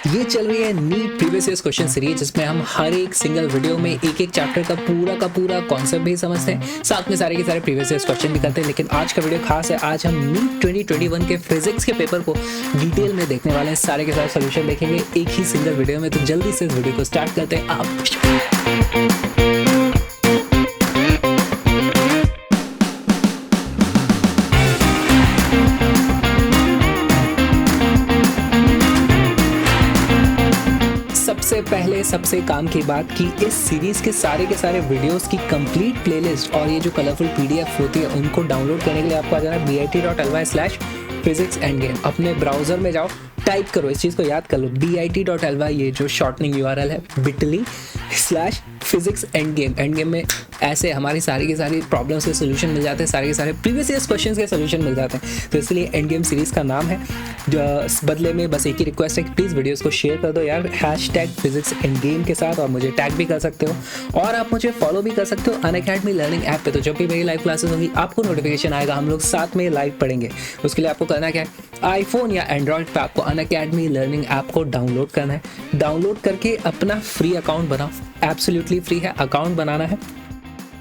ये चल रही है NEET previous year question series, जिसमें हम हर एक सिंगल वीडियो में एक एक चैप्टर का पूरा कॉन्सेप्ट भी समझते हैं, साथ में सारे के सारे प्रीवियस ईयर क्वेश्चन भी करते हैं। लेकिन आज का वीडियो खास है, आज हम नीट 2021 के फिजिक्स के पेपर को डिटेल में देखने वाले हैं। सारे के सारे सोल्यूशन देखेंगे एक ही सिंगल वीडियो में। तो जल्दी से इस वीडियो को स्टार्ट करते हैं। आप सबसे पहले सबसे काम की बात कि इस सीरीज के सारे वीडियोस की कंप्लीट प्लेलिस्ट और ये जो कलरफुल पीडीएफ होती है उनको डाउनलोड करने के लिए आपको आ जाना bit.ly/physicsandgame। अपने ब्राउजर में जाओ, टाइप करो, इस चीज़ को याद कर लो, bit.ly, ये जो शॉर्टनिंग यूआरएल है bit.ly/physicsandgame। एंड गेम में ऐसे हमारी सारी की सारी प्रॉब्लम्स के सोल्यूशन मिल जाते हैं, सारे के सारे प्रीवियस ईयर क्वेश्चंस के सोल्यूशन मिल जाते हैं। तो इसलिए एंड गेम सीरीज का नाम है। जो बदले में बस एक ही रिक्वेस्ट है कि प्लीज़ वीडियोस को शेयर कर दो यार, #physicsandgame के साथ, और मुझे टैग भी कर सकते हो और आप मुझे फॉलो भी कर सकते हो अनअकैडमी लर्निंग ऐप पे। तो जब भी मेरी लाइव क्लासेस होंगी आपको नोटिफिकेशन आएगा, हम लोग साथ में लाइव पढ़ेंगे। उसके लिए आपको करना क्या है, आईफोन या एंड्रॉयड पे आपको अनअकैडमी लर्निंग ऐप को डाउनलोड करना है। डाउनलोड करके अपना फ्री अकाउंट बनाओ, एब्सोल्युटली फ्री है, अकाउंट बनाना है।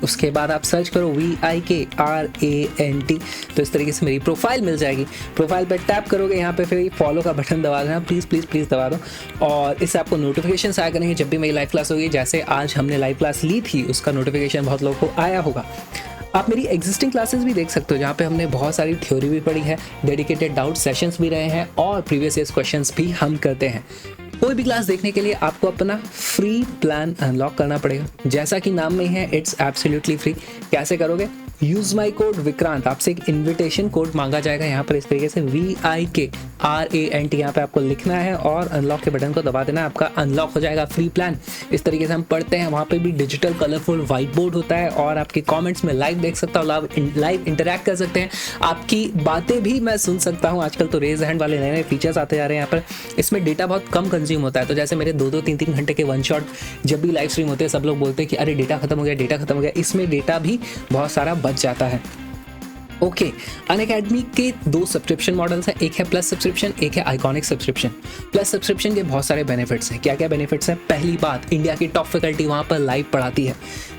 उसके बाद आप सर्च करो VIKRANT, तो इस तरीके से मेरी प्रोफाइल मिल जाएगी। प्रोफाइल पर टैप करोगे, यहाँ पे फिर फॉलो का बटन दबा देना, प्लीज़ दबा दो। और इससे आपको नोटिफिकेशन आया करेंगे जब भी मेरी लाइव क्लास होगी। जैसे आज हमने लाइव क्लास ली थी, उसका नोटिफिकेशन बहुत लोगों को आया होगा। आप मेरी एग्जिस्टिंग क्लासेस भी देख सकते हो, जहाँ पे हमने बहुत सारी थ्योरी भी पढ़ी है, डेडिकेटेड डाउट सेशंस भी रहे हैं और प्रीवियस ईयर क्वेश्चंस भी हम करते हैं। कोई भी क्लास देखने के लिए आपको अपना फ्री प्लान अनलॉक करना पड़ेगा। जैसा कि नाम में है, इट्स एब्सोल्युटली फ्री। कैसे करोगे, यूज माई कोड विक्रांत, आपसे एक इन्विटेशन कोड मांगा जाएगा यहाँ पर, इस तरीके से VIKRANT यहाँ पे आपको लिखना है और अनलॉक के बटन को दबा देना है। आपका अनलॉक हो जाएगा फ्री प्लान। इस तरीके से हम पढ़ते हैं। वहाँ पे भी डिजिटल कलरफुल व्हाइट बोर्ड होता है और आपके कमेंट्स में लाइव देख सकता हूँ, लाइव इंटरैक्ट कर सकते हैं, आपकी बातें भी मैं सुन सकता हूँ। आजकल तो रेज हैंड वाले नए फीचर्स आते जा रहे हैं यहाँ पर। इसमें डेटा बहुत कम कंज्यूम होता है, तो जैसे मेरे 2-2, 3-3 घंटे के वन शॉट जब भी लाइव स्ट्रीम होते हैं, सब लोग बोलते हैं कि अरे डेटा खत्म हो गया। इसमें डेटा भी बहुत सारा बच जाता है। ओके, अनअकैडमी के 2 सब्सक्रिप्शन मॉडल्स हैं, एक है प्लस सब्सक्रिप्शन, एक है आइकॉनिक सब्सक्रिप्शन। प्लस सब्सक्रिप्शन के बहुत सारे बेनिफिट्स हैं। क्या क्या बेनिफिट्स हैं? पहली बात, इंडिया की टॉप फैकल्टी वहाँ पर लाइव पढ़ाती है।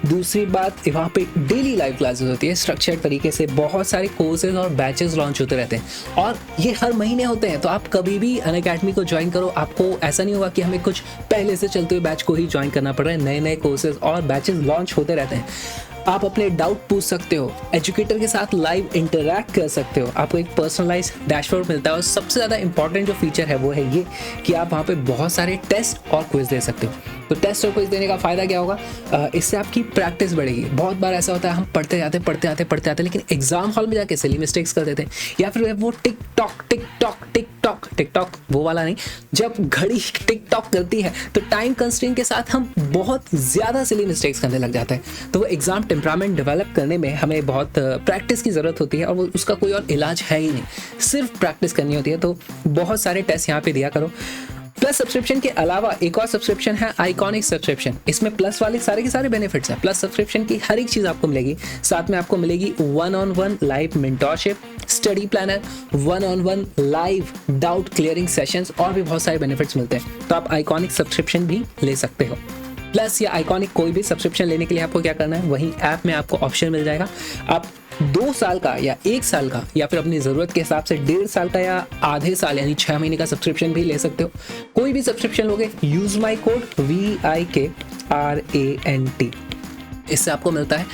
दूसरी बात, वहाँ पे डेली लाइव क्लासेस होती है स्ट्रक्चर्ड तरीके से। बहुत सारे कोर्सेज और बैचेस लॉन्च होते रहते हैं और ये हर महीने होते हैं। तो आप कभी भी अनअकैडमी को ज्वाइन करो, आपको ऐसा नहीं होगा कि हमें कुछ पहले से चलते हुए बैच को ही ज्वाइन करना पड़ रहा है। नए कोर्सेज और बैचेस लॉन्च होते रहते हैं। आप अपने डाउट पूछ सकते हो, एजुकेटर के साथ लाइव इंटरैक्ट कर सकते हो, आपको एक पर्सनलाइज डैशबोर्ड मिलता है और सबसे ज़्यादा इंपॉर्टेंट जो फीचर है वो है ये कि आप वहाँ पे बहुत सारे टेस्ट और क्विज दे सकते हो। तो टेस्ट और क्विज देने का फ़ायदा क्या होगा, इससे आपकी प्रैक्टिस बढ़ेगी। बहुत बार ऐसा होता है हम पढ़ते जाते लेकिन एग्जाम हॉल में जाके सिली मिस्टेक्स कर देते हैं, या फिर वो टिक टॉक वो वाला नहीं, जब घड़ी टिक टॉक करती है तो टाइम कंस्ट्रेंट के साथ हम बहुत ज़्यादा सिली मिस्टेक्स करने लग जाते हैं। तो वो एग्जाम टेम्परामेंट डेवलप करने में हमें बहुत प्रैक्टिस की ज़रूरत होती है और वो उसका कोई और इलाज है ही नहीं, सिर्फ प्रैक्टिस करनी होती है। तो बहुत सारे टेस्ट यहाँ पे दिया करो। प्लस सब्सक्रिप्शन के अलावा एक और सब्सक्रिप्शन है आइकॉनिक सब्सक्रिप्शन। इसमें प्लस वाले सारे के सारे बेनिफिट्स हैं। प्लस सब्सक्रिप्शन की हर एक चीज़ आपको मिलेगी, साथ में आपको मिलेगी 1-on-1 live mentorship, study planner, 1-on-1 live doubt clearing sessions और भी बहुत सारे बेनिफिट्स मिलते हैं। तो आप आइकॉनिक सब्सक्रिप्शन भी ले सकते हो। प्लस या आइकॉनिक कोई भी सब्सक्रिप्शन लेने के लिए आपको क्या करना है, वहीं ऐप में आपको ऑप्शन मिल जाएगा। आप 2 साल का या 1 साल का या फिर अपनी ज़रूरत के हिसाब से 1.5 साल का या आधे साल यानी 6 महीने का सब्सक्रिप्शन भी ले सकते हो। कोई भी सब्सक्रिप्शन लोगे, यूज माई कोड VIKRANT, इससे आपको मिलता है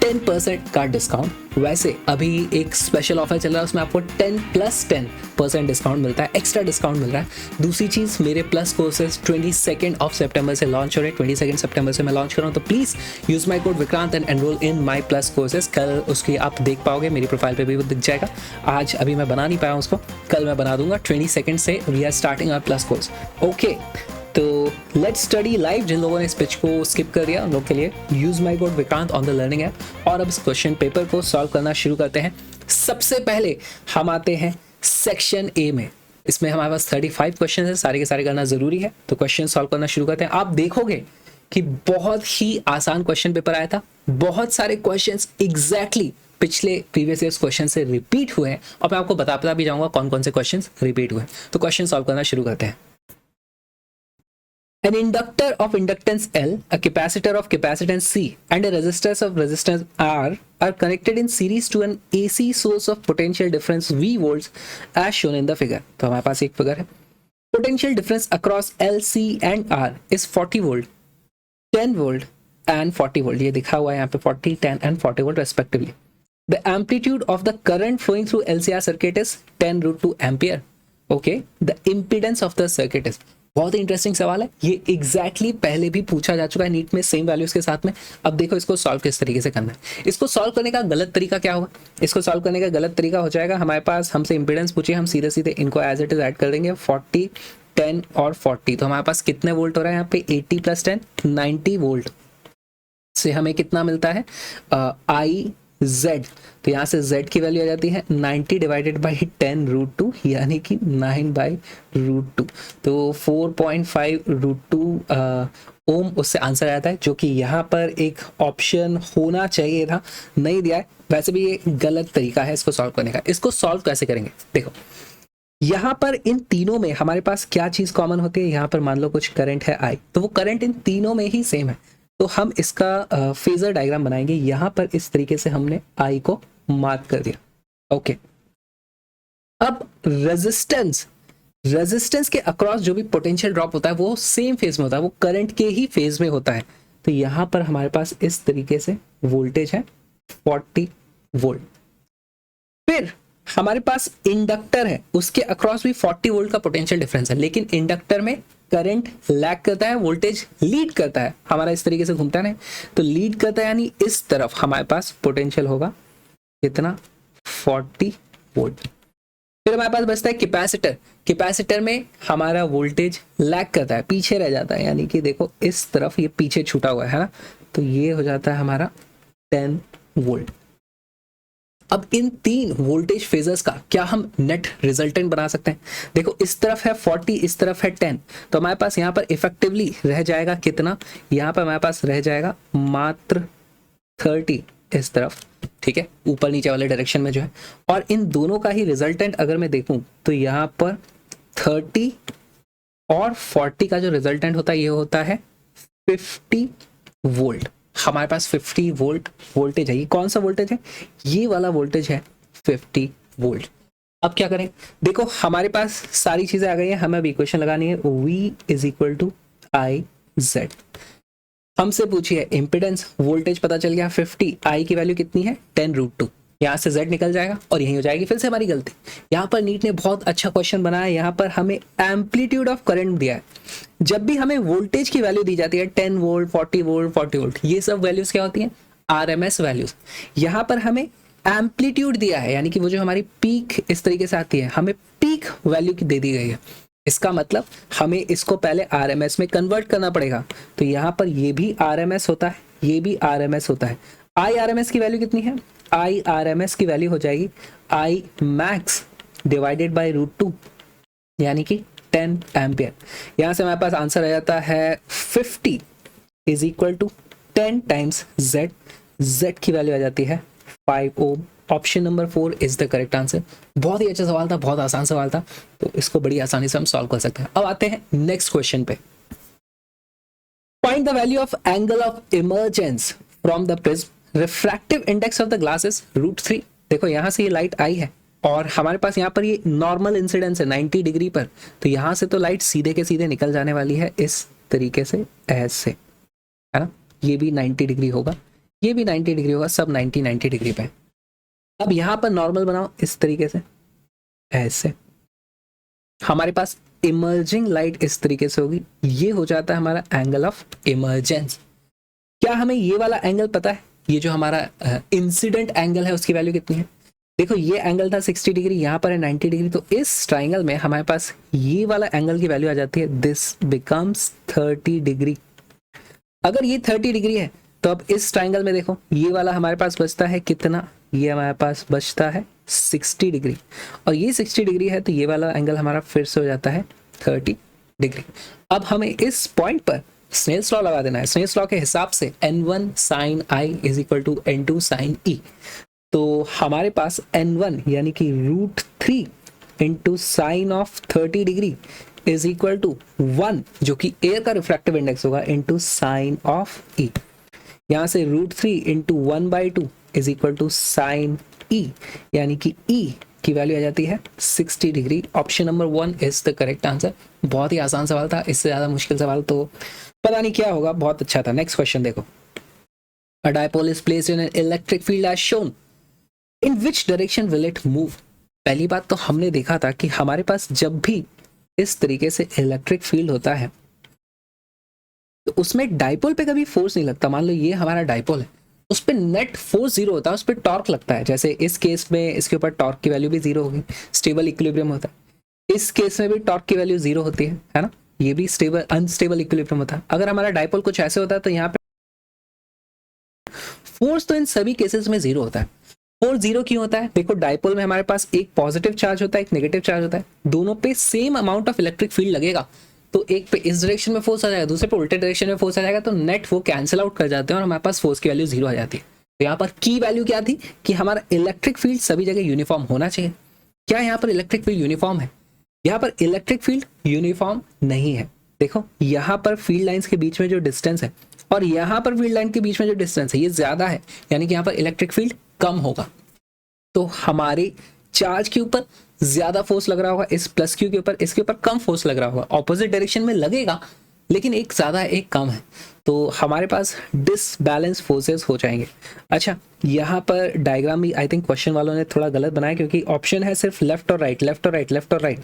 10% का डिस्काउंट। वैसे अभी एक स्पेशल ऑफर चल रहा है, उसमें आपको 10+10% डिस्काउंट मिलता है, एक्स्ट्रा डिस्काउंट मिल रहा है। दूसरी चीज़, मेरे प्लस कोर्सेज 22 सितंबर से लॉन्च हो रहे हैं। 22 सितंबर से मैं लॉन्च कर रहा हूँ, तो please use my code Vikrant and enrol in my plus courses. कल उसकी आप देख पाओगे, मेरी प्रोफाइल पे भी वो दिख जाएगा। आज अभी मैं बना नहीं पाया हूँ उसको, कल मैं बना दूंगा। 22 से we are starting our plus course. Okay, तो लेट्स स्टडी लाइव। जिन लोगों ने इस पिच को स्किप कर दिया उन लोग के लिए use my code Vikrant on the learning app. और अब इस क्वेश्चन पेपर को सॉल्व करना शुरू करते हैं। सबसे पहले हम आते हैं सेक्शन ए में। इसमें हमारे पास 35 क्वेश्चन है, सारे के सारे करना जरूरी है। तो क्वेश्चन सॉल्व करना शुरू करते हैं। आप देखोगे कि बहुत ही आसान क्वेश्चन पेपर आया था, बहुत सारे क्वेश्चंस एग्जैक्टली पिछले प्रीवियस ईयर क्वेश्चन से रिपीट हुए हैं और मैं आपको बताता भी जाऊंगा कौन कौन से क्वेश्चंस रिपीट हुए हैं। तो क्वेश्चन सॉल्व करना शुरू करते हैं। An inductor of inductance L, a capacitor of capacitance C, and a resistance of resistance R are connected in series to an AC source of potential difference V volts as shown in the figure. तो हमारे पास एक figure है. Potential difference across L, C and R is 40 volt, 10 volt and 40 volt. ये दिखा हुआ है यहाँ पे 40, 10 and 40 volt respectively. The amplitude of the current flowing through LCR circuit is 10 root 2 ampere. Okay, the impedance of the circuit is. बहुत ही interesting सवाल है ये. एग्जैक्टली पहले भी पूछा जा चुका है नीट में सेम वैल्यूज के साथ में. अब देखो इसको सॉल्व किस तरीके से करना है. इसको सॉल्व करने का गलत तरीका क्या होगा? इसको सॉल्व करने का गलत तरीका हो जाएगा, हमारे पास हमसे इंपीडेंस पूछे, हम सीधे सीधे इनको एज इट इज ऐड कर देंगे 40, 10 और 40. तो हमारे पास कितने वोल्ट हो रहा है यहाँ पे? 80 + 10 90 वोल्ट से हमें कितना मिलता है? आई Z. तो यहाँ से Z की वैल्यू आ जाती है 90 डिवाइडेड बाई 10 रूट 2 यानी कि 9/√2. तो 4.5√2 ओम उससे आंसर आता है, जो कि यहाँ पर एक ऑप्शन होना चाहिए था, नहीं दिया है. वैसे भी ये गलत तरीका है इसको सॉल्व करने का. इसको सॉल्व कैसे करेंगे? देखो यहाँ पर इन तीनों में हमारे पास क्या चीज़ कॉमन होती है? यहाँ पर मान लो कुछ करंट है I, तो वो करंट इन तीनों में ही सेम है. तो हम इसका फेजर डायग्राम बनाएंगे. यहाँ पर इस तरीके से हमने I को मार्क कर दिया. ओके, अब रेजिस्टेंस के अक्रॉस जो भी पोटेंशियल ड्रॉप होता है वो सेम फेज में होता है, वो करंट के ही फेज में होता है. तो यहाँ पर हमारे पास इस तरीके से वोल्टेज है 40 वोल्ट. फिर हमारे पास इंडक्टर है, उसके अक्रॉस भी 40 वोल्ट का पोटेंशियल डिफरेंस है, लेकिन इंडक्टर में करंट लैग करता है, वोल्टेज लीड करता है. हमारा इस तरीके से घूमता है, तो लीड करता है यानी इस तरफ हमारे पास पोटेंशियल होगा कितना? 40 वोल्ट. फिर हमारे पास बचता है कैपेसिटर में हमारा वोल्टेज लैग करता है, पीछे रह जाता है, यानी कि देखो इस तरफ ये पीछे छूटा हुआ है ना, तो ये हो जाता है हमारा 10 वोल्ट. अब इन तीन वोल्टेज फेजर्स का क्या हम नेट रिजल्टेंट बना सकते हैं? देखो इस तरफ है 40, इस तरफ है 10, तो हमारे पास यहाँ पर इफेक्टिवली रह जाएगा कितना? यहाँ पर हमारे पास रह जाएगा मात्र 30 इस तरफ, ठीक है, ऊपर नीचे वाले डायरेक्शन में जो है. और इन दोनों का ही रिजल्टेंट अगर मैं देखूं तो यहाँ पर 30 और 40 का जो रिजल्टेंट होता है ये होता है 50 वोल्ट. हमारे पास 50 वोल्ट वोल्टेज है. ये कौन सा वोल्टेज है? ये वाला वोल्टेज है 50 वोल्ट. अब क्या करें? देखो हमारे पास सारी चीजें आ गई हैं, हमें अब इक्वेशन लगानी है. V = IZ. हमसे पूछिए इंपेडेंस, वोल्टेज पता चल गया 50, I की वैल्यू कितनी है? 10√2. यहाँ से Z निकल जाएगा और यही हो जाएगी. फिर से हमारी गलती, यहाँ पर नीट ने बहुत अच्छा क्वेश्चन बनाया. यहाँ पर हमें एम्पलीट्यूड ऑफ करंट दिया है. जब भी हमें वोल्टेज की वैल्यू दी जाती है 10 वोल्ट, 40 वोल्ट, 40 वोल्ट, ये सब वैल्यूज क्या होती हैं? RMS values. यहाँ पर हमें एम्पलीट्यूड दिया है, यानी कि वो जो हमारी पीक इस तरीके से आती है, हमें पीक वैल्यू की दे दी गई है. इसका मतलब हमें इसको पहले RMS में कन्वर्ट करना पड़ेगा. तो यहाँ पर ये भी RMS होता है, ये भी RMS होता है. IRMS की वैल्यू कितनी है? IRMS की वैल्यू हो जाएगी I max डिवाइडेड बाई √2 यानी कि 10 एम्पियर. यहाँ से हमारे पास आंसर आ जाता है 50 = 10 टाइम्स Z. Z की वैल्यू आ जाती है 5 ohm. Option number 4 is the correct answer. बहुत ही अच्छा सवाल था, बहुत आसान सवाल था, तो इसको बड़ी आसानी से हम सॉल्व कर सकते हैं. अब आते हैं नेक्स्ट क्वेश्चन पे. Find the value of angle of emergence from the prism. Refractive index of the glass is √3. देखो यहाँ से ये लाइट आई है और हमारे पास यहाँ पर ये नॉर्मल इंसिडेंस है 90 डिग्री पर, तो यहाँ से तो लाइट सीधे के सीधे निकल जाने वाली है इस तरीके से, ऐसे, है ना. ये भी 90 डिग्री होगा, ये भी 90 डिग्री होगा, सब 90 डिग्री पे. अब यहाँ पर नॉर्मल बनाओ इस तरीके से, ऐसे. हमारे पास इमर्जिंग लाइट इस तरीके से होगी, ये हो जाता है हमारा एंगल ऑफ इमर्जेंस. क्या हमें ये वाला एंगल पता है? ये जो हमारा इंसिडेंट एंगल है उसकी वैल्यू कितनी है? देखो ये एंगल था 60 डिग्री, यहाँ पर है 90 डिग्री, तो इस ट्राइंगल में हमारे पास ये वाला एंगल की वैल्यू आ जाती है, दिस बिकम्स 30 डिग्री. अगर ये 30 डिग्री है तो अब इस ट्राइंगल में देखो ये वाला हमारे पास बचता है कितना? ये हमारे पास बचता है 60 डिग्री, और ये 60 डिग्री है तो ये वाला एंगल हमारा फिर से हो जाता है 30 डिग्री. अब हमें इस पॉइंट पर स्नेल्स लॉ लगा देना है. स्नेल्स लॉ के हिसाब से N1 sin I = N2 sin E. तो हमारे पास N1 यानी कि √3 into sine of 30 degree is equal to 1, जो कि एयर का रिफ्रैक्टिव इंडेक्स होगा, इंटू साइन ऑफ ई। यहाँ से √3 into 1/2 is equal to sine E, यानी कि ई की वैल्यू आ जाती है 60 degree. Option number 1 is the correct answer. बहुत ही आसान सवाल था, इससे ज़्यादा मुश्किल सवाल तो पता नहीं क्या होगा, बहुत अच्छा था। नेक्स्ट क्वेश्चन देखो। A dipole is placed in an electric field as shown, in which direction will it move. पहली बात तो हमने देखा था कि हमारे पास जब भी इस तरीके से इलेक्ट्रिक फील्ड होता है तो उसमें डायपोल पे कभी फोर्स नहीं लगता। मान लो ये हमारा डायपोल है, उस पर नेट फोर्स 0 होता है, उस पर टॉर्क लगता है। जैसे इस केस में इसके ऊपर टॉर्क की वैल्यू भी 0 होगी, स्टेबल इक्विलिब्रियम होता है। इस केस में भी टॉर्क की वैल्यू 0 होती है ना, ये भी स्टेबल अनस्टेबल इक्विलिब्रियम होता है। अगर हमारा डायपोल कुछ ऐसे होता है तो यहाँ पे फोर्स तो इन सभी केसेस में 0 होता है। फोर्स 0 क्यों होता है? देखो डायपोल में हमारे पास एक पॉजिटिव चार्ज होता है, एक नेगेटिव चार्ज होता है, दोनों पे same amount of electric field लगेगा, तो एक पे इस डायरेक्शन में फोर्स आ जाएगा, दूसरे पे उल्टे डायरेक्शन में फोर्स आ जाएगा, तो नेट वो कैंसिल आउट कर जाते हैं और हमारे पास फोर्स की वैल्यू 0 आ जाती है। तो यहाँ पर की वैल्यू क्या थी कि हमारा इलेक्ट्रिक फील्ड सभी जगह यूनिफॉर्म होना चाहिए। क्या यहाँ पर इलेक्ट्रिक फील्ड यूनिफॉर्म है? यहाँ पर इलेक्ट्रिक फील्ड यूनिफॉर्म नहीं है। देखो यहाँ पर फील्ड लाइंस के बीच में जो डिस्टेंस है और यहाँ पर फील्ड लाइन के बीच में जो डिस्टेंस है ये ज्यादा है, यानी कि यहाँ पर इलेक्ट्रिक फील्ड कम होगा। तो हमारे चार्ज के ऊपर ज्यादा फोर्स लग रहा होगा, इस प्लस क्यू के ऊपर, इसके ऊपर कम फोर्स लग रहा होगा। ऑपोजिट डायरेक्शन में लगेगा लेकिन एक ज्यादा है एक कम है, तो हमारे पास डिसबैलेंस फोर्सेस हो जाएंगे। अच्छा यहाँ पर डायग्राम भी आई थिंक क्वेश्चन वालों ने थोड़ा गलत बनाया, क्योंकि ऑप्शन है सिर्फ लेफ्ट और राइट, लेफ्ट और राइट, लेफ्ट और राइट,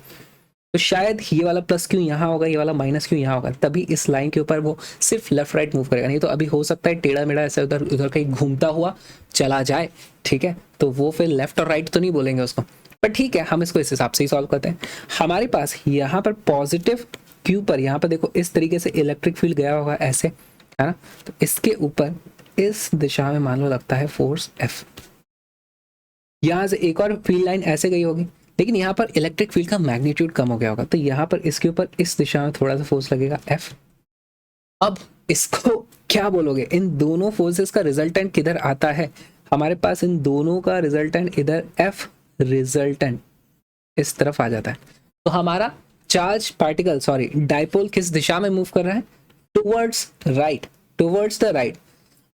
तो शायद ये वाला प्लस क्यू यहाँ होगा, ये वाला माइनस क्यू यहाँ होगा, तभी इस लाइन के ऊपर वो सिर्फ लेफ्ट राइट मूव करेगा। नहीं तो अभी हो सकता है टेढ़ा मेढ़ा ऐसा उधर उधर कहीं घूमता हुआ चला जाए, ठीक है, तो वो फिर लेफ्ट और राइट तो नहीं बोलेंगे उसको, पर ठीक है हम इसको इस हिसाब से ही सॉल्व करते हैं। हमारे पास यहाँ पर पॉजिटिव क्यू पर यहाँ पर देखो इस तरीके से इलेक्ट्रिक फील्ड गया होगा ऐसे, है ना, तो इसके ऊपर इस दिशा में मान लो लगता है फोर्स F। यहाँ से एक और फील्ड लाइन ऐसे गई होगी, लेकिन यहाँ पर इलेक्ट्रिक फील्ड का मैग्नीट्यूड कम हो गया होगा, तो यहाँ पर इसके ऊपर इस दिशा में थोड़ा सा फोर्स लगेगा F। अब इसको क्या बोलोगे? इन दोनों फोर्सेस का रिजल्टेंट किधर आता है? हमारे पास इन दोनों का रिजल्टेंट इधर F रिजल्टेंट इस तरफ आ जाता है। तो हमारा चार्ज पार्टिकल सॉरी डायपोल किस दिशा में मूव कर रहा है? Towards right, towards the right.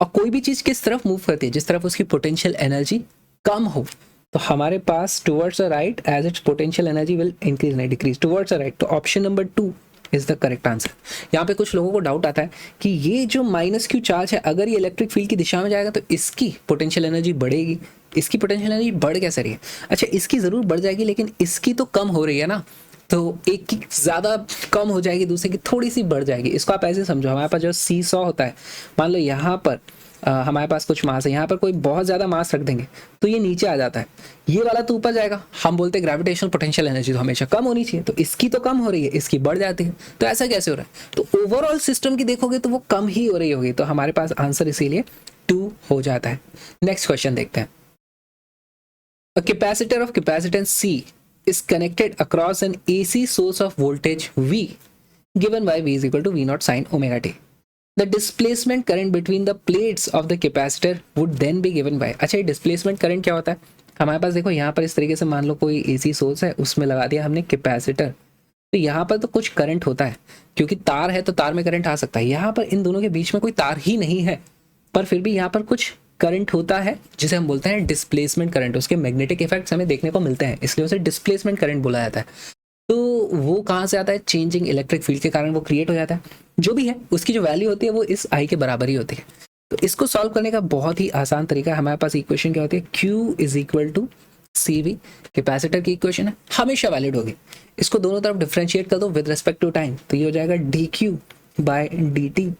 और कोई भी चीज किस तरफ मूव करती है? जिस तरफ उसकी पोटेंशियल एनर्जी कम हो। तो हमारे पास towards the right edge its potential energy will increase नहीं डिक्रीज, टुवर्ड्स द राइट। तो option number 2 is the correct answer. यहाँ पे कुछ लोगों को डाउट आता है कि ये जो माइनस क्यू चार्ज है अगर ये इलेक्ट्रिक फील्ड की दिशा में जाएगा तो इसकी पोटेंशियल एनर्जी बढ़ेगी, इसकी पोटेंशियल एनर्जी बढ़ कैसे रही है? अच्छा इसकी जरूर बढ़ जाएगी लेकिन इसकी तो कम हो रही है ना, तो एक की ज्यादा कम हो जाएगी, दूसरे की थोड़ी सी बढ़ जाएगी। इसको आप ऐसे समझो, हमारे पास जो सी सॉ होता है, मान लो यहाँ पर हमारे पास कुछ मास है, यहाँ पर कोई बहुत ज्यादा मास रख देंगे तो ये नीचे आ जाता है, ये वाला तो ऊपर जाएगा। हम बोलते हैं ग्रेविटेशनल पोटेंशियल एनर्जी तो हमेशा कम होनी चाहिए, तो इसकी तो कम हो रही है, इसकी बढ़ जाती है, तो ऐसा कैसे हो रहा है? तो ओवरऑल सिस्टम की देखोगे तो वो कम ही हो रही होगी, तो हमारे पास आंसर इसीलिए 2 हो जाता है। नेक्स्ट क्वेश्चन देखते हैं। A capacitor of capacitance C is connected across an AC source of voltage V given by V is equal to V naught sin omega t. The displacement current between the plates of the capacitor would then be given by। अच्छा ये displacement current क्या होता है? हमारे पास देखो यहाँ पर इस तरीके से मान लो कोई AC सोर्स है, उसमें लगा दिया हमने कैपेसिटर, तो यहाँ पर तो कुछ करंट होता है, क्योंकि तार है तो तार में करंट आ सकता है। यहाँ पर इन दोनों के बीच में कोई तार ही नहीं है, पर फिर भी यहाँ पर कुछ करंट होता है जिसे हम बोलते हैं डिस्प्लेसमेंट करंट। उसके मैग्नेटिक इफेक्ट्स हमें देखने को मिलते हैं, इसलिए उसे डिस्प्लेसमेंट करंट बोला जाता है। तो वो कहाँ से आता है? चेंजिंग इलेक्ट्रिक फील्ड के कारण वो क्रिएट हो जाता है। जो भी है उसकी जो वैल्यू होती है वो इस आई के बराबर ही होती है। तो इसको सॉल्व करने का बहुत ही आसान तरीका है। हमारे पास इक्वेशन क्या होती है? Q is equal to CV, capacitor की इक्वेशन है, हमेशा वैलिड होगी। इसको दोनों तरफ डिफरेंशिएट कर दो विद रिस्पेक्ट टू टाइम, तो ये हो जाएगा dQ by dt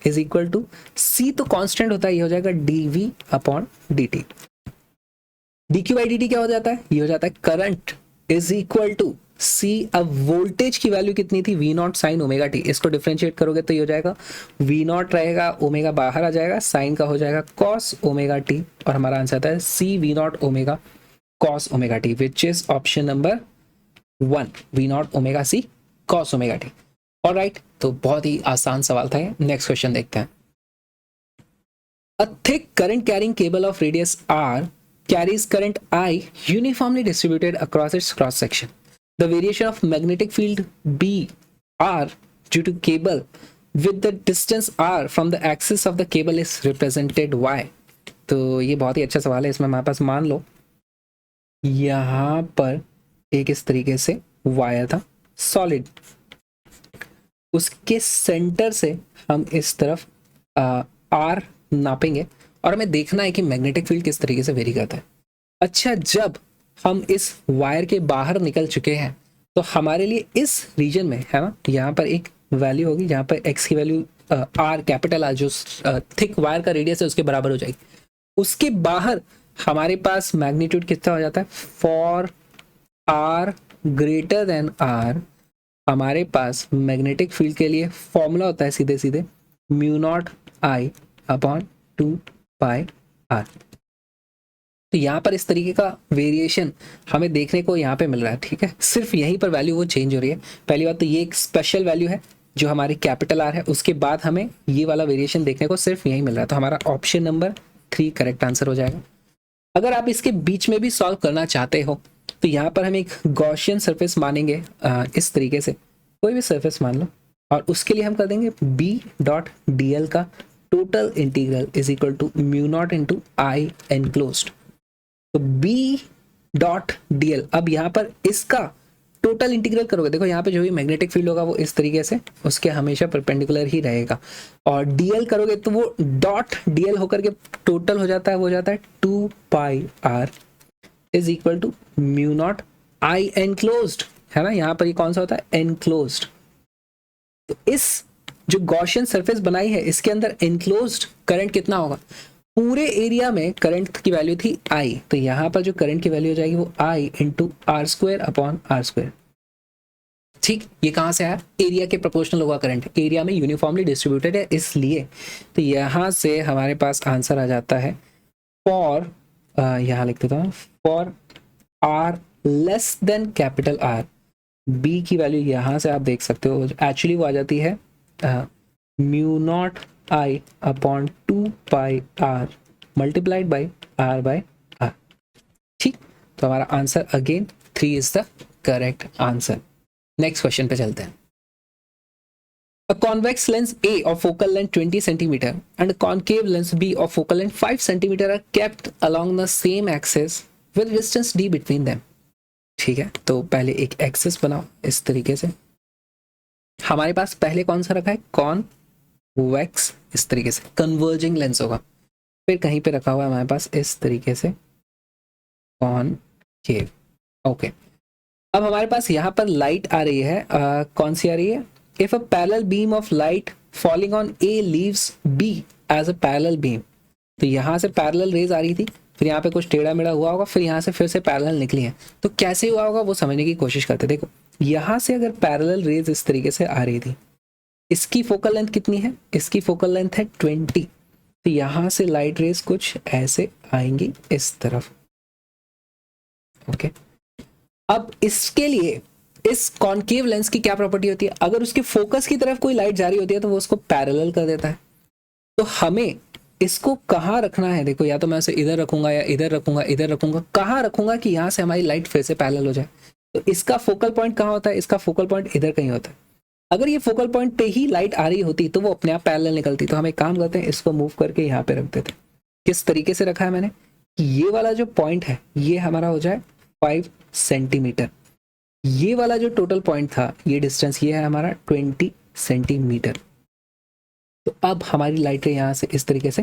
is equal to C तो कांस्टेंट होता है, ये हो जाएगा dV upon dt। dQ by dt क्या हो जाता है? ये हो जाता है current is equal to C। अब वोल्टेज की वैल्यू कितनी थी? V not sine omega t. इसको डिफरेंशिएट करोगे तो ये हो जाएगा V नॉट रहेगा, ओमेगा बाहर आ जाएगा, साइन का हो जाएगा कॉस ओमेगा टी, और हमारा आंसर आता है C V not omega cos omega T, which is option number 1, V not omega C cos omega T. Alright, तो बहुत ही आसान सवाल था ये। नेक्स्ट क्वेश्चन देखते हैं। A thick current carrying cable of radius R carries current I uniformly distributed across its cross section. The variation of magnetic field B r due to cable with the distance r from the axis of the cable is represented y। तो ये बहुत ही अच्छा सवाल है। इसमें हमारे पास मान लो यहाँ पर एक इस तरीके से वायर था सॉलिड, उसके सेंटर से हम इस तरफ आर नापेंगे और हमें देखना है कि मैग्नेटिक फील्ड किस तरीके से वेरी करता है। अच्छा, जब हम इस वायर के बाहर निकल चुके हैं तो हमारे लिए इस रीजन में है ना, यहाँ पर एक वैल्यू होगी जहाँ पर एक्स की वैल्यू आर कैपिटल आर जो थिक वायर का रेडियस है उसके बराबर हो जाएगी। उसके बाहर हमारे पास मैग्नीट्यूड कितना हो जाता है, for r greater than r हमारे पास मैग्नेटिक फील्ड के लिए फॉर्मूला होता है सीधे सीधे mu naught I upon 2 pi R. तो यहाँ पर इस तरीके का वेरिएशन हमें देखने को यहाँ पे मिल रहा है। ठीक है, सिर्फ यहीं पर वैल्यू वो चेंज हो रही है। पहली बात तो ये एक स्पेशल वैल्यू है जो हमारी कैपिटल आर है, उसके बाद हमें ये वाला वेरिएशन देखने को सिर्फ यहीं मिल रहा है। तो हमारा ऑप्शन नंबर 3 करेक्ट आंसर हो जाएगा। अगर आप इसके बीच में भी सॉल्व करना चाहते हो तो यहाँ पर हम एक गॉसियन सरफेस मानेंगे, इस तरीके से कोई भी सरफेस मान लो, और उसके लिए हम कर देंगे बी डॉट डी एल का total integral is equal to mu naught into I enclosed. तो बी डॉट डी एल, अब यहाँ पर इसका टोटल इंटीग्रल करोगे, देखो यहाँ पे जो भी मैग्नेटिक फील्ड होगा वो इस तरीके से उसके हमेशा परपेंडिकुलर ही रहेगा, और डीएल करोगे तो वो डॉट डीएल होकर के टोटल हो जाता है, वो जाता है 2 pi R is equal to mu naught I enclosed, है ना। यहाँ पर ये कौन सा होता है, एनक्लोज्ड। तो इस जो गॉसियन सरफेस बनाई है इसके अंदर एनक्लोज्ड करंट कितना होगा, पूरे एरिया में करंट की वैल्यू थी I, तो यहाँ पर जो करंट की वैल्यू हो जाएगी वो I into R square upon R square. ठीक, ये कहाँ से आया, एरिया के प्रोपोर्शनल होगा करंट, एरिया में यूनिफॉर्मली डिस्ट्रीब्यूटेड है इसलिए। तो यहाँ से हमारे पास आंसर आ जाता है फॉर, यहाँ लिख देता हूँ, for R less than capital R, B की वैल्यू यहाँ से आप देख सकते हो एक्चुअली वो आ जाती है mu naught I upon 2 pi R multiplied by R by R. ठीक, तो हमारा answer again 3 is the correct answer. Next question पे चलते हैं। A convex lens A of focal length 20 cm and a concave lens B of focal length 5 cm are kept along the same axis with distance d between them। ठीक है, तो पहले एक axis बनाओ इस तरीके से, हमारे पास पहले कौन सा रखा है, कॉन्वेक्स, इस तरीके से कन्वर्जिंग लेंस होगा, फिर कहीं पे रखा हुआ है हमारे पास इस तरीके से कॉनकेव। ओके, अब हमारे पास यहाँ पर लाइट आ रही है, कौन सी आ रही है, if a parallel beam of light falling on a leaves be as a parallel beam. तो यहाँ से पैरेलल रेज आ रही थी, फिर यहाँ पे कुछ टेढ़ा मेढ़ा हुआ होगा, फिर यहाँ से फिर से पैरेलल निकली है, तो कैसे हुआ होगा वो समझने की कोशिश करते। देखो यहाँ से अगर पैरेलल रेज इस तरीके से आ रही थी, इसकी फोकल लेंथ कितनी है, इसकी फोकल लेंथ है 20, तो यहाँ से लाइट रेज कुछ ऐसे आएंगी इस तरफ। ओके, अब इसके लिए इस कॉनकेव लेंस की क्या प्रॉपर्टी होती है, अगर उसके फोकस की तरफ कोई लाइट जा रही होती है तो वो उसको पैरेलल कर देता है। तो हमें इसको कहाँ रखना है, देखो या तो मैं उसे इधर रखूंगा या इधर रखूंगा, इधर रखूंगा, कहाँ रखूंगा कि यहाँ से हमारी लाइट फिर से पैरेलल हो जाए। तो इसका फोकल पॉइंट कहाँ होता है, इसका फोकल पॉइंट इधर कहीं होता है। अगर ये फोकल पॉइंट पे ही लाइट आ रही होती तो वो अपने आप पैरेलल निकलती। तो हम एक काम करते हैं, इसको मूव करके यहाँ पे रख देते हैं। किस तरीके से रखा है मैंने, कि ये वाला जो पॉइंट है ये हमारा हो जाए 5 सेंटीमीटर, ये वाला जो टोटल पॉइंट था ये डिस्टेंस ये है हमारा 20 सेंटीमीटर। तो अब हमारी लाइटें यहाँ से इस तरीके से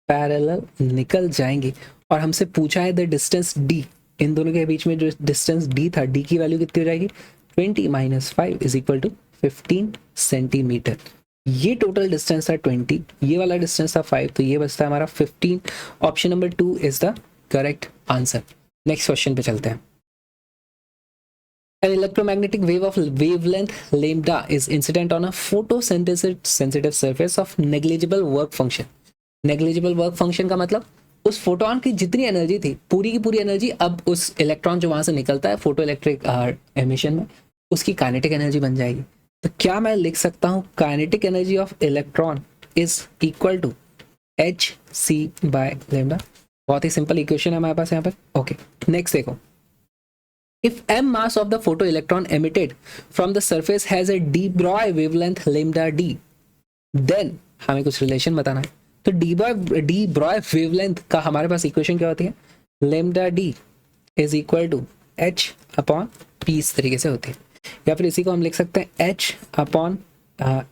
पैरेलल निकल जाएंगी, और हमसे पूछा है द डिस्टेंस d, इन दोनों के बीच में जो डिस्टेंस d था, d की वैल्यू कितनी हो जाएगी, 20 minus 5 is equal to 15 centimetre. ये टोटल डिस्टेंस था 20, ये वाला डिस्टेंस था 5, तो ये बचता है हमारा 15। Option number 2 is the correct answer. Next question पे चलते हैं। An electromagnetic wave of wavelength lambda is incident on a photosensitive surface of negligible work function। negligible work function का मतलब उस फोटोन की जितनी एनर्जी थी पूरी की पूरी एनर्जी अब उस इलेक्ट्रॉन जो वहां से निकलता है फोटो इलेक्ट्रिक एमिशन में उसकी काइनेटिक एनर्जी बन जाएगी। तो क्या मैं लिख सकता हूँ kinetic energy of electron is equal to hc by lambda. बहुत ही सिंपल इक्वेशन है हमारे पास यहाँ पर। ओके, नेक्स्ट देखो, If m mass of the photoelectron emitted from the surface has a d Broglie wavelength lambda d, then हमें कुछ रिलेशन बताना है। तो डी ब्रॉय वेवलेंथ का हमारे पास इक्वेशन क्या होती है, lambda D is equal to H upon P, इस तरीके से होती है। या फिर इसी को हम लिख सकते हैं एच अपॉन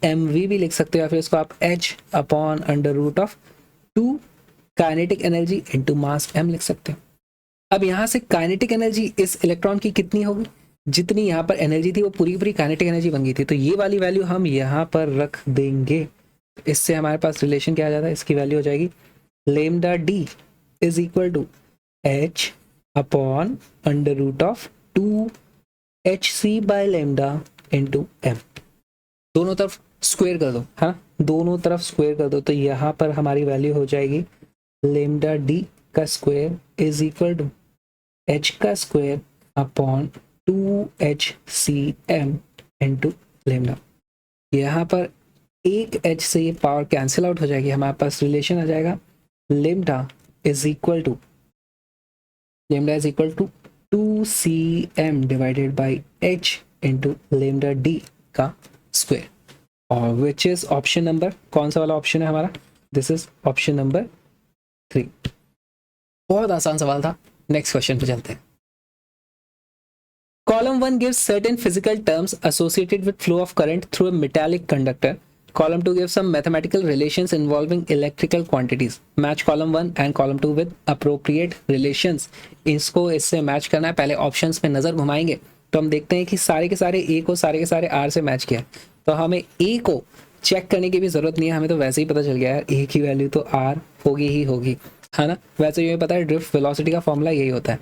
एम वी भी लिख सकते हो, या फिर इसको आप H upon under root of 2 kinetic energy into mass m लिख सकते हैं। अब यहाँ से काइनेटिक एनर्जी इस इलेक्ट्रॉन की कितनी होगी, जितनी यहाँ पर एनर्जी थी वो पूरी पूरी काइनेटिक एनर्जी बन गई थी, तो ये वाली वैल्यू हम यहाँ पर रख देंगे। इससे हमारे पास रिलेशन क्या आ जाता है, इसकी वैल्यू हो जाएगी lambda D is equal to H upon under root of 2 H C by lambda into M. दोनों तरफ स्क्वायर कर दो, हाँ दोनों तरफ स्क्वायर कर दो, तो यहाँ पर हमारी वैल्यू हो जाएगी लेमडा डी का square is equal to H का square upon 2HCm into lambda. यहाँ पर एक एच से ये पावर कैंसिल आउट हो जाएगी, हमारे पास रिलेशन आ जाएगा lambda is equal to 2Cm divided by h into lambda D का स्क्वायर, और विच इज ऑप्शन नंबर, कौन सा वाला ऑप्शन है हमारा, दिस इज ऑप्शन नंबर 3। बहुत आसान सवाल था। नेक्स्ट क्वेश्चन पे चलते हैं। Column 1 gives certain physical terms associated with flow of current through a metallic conductor. Column 2 gives some mathematical relations involving electrical quantities. Match column 1 and column 2 with appropriate relations. इसको इससे match करना है। पहले options में नजर घुमाएंगे तो हम देखते हैं कि सारे के सारे ए को सारे के सारे आर से मैच किया, तो हमें ए को चेक करने की भी जरूरत नहीं है, हमें तो वैसे ही पता चल गया है ए की वैल्यू तो आर होगी ही होगी, है ना। वैसे ये पता है ड्रिफ्ट वेलोसिटी का फॉर्मूला यही होता है।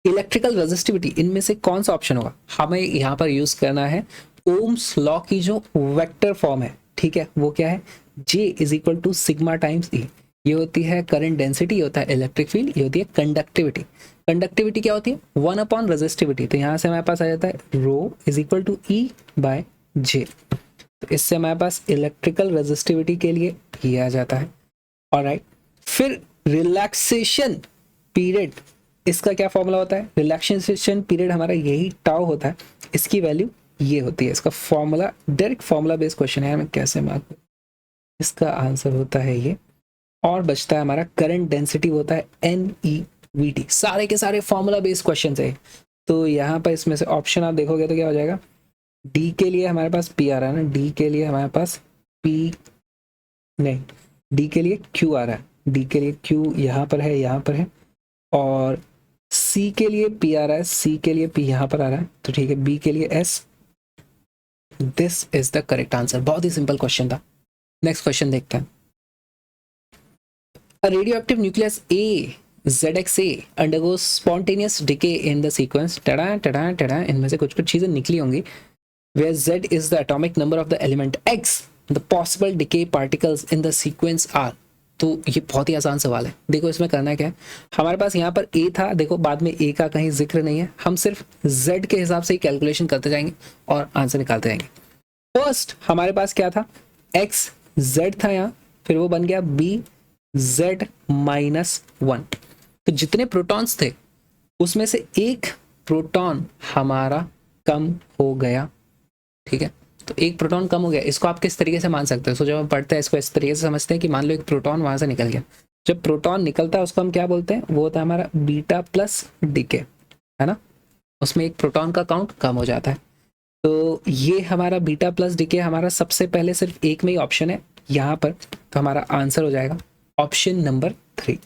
इलेक्ट्रिकल रेजिस्टिविटी, इनमें से कौन सा ऑप्शन होगा, हमें यहाँ पर यूज करना है ओम्स लॉ की जो वेक्टर फॉर्म है, ठीक है, वो क्या है, J is equal to sigma times E। ये होती है करंट डेंसिटी, ये होता है इलेक्ट्रिक फील्ड, ये होती है कंडक्टिविटी। कंडक्टिविटी क्या होती है, 1 अपॉन रेजिस्टिविटी, तो यहाँ से हमारे पास आ जाता है rho is equal to E by J। तो इससे हमारे पास इलेक्ट्रिकल रेजिस्टिविटी के लिए ये आ जाता है। ऑलराइट, फिर रिलैक्सेशन पीरियड, इसका क्या फॉर्मूला होता है, रिलैक्सेशन पीरियड हमारा यही टाउ होता है, इसकी वैल्यू ये होती है। इसका formula direct formula based question है, मैं कैसे मार्क, इसका आंसर होता है ये। और बचता है हमारा करंट डेंसिटी होता है NEVT। सारे के सारे फॉर्मूला बेस्ड क्वेश्चन है। तो यहाँ पर इसमें से ऑप्शन आप देखोगे तो क्या हो जाएगा, डी के लिए हमारे पास पी आ रहा है ना, डी के लिए हमारे पास पी नहीं, डी के लिए क्यू आ रहा है, डी के लिए क्यू यहाँ पर है, यहाँ पर है, और सी के लिए पी आ रहा है, सी के लिए पी यहाँ पर आ रहा है, तो ठीक है, बी के लिए S. This is the correct answer. बहुत ही सिंपल क्वेश्चन था। नेक्स्ट क्वेश्चन देखते हैं। A radioactive nucleus A ZXA undergoes spontaneous decay in the sequence टड़ा टड़ा टड़ा, इनमें से कुछ कुछ चीजें निकली होंगी, where Z is the atomic number of the element X, the possible decay particles in the sequence are। तो ये बहुत ही आसान सवाल है। देखो इसमें करना क्या है, हमारे पास यहाँ पर A था, देखो बाद में A का कहीं जिक्र नहीं है, हम सिर्फ Z के हिसाब से ही कैलकुलेशन करते जाएंगे और आंसर निकालते जाएंगे। फर्स्ट हमारे पास क्या था, X Z था यहाँ, फिर वो बन गया B Z -1। तो जितने प्रोटॉन्स थे उसमें से एक प्रोटॉन हमारा कम हो गया, ठीक है, तो एक प्रोटॉन कम हो गया। इसको आप किस तरीके से मान सकते हो, सो जब हम पढ़ते हैं इसको इस तरीके से समझते हैं कि मान लो एक प्रोटॉन वहां से निकल गया। जब प्रोटॉन निकलता है उसको हम क्या बोलते हैं, वो होता है हमारा बीटा प्लस डीके, है ना, उसमें एक प्रोटॉन का काउंट कम हो जाता है। तो ये हमारा बीटा प्लस डीके हमारा सबसे पहले सिर्फ एक में ही ऑप्शन है यहाँ पर, तो हमारा आंसर हो जाएगा ऑप्शन नंबर 3।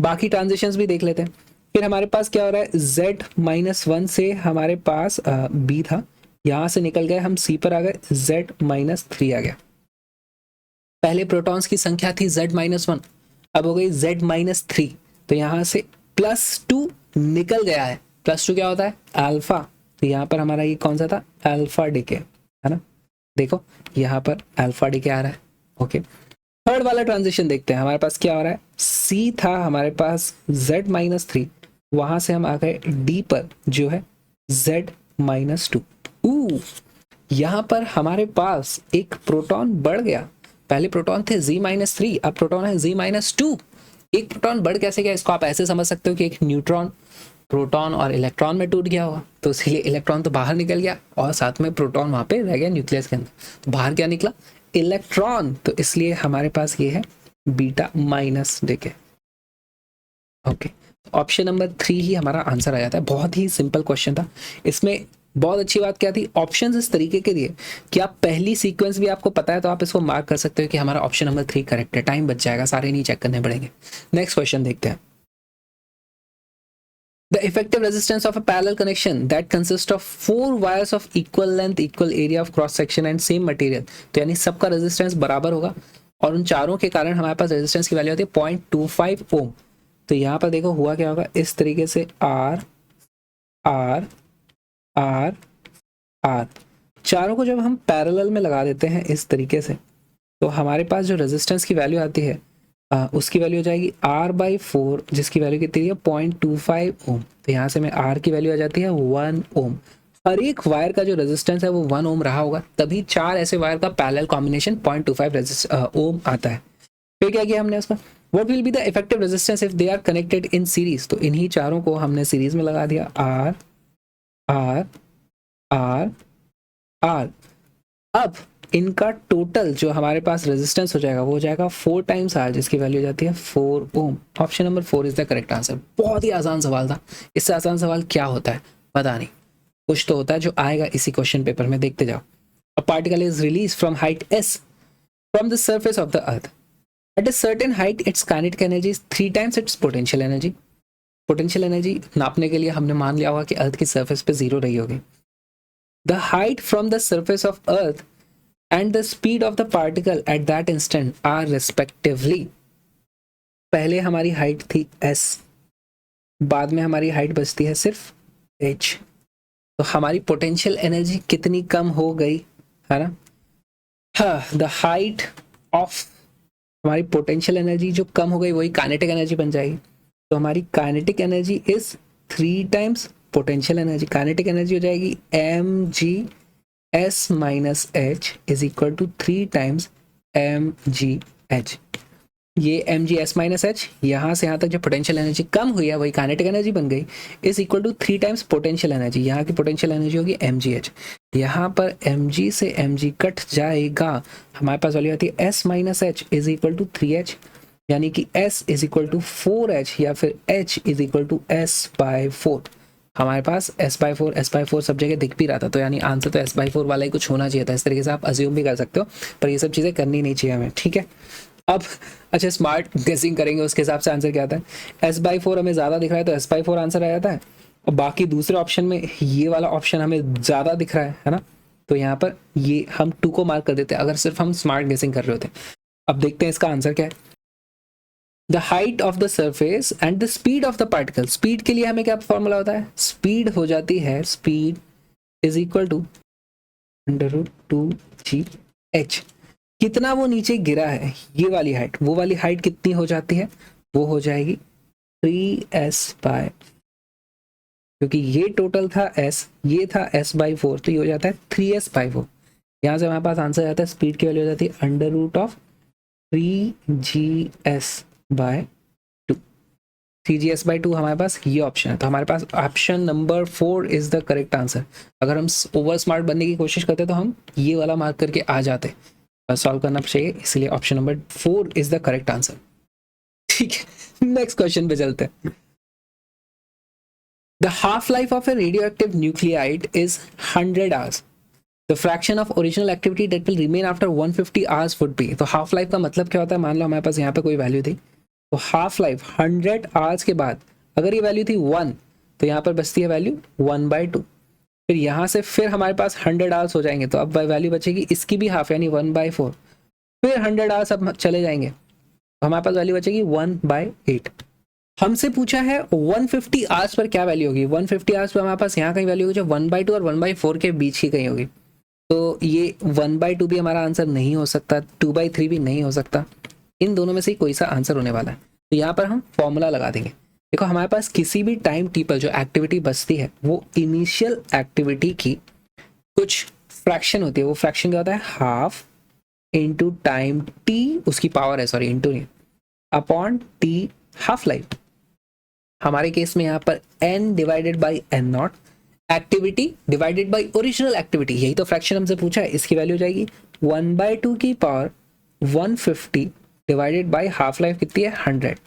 बाकी ट्रांजिशंस भी देख लेते हैं। फिर हमारे पास क्या हो रहा है, Z -1 से हमारे पास B था, यहां से निकल गए हम C पर आ गए, Z -3 आ गया। पहले प्रोटॉन्स की संख्या थी Z -1, अब हो गई Z -3, तो यहां से +2 निकल गया है। +2 क्या होता है, अल्फा, तो यहाँ पर हमारा ये कौन सा था, अल्फा डीके, है ना, देखो यहाँ पर अल्फा डीके आ रहा है। ओके, थर्ड वाला ट्रांजिशन देखते हैं। हमारे पास क्या हो रहा है, C था हमारे पास Z -3, वहां से हम आ गए D पर जो है Z -2। यहां पर हमारे पास एक प्रोटॉन बढ़ गया, पहले प्रोटॉन थे Z -3, अब प्रोटॉन है Z -2। एक प्रोटॉन बढ़ कैसे गया, इसको आप ऐसे समझ सकते हो कि एक न्यूट्रॉन प्रोटॉन और इलेक्ट्रॉन में टूट गया होगा, तो इसलिए इलेक्ट्रॉन तो बाहर निकल गया और साथ में प्रोटॉन वहाँ पे रह गया न्यूक्लियस के अंदर, तो बाहर क्या निकला, इलेक्ट्रॉन। तो इसलिए हमारे पास ये है beta minus decay. Okay, option number 3 ही हमारा आंसर आ जाता है। बहुत ही सिंपल क्वेश्चन था। इसमें बहुत अच्छी बात क्या थी, ऑप्शंस इस तरीके के दिए कि आप पहली सीक्वेंस भी आपको पता है तो आप इसको मार्क कर सकते हो कि हमारा ऑप्शन नंबर 3 करेक्ट है। टाइम बच जाएगा, सारे नहीं चेक करने पड़ेंगे। नेक्स्ट क्वेश्चन देखते हैं। The effective resistance of a parallel connection that consists of 4 wires of equal length, equal area of cross section and same material। तो यानी सबका रेजिस्टेंस बराबर होगा और उन चारों के कारण हमारे पास रेजिस्टेंस की वैल्यू होती है 0.25 ओम। तो यहाँ पर देखो हुआ क्या होगा, इस तरीके से आर आर आर आर, चारों को जब हम पैरेलल में लगा देते हैं इस तरीके से, तो हमारे पास जो रेजिस्टेंस की वैल्यू आती है उसकी वैल्यू हो जाएगी R/4, जिसकी वैल्यू कितनी है 0.25 ओम। तो यहाँ से में R की वैल्यू आ जाती है 1 ओम। हर एक वायर का जो रेजिस्टेंस है वो 1 ओम रहा होगा, तभी 4 ऐसे वायर का पैरेलल कॉम्बिनेशन 0.25 ओम आता है। फिर क्या किया हमने उसका, what will be the effective resistance if they are connected in series. तो इन्हीं चारों को हमने सीरीज में लगा दिया, R R R R। अब इनका टोटल जो हमारे पास रेजिस्टेंस हो जाएगा वो हो जाएगा 4 टाइम्स R, जिसकी वैल्यू हो जाती है 4 ohm. Option number 4 is the correct answer. बहुत ही आसान सवाल था। इससे आसान सवाल क्या होता है पता नहीं, कुछ तो होता है जो आएगा इसी क्वेश्चन पेपर में, देखते जाओ। A particle is release from height s from the surface of the earth at a certain height, it's kinetic energy is 3 times it's potential energy. Potential energy नापने के लिए हमने मान लिया होगा कि अर्थ की सरफेस पे 0 रही होगी। The height from the surface of earth and the speed of the particle at that instant are respectively। पहले हमारी हाइट थी s, बाद में हमारी हाइट बचती है सिर्फ h। तो हमारी पोटेंशियल एनर्जी कितनी कम हो गई है ना। हाँ, द हाइट ऑफ हमारी पोटेंशियल एनर्जी जो कम हो गई वही काइनेटिक एनर्जी बन जाएगी। तो हमारी kinetic energy is 3 times potential energy. Kinetic energy हो जाएगी mg S minus H is equal to 3 times mgh। ये mg s minus h, यहाँ से यहाँ तक जो पोटेंशियल एनर्जी कम हुई है वही काइनेटिक एनर्जी बन गई, is equal to 3 times potential energy. यहाँ की पोटेंशियल एनर्जी होगी mgh। यहाँ पर mg से mg कट जाएगा, हमारे पास वैल्यू आती है s minus h is equal to 3h, यानी कि s is equal to 4h या फिर h is equal to s/4। हमारे पास s/4 सब जगह दिख भी रहा था, तो यानी आंसर तो s/4 वाला ही कुछ होना चाहिए था। इस तरीके से आप अज्यूम भी कर सकते हो, पर ये सब चीज़ें करनी नहीं चाहिए हमें, ठीक है। अब अच्छा, स्मार्ट गेसिंग करेंगे उसके हिसाब से आंसर क्या आता है। s/4 हमें ज़्यादा दिख रहा है तो s/4 आंसर आ जाता है, और बाकी दूसरे ऑप्शन में ये वाला ऑप्शन हमें ज़्यादा दिख रहा है ना, तो यहाँ पर ये हम 2 को मार्क कर देते हैं अगर सिर्फ हम स्मार्ट गेसिंग कर रहे होते। अब देखते हैं इसका आंसर क्या है। The height of the surface and the speed of the particle. Speed के लिए हमें क्या फॉर्मूला होता है, स्पीड हो जाती है, speed is equal to √2gh। कितना वो नीचे गिरा है, ये वाली हाइट, वो वाली हाइट कितनी हो जाती है, वो हो जाएगी 3s/, क्योंकि ये टोटल था s, ये था s/4, तो ये हो जाता है 3s/4। यहाँ से हमारे पास आंसर आता है, स्पीड की वैल्यू हो जाती है √3gs/2। 3gs/2 हमारे पास ये ऑप्शन है, तो हमारे पास option number 4 is the correct answer. अगर हम ओवर स्मार्ट बनने की कोशिश करते तो हम ये वाला मार्क करके आ जाते, सॉल्व करना चाहिए, इसलिए option number 4 is the correct answer. ठीक है, नेक्स्ट क्वेश्चन पे चलते हैं। The half life of A radioactive nuclide is 100 hours। The fraction of original activity that will remain after 150 hours would be। तो हाफ लाइफ का मतलब क्या होता है, मान लो हमारे पास यहाँ पे कोई वैल्यू थी, तो हाफ लाइफ 100 आवर्स के बाद अगर ये वैल्यू थी 1, तो यहाँ पर बचती है वैल्यू 1/2। फिर यहाँ से फिर हमारे पास 100 आवर्स हो जाएंगे, तो अब वैल्यू बचेगी इसकी भी हाफ, यानी 1/4। फिर 100 आवर्स अब चले जाएंगे, तो हमारे पास वैल्यू बचेगी 1/8। हमसे पूछा है 150 आवर्स पर क्या वैल्यू होगी। 150 आवर्स पर हमारे पास यहाँ कहीं वैल्यू होगी जो 1/2 और 1/4 के बीच ही कहीं होगी। तो ये 1/2 भी हमारा आंसर नहीं हो सकता, 2/3 भी नहीं हो सकता, इन दोनों में से कोई सा आंसर होने वाला है। तो यहाँ पर हम फॉर्मूला लगा देंगे। देखो हमारे पास किसी भी टाइम टी पर जो एक्टिविटी बचती है वो इनिशियल एक्टिविटी की कुछ फ्रैक्शन होती है। वो फ्रैक्शन क्या होता है, हाफ इंटू टाइम टी, उसकी पावर है, सॉरी इंटू नहीं, अपॉन टी हाफ लाइफ। हमारे केस में यहाँ पर n divided by N naught, activity divided by original activity, यही तो फ्रैक्शन हमसे पूछा है, इसकी वैल्यू हो जाएगी 1/2 की power 150 divided by half life कितनी है 100,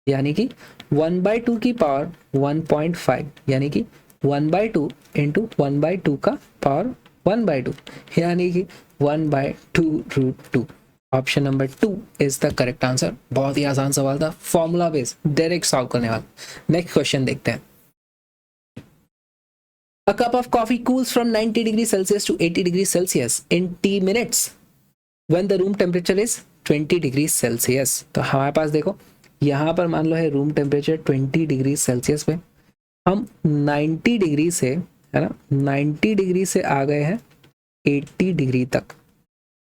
यानी कि 1/2 की पावर 1.5, यानी कि 1/2 इंटू 1/2 का पावर 1/2, यानी कि 1/2√2। Option number 2 is the correct answer. बहुत ही आसान सवाल था, फॉर्मूला बेस्ड, डायरेक्ट सॉल्व करने वाला। नेक्स्ट क्वेश्चन देखते हैं। A cup of coffee cools from 90 degrees Celsius to 80 degrees Celsius in t minutes when the room temperature is 20 degrees Celsius। तो हमारे पास देखो यहाँ पर मान लो है रूम टेम्परेचर 20 डिग्री सेल्सियस पे, हम 90 डिग्री से, है ना, 90 डिग्री से आ गए हैं 80 डिग्री तक।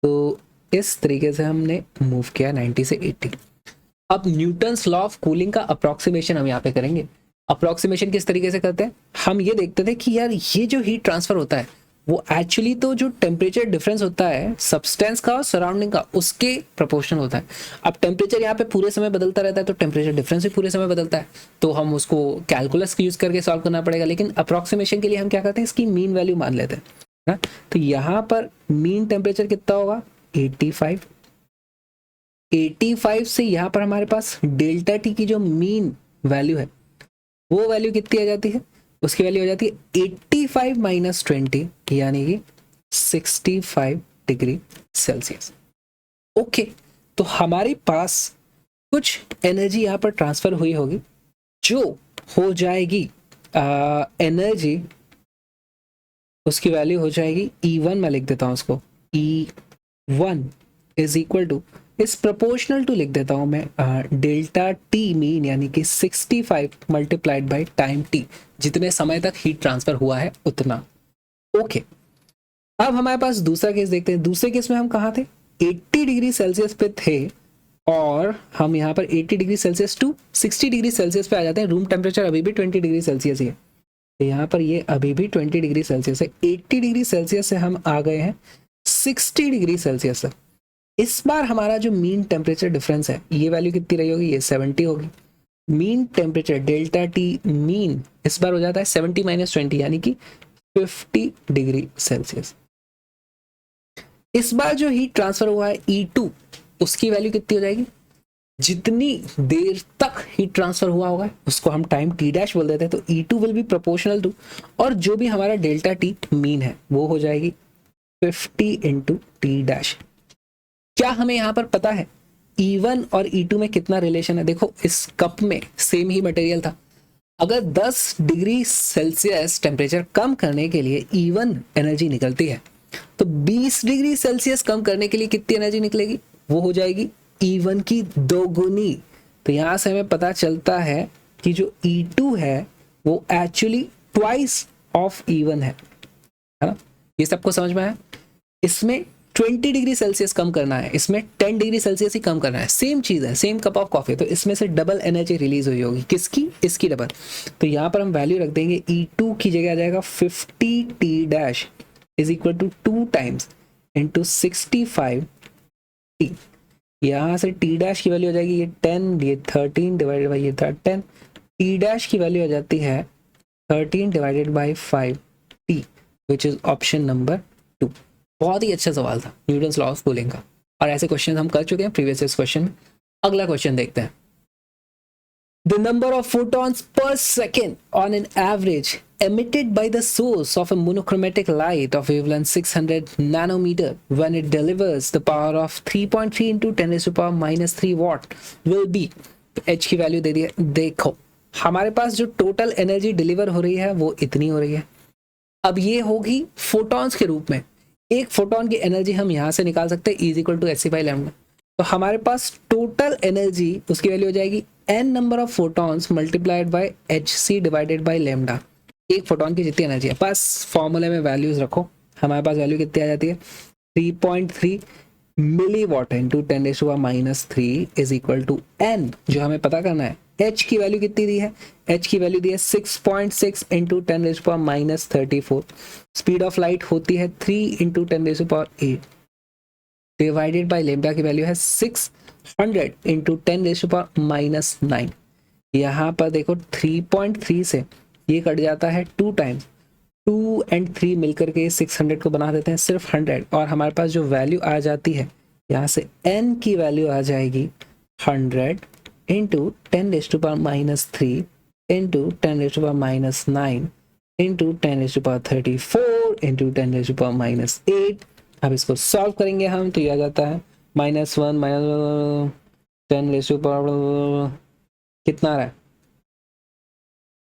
तो इस तरीके से हमने मूव किया 90 से 80। अब न्यूटन्स लॉ ऑफ कूलिंग का अप्रोक्सीमेशन हम यहाँ पे करेंगे। अप्रोक्सीमेशन किस तरीके से करते हैं, हम ये देखते थे कि यार ये जो हीट ट्रांसफर होता है वो एक्चुअली तो जो टेम्परेचर डिफरेंस होता है सब्सटेंस का और सराउंडिंग का, उसके प्रोपोर्शनल होता है। अब टेम्परेचर यहाँ पे पूरे समय बदलता रहता है तो टेम्परेचर डिफरेंस भी पूरे समय बदलता है, तो हम उसको कैलकुलस यूज करके सॉल्व करना पड़ेगा। लेकिन अप्रोक्सीमेशन के लिए हम क्या करते हैं, इसकी मीन वैल्यू मान लेते हैं ना। तो यहाँ पर मीन टेम्परेचर कितना होगा 85। 85 से यहाँ पर हमारे पास डेल्टा टी की जो मीन वैल्यू है वो वैल्यू कितनी आ जाती है, उसकी वैल्यू हो जाती है 85 माइनस 20, यानी कि 65 डिग्री सेल्सियस। ओके, तो हमारे पास कुछ एनर्जी यहाँ पर ट्रांसफर हुई होगी जो हो जाएगी एनर्जी, उसकी वैल्यू हो जाएगी E1, मैं लिख देता हूँ उसको, E1 इज इक्वल टू, इस प्रोपोर्शनल टू लिख देता हूं मैं डेल्टा टी मीन, यानी कि 65 मल्टीप्लाइड बाय टाइम टी, जितने समय तक हीट ट्रांसफर हुआ है उतना। ओके, अब हमारे पास दूसरा केस देखते हैं। दूसरे केस में हम कहाँ थे, 80 डिग्री सेल्सियस पे थे और हम यहाँ पर 80 degree Celsius to 60 degree Celsius पे आ जाते हैं। रूम टेम्परेचर अभी भी 20 डिग्री सेल्सियस ही है, तो यहाँ पर ये अभी भी 20 डिग्री सेल्सियस है। 80 डिग्री सेल्सियस से हम आ गए हैं 60 डिग्री सेल्सियस तक। इस बार हमारा जो मीन टेम्परेचर डिफरेंस है ये वैल्यू कितनी रही होगी, ये 70 होगी। Mean temperature delta T mean इस बार हो जाता है 70 माइनस 20, यानी कि 50 डिग्री सेल्सियस। इस बार जो हीट ट्रांसफर हुआ है E2, उसकी वैल्यू कितनी हो जाएगी, जितनी देर तक हीट ट्रांसफर हुआ होगा उसको हम टाइम टी डैश बोल देते हैं, तो E2 will be proportional to, और जो भी हमारा डेल्टा टी मीन है वो हो जाएगी 50 इंटू टी डैश। क्या हमें यहाँ पर पता है E1 और E2 में कितना रिलेशन है। देखो इस कप में सेम ही मटेरियल था, अगर 10 डिग्री सेल्सियस टेम्परेचर कम करने के लिए E1 एनर्जी निकलती है तो 20 डिग्री सेल्सियस कम करने के लिए कितनी एनर्जी निकलेगी, वो हो जाएगी E1 की दोगुनी। तो यहाँ से हमें पता चलता है कि जो E2 है वो एक्चुअली ट्वाइस ऑफ E1 है ना। ये सबको समझ में आया। इसमें 20 डिग्री सेल्सियस कम करना है, इसमें 10 डिग्री सेल्सियस ही कम करना है, सेम चीज़ है, सेम कप ऑफ कॉफी, तो इसमें से डबल एनर्जी रिलीज हुई होगी, किसकी, इसकी डबल। तो यहाँ पर हम वैल्यू रख देंगे, E2 की जगह आ जाएगा 50 T dash is equal to 2 times into 65 T. यहाँ से टी डैश की वैल्यू हो जाएगी ये 10, ये 13 डिवाइडेड बाई ये 10, टी डैश की वैल्यू हो जाती है 13 divided by 5 T, which is option number 2। बहुत ही अच्छा सवाल था न्यूटन्स लॉ ऑफ कूलिंग का, और ऐसे क्वेश्चन हम कर चुके हैं प्रीवियस ईयर क्वेश्चन में। अगला क्वेश्चन देखते हैं। The number of photons per second on an average emitted by the source of a monochromatic light of wavelength 600 nanometer when it delivers the power of 3.3 into 10 raised to power minus 3 watt will be। H की value दे दी है। देखो हमारे पास जो total energy deliver हो रही है वो इतनी हो रही है। अब ये होगी फोटॉन्स के रूप में, एक फोटोन की एनर्जी हम यहाँ से निकाल सकते हैं is equal to H C by lambda. तो हमारे पास टोटल एनर्जी उसकी वैल्यू हो जाएगी n number of photons multiplied by H C divided by lambda. एक फोटोन की जितनी एनर्जी है, बस फॉर्मूले में वैल्यूज रखो, हमारे पास वैल्यू कितनी आ जाती है 3.3 milliwatt into 10 raise to power minus 3 is equal to n, जो हमें पता करना है। h की वैल्यू कितनी दी है, h की वैल्यू दी है 6.6 into 10 raise to power minus 34। Speed of light होती है 3 into 10 raise to power 8 divided by lambda की वैल्यू है 600 into 10 raise to power minus 9। यहाँ पर देखो 3.3 से ये कट जाता है 2 टाइम्स, 2 and 3 मिलकर के 600 को बना देते हैं सिर्फ 100, और हमारे पास जो वैल्यू आ जाती है यहाँ से n की वैल्यू आ जाएगी 100 इंटू 10⁻³ इंटू 10⁻⁹ इंटू 10⁻34 इंटू 10⁻8। अब इसको सॉल्व करेंगे हम तो ये आ जाता है -1 माइनस 10⁻, कितना आ रहा है,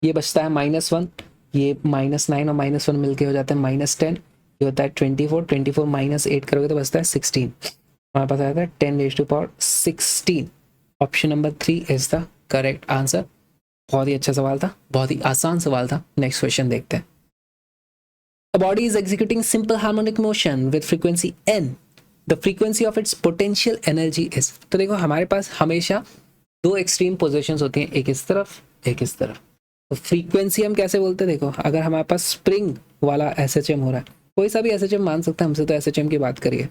ये बचता है -1, ये -9 और -1 मिलके हो जाता है -10, ये होता है 24, 24 -8 करोगे तो बचता है 16, हमारे पास आ जाता है 10⁻16। Option number 3 is the correct answer. बहुत ही अच्छा सवाल था, बहुत ही आसान सवाल था। नेक्स्ट क्वेश्चन देखते हैं। A body is executing simple harmonic motion with frequency n. The frequency of its potential energy is। तो देखो हमारे पास हमेशा दो एक्सट्रीम पोजीशंस होती हैं, एक इस तरफ एक इस तरफ। तो फ्रीक्वेंसी हम कैसे बोलते हैं, देखो अगर हमारे पास स्प्रिंग वाला SHM हो रहा है, कोई सा भी SHM मान सकता है, हमसे तो SHM की बात करिए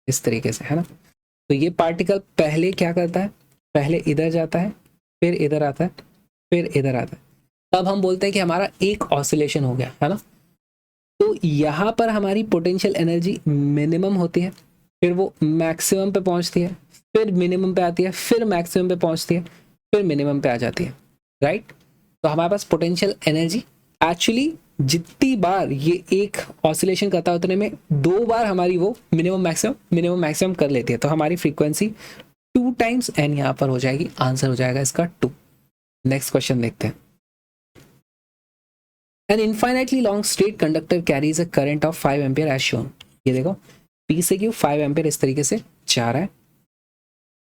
इस तरीके से, है ना। तो ये पार्टिकल पहले क्या करता है, पहले इधर जाता है, फिर इधर आता है, फिर इधर आता है, तब हम बोलते हैं कि हमारा एक ऑसिलेशन हो गया, है ना। तो यहाँ पर हमारी पोटेंशियल एनर्जी मिनिमम होती है, फिर वो मैक्सिमम पे पहुँचती है, फिर मिनिमम पे आती है, फिर मैक्सिमम पे पहुँचती है, फिर मिनिमम पे आ जाती है, राइट। तो हमारे पास पोटेंशियल एनर्जी एक्चुअली जितनी बार ये एक ऑसिलेशन करता है उतने में 2 बार हमारी वो मिनिमम मैक्सिमम कर लेती है। तो हमारी फ्रीक्वेंसी 2 टाइम्स n यहाँ पर हो जाएगी, आंसर हो जाएगा इसका 2। नेक्स्ट क्वेश्चन देखते हैं। An infinitely long straight conductor carries a current of 5 ampere as shown। ये देखो P से Q 5 एम्पियर इस तरीके से जा रहा है।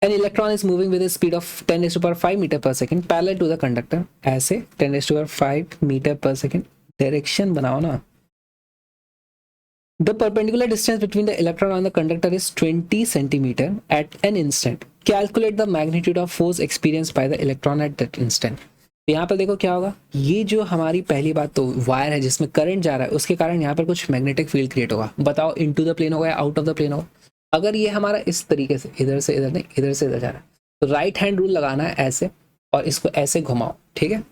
An electron is moving with a speed of 10⁵ meter per second parallel to the conductor। ऐसे 10⁵ meter per second डायरेक्शन बनाओ ना। The perpendicular distance between the electron and the conductor is 20 centimeter at an instant। Calculate the magnitude of force experienced by the electron at that instant। यहाँ पर देखो क्या होगा, ये जो हमारी पहली बात तो वायर है जिसमें करंट जा रहा है, उसके कारण यहाँ पर कुछ मैग्नेटिक फील्ड क्रिएट होगा। बताओ इनटू द प्लेन होगा या आउट ऑफ द प्लेन होगा। अगर ये हमारा इस तरीके से इधर से इधर नहीं, इधर से इधर जा रहा है, तो राइट हैंड रूल लगाना है ऐसे, और इसको ऐसे घुमाओ, ठीक है।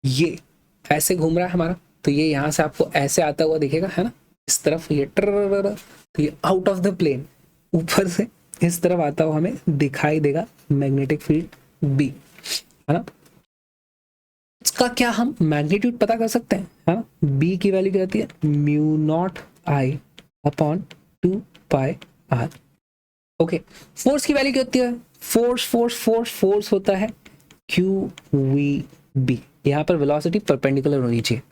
ये ऐसे घूम रहा है हमारा, तो ये यहाँ से आपको ऐसे आता हुआ दिखेगा, है ना, इस तरफ ये तो ये आउट ऑफ द प्लेन ऊपर से इस तरफ आता हुआ हमें दिखाई देगा मैग्नेटिक फील्ड बी, है ना। इसका क्या हम मैग्नीट्यूड पता कर सकते हैं, है ना। बी की वैल्यू क्या होती है, μ0I upon 2πr। Okay, force की वैल्यू क्या होती है, फोर्स होता है QVB। यहाँ पर वेलोसिटी परपेंडिकुलर होनी चाहिए,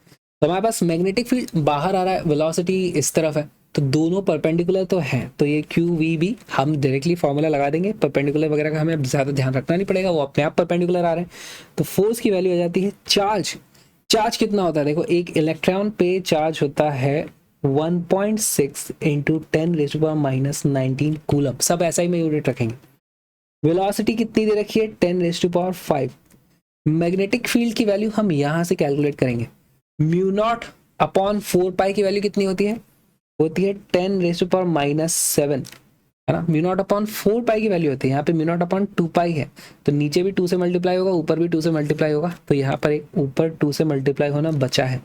तो हमारे पास मैग्नेटिक फील्ड बाहर आ रहा है, वेलोसिटी इस तरफ है, तो दोनों परपेंडिकुलर तो हैं, तो ये QVB हम डायरेक्टली फॉर्मूला लगा देंगे। परपेंडिकुलर वगैरह का हमें ज़्यादा ध्यान रखना नहीं पड़ेगा, वो अपने आप परपेंडिकुलर आ रहे हैं। तो फोर्स की वैल्यू आ जाती है चार्ज कितना होता है, देखो एक इलेक्ट्रॉन पे चार्ज होता है 1.6 इंटू 10⁻⁻19 कूलम। सब ऐसा ही में यूनिट रखेंगे। वेलोसिटी कितनी दे रखी है, 10⁵5। मैग्नेटिक फील्ड की वैल्यू हम यहाँ से कैलकुलेट करेंगे, μ0 अपॉन 4π की वैल्यू कितनी होती है 10⁻⁻7, है ना। μ0 अपॉन 4π की वैल्यू होती है, यहाँ पे μ0 अपॉन 2π है, तो नीचे भी 2 से मल्टीप्लाई होगा, ऊपर भी 2 से मल्टीप्लाई होगा, तो यहाँ पर एक ऊपर 2 से मल्टीप्लाई होना बचा है।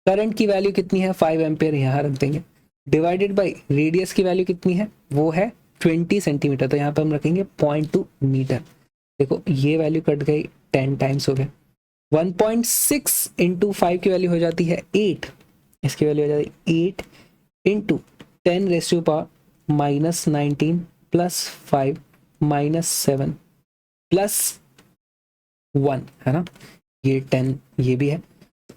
करंट की वैल्यू कितनी है 5 एम्पियर, यहाँ रख देंगे, डिवाइडेड बाई रेडियस की वैल्यू कितनी है, वो है 20 सेंटीमीटर, तो यहाँ पर हम रखेंगे 0.2 मीटर। देखो ये वैल्यू कट गई, 10 टाइम्स हो गए। 1.6 इंटू 5 की वैल्यू हो जाती है 8, इसकी वैल्यू हो जाती है 8 इंटू 10⁻⁻19 प्लस 5 माइनस 7 प्लस 1, है ना, ये 10 ये भी है,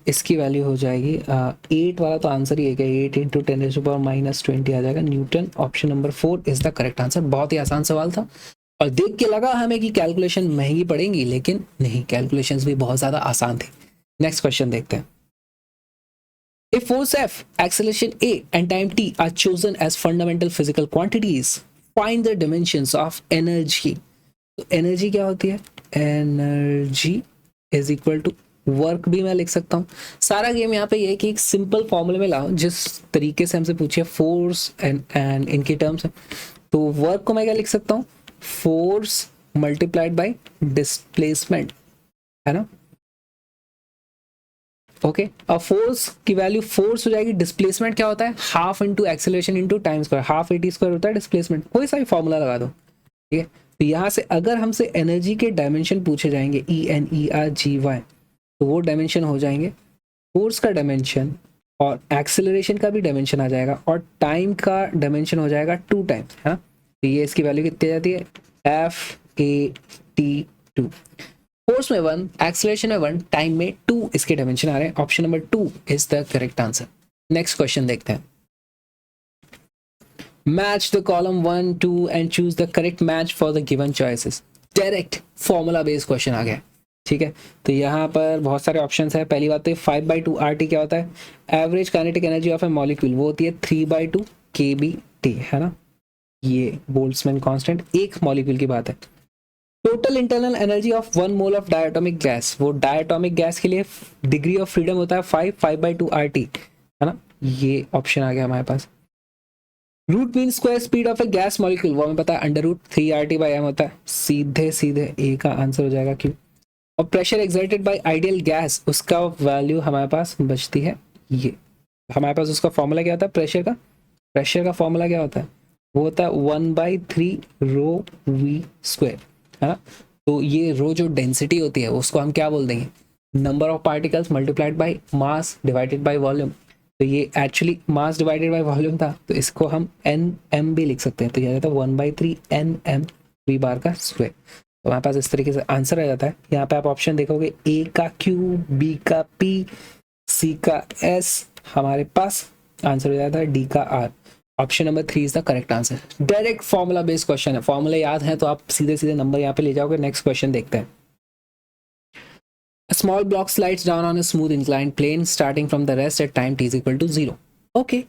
इसकी वैल्यू हो जाएगी 8 वाला तो आंसर ही है क्या, 8 इंटू 10⁻⁻20 आ जाएगा Newton. Option number 4 is the correct answer. बहुत ही आसान सवाल था, और देख के लगा हमें कि कैलकुलेशन महंगी पड़ेंगी, लेकिन नहीं, कैलकुलेशंस भी बहुत ज़्यादा आसान थे। नेक्स्ट क्वेश्चन देखते हैं। If force F, acceleration A and time t are chosen as fundamental physical quantities, find the dimensions of energy। तो एनर्जी क्या होती है, energy is equal to work भी मैं लिख सकता हूँ। सारा गेम यहाँ पे ये है कि एक सिंपल फॉर्मूले में लाओ, जिस तरीके से हमसे पूछिए फोर्स एंड इनके टर्म्स है, तो वर्क को मैं क्या लिख सकता हूँ, फोर्स मल्टीप्लाइड बाय डिस्प्लेसमेंट, है ना। ओके, अब फोर्स की वैल्यू फोर्स हो जाएगी, डिस्प्लेसमेंट क्या होता है, half into acceleration into time square, half A T square होता है डिस्प्लेसमेंट, कोई सा भी फॉर्मूला लगा दो, ठीक है। तो यहाँ से अगर हमसे एनर्जी के डायमेंशन पूछे जाएंगे ENERGY, तो वो डायमेंशन हो जाएंगे फोर्स का डायमेंशन और एक्सेलरेशन का भी डायमेंशन आ जाएगा और टाइम का डायमेंशन हो जाएगा 2 टाइम्स, है ना। तो ये इसकी वैल्यू कितनी जाती है, FAT2। फोर्स में 1, एक्सेलरेशन में 1, टाइम में 2 इसके डायमेंशन आ रहे हैं। Option number 2 is the correct answer. Next question देखते हैं। Match the column 1, 2 and choose the correct match for the given choices. Direct formula based question आ गया, ठीक है। तो यहाँ पर बहुत सारे ऑप्शंस है। पहली बात तो 5/2 RT क्या होता है, average kinetic energy of A molecule, वो होती है 3/2 kBT, है ना। ये बोल्ट्जमैन कांस्टेंट एक मॉलिक्यूल की बात है। Total internal energy of 1 mole of diatomic gas, वो डायटोमिक गैस के लिए डिग्री ऑफ फ्रीडम होता है 5/2 RT, है ना। ये ऑप्शन आ गया हमारे पास। Root mean square speed of a gas molecule, वो हमें पता है √3RT/m होता है, सीधे सीधे ए का आंसर हो जाएगा क्यों। और pressure exerted by ideal gas, उसका वैल्यू हमारे पास बचती है ये, हमारे पास उसका फॉर्मूला क्या होता है प्रेशर का फॉर्मूला क्या होता है, वो होता है 1/3 ρV², है ना। तो ये रो जो डेंसिटी होती है उसको हम क्या बोल देंगे, number of particles multiplied by mass divided by volume. तो ये actually mass divided by volume था, तो इसको हम NM भी लिख सकते हैं। तो ये जाता है 1/3 NM/V²। तो हमारे पास इस तरीके से आंसर आ जाता है। यहाँ पे आप ऑप्शन देखोगे, A का Q, B का P, C का S, हमारे पास आंसर हो जाता है D का R। Option number 3 is the correct answer. Direct formula based question है, फॉर्मूले याद है तो आप सीधे सीधे नंबर यहाँ पे ले जाओगे। नेक्स्ट क्वेश्चन देखते हैं। A small block slides down on a smooth inclined plane starting from the rest at time t is equal to 0. Okay.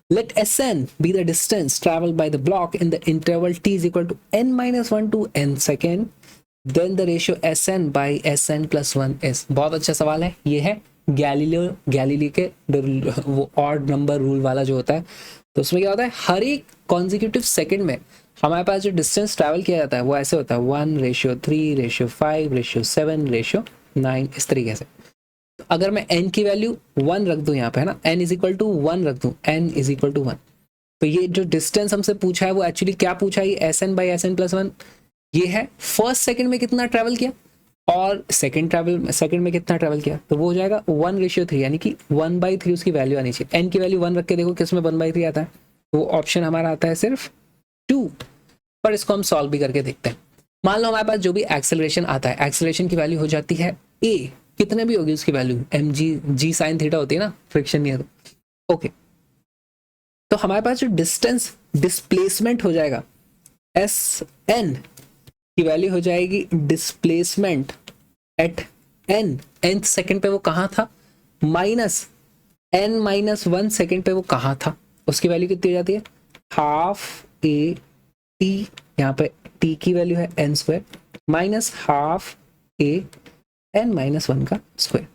Let Sn be the distance traveled by the block in the interval t is equal to n-1 to n second. Then the ratio Sn by Sn+1 is. बहुत अच्छा सवाल है। ये है Galileo के वो odd number rule वाला जो होता है। तो उसमें क्या होता है, हर एक कॉन्जिक्यूटिव सेकंड में हमारे पास जो डिस्टेंस ट्रैवल किया जाता है वो ऐसे होता है 1:3, 5:7, 9, इस तरीके से। तो अगर मैं n की वैल्यू 1 रख दूं यहाँ पे, है ना, n = 1 रख दूं, n = 1, तो ये जो डिस्टेंस हमसे पूछा है वो एक्चुअली क्या पूछा है, ये Sn by Sn+1 ये है फर्स्ट सेकंड में कितना ट्रैवल किया और सेकंड में कितना ट्रैवल किया। तो वो हो जाएगा 1:3, यानी कि 1/3 उसकी वैल्यू आनी चाहिए। n की वैल्यू 1 रख के देखो किसमें 1/3 आता है, तो ऑप्शन हमारा आता है सिर्फ 2। पर इसको हम सॉल्व भी करके देखते हैं। मान लो हमारे पास जो भी एक्सेलरेशन आता है, एक्सेलरेशन की वैल्यू हो जाती है a, कितने भी होगी उसकी वैल्यू, mg sin थीटा होती है ना, फ्रिक्शन नहीं है तो। ओके, तो हमारे पास जो डिस्टेंस डिस्प्लेसमेंट हो जाएगा Sn की वैल्यू हो जाएगी डिस्प्लेसमेंट एट nth सेकंड पे वो कहाँ था, -n-1 सेकंड पे वो कहाँ था, उसकी वैल्यू कितनी हो जाती है, ½ a t, यहाँ पे t की वैल्यू है n² -½ a n-1 का स्क्वायर।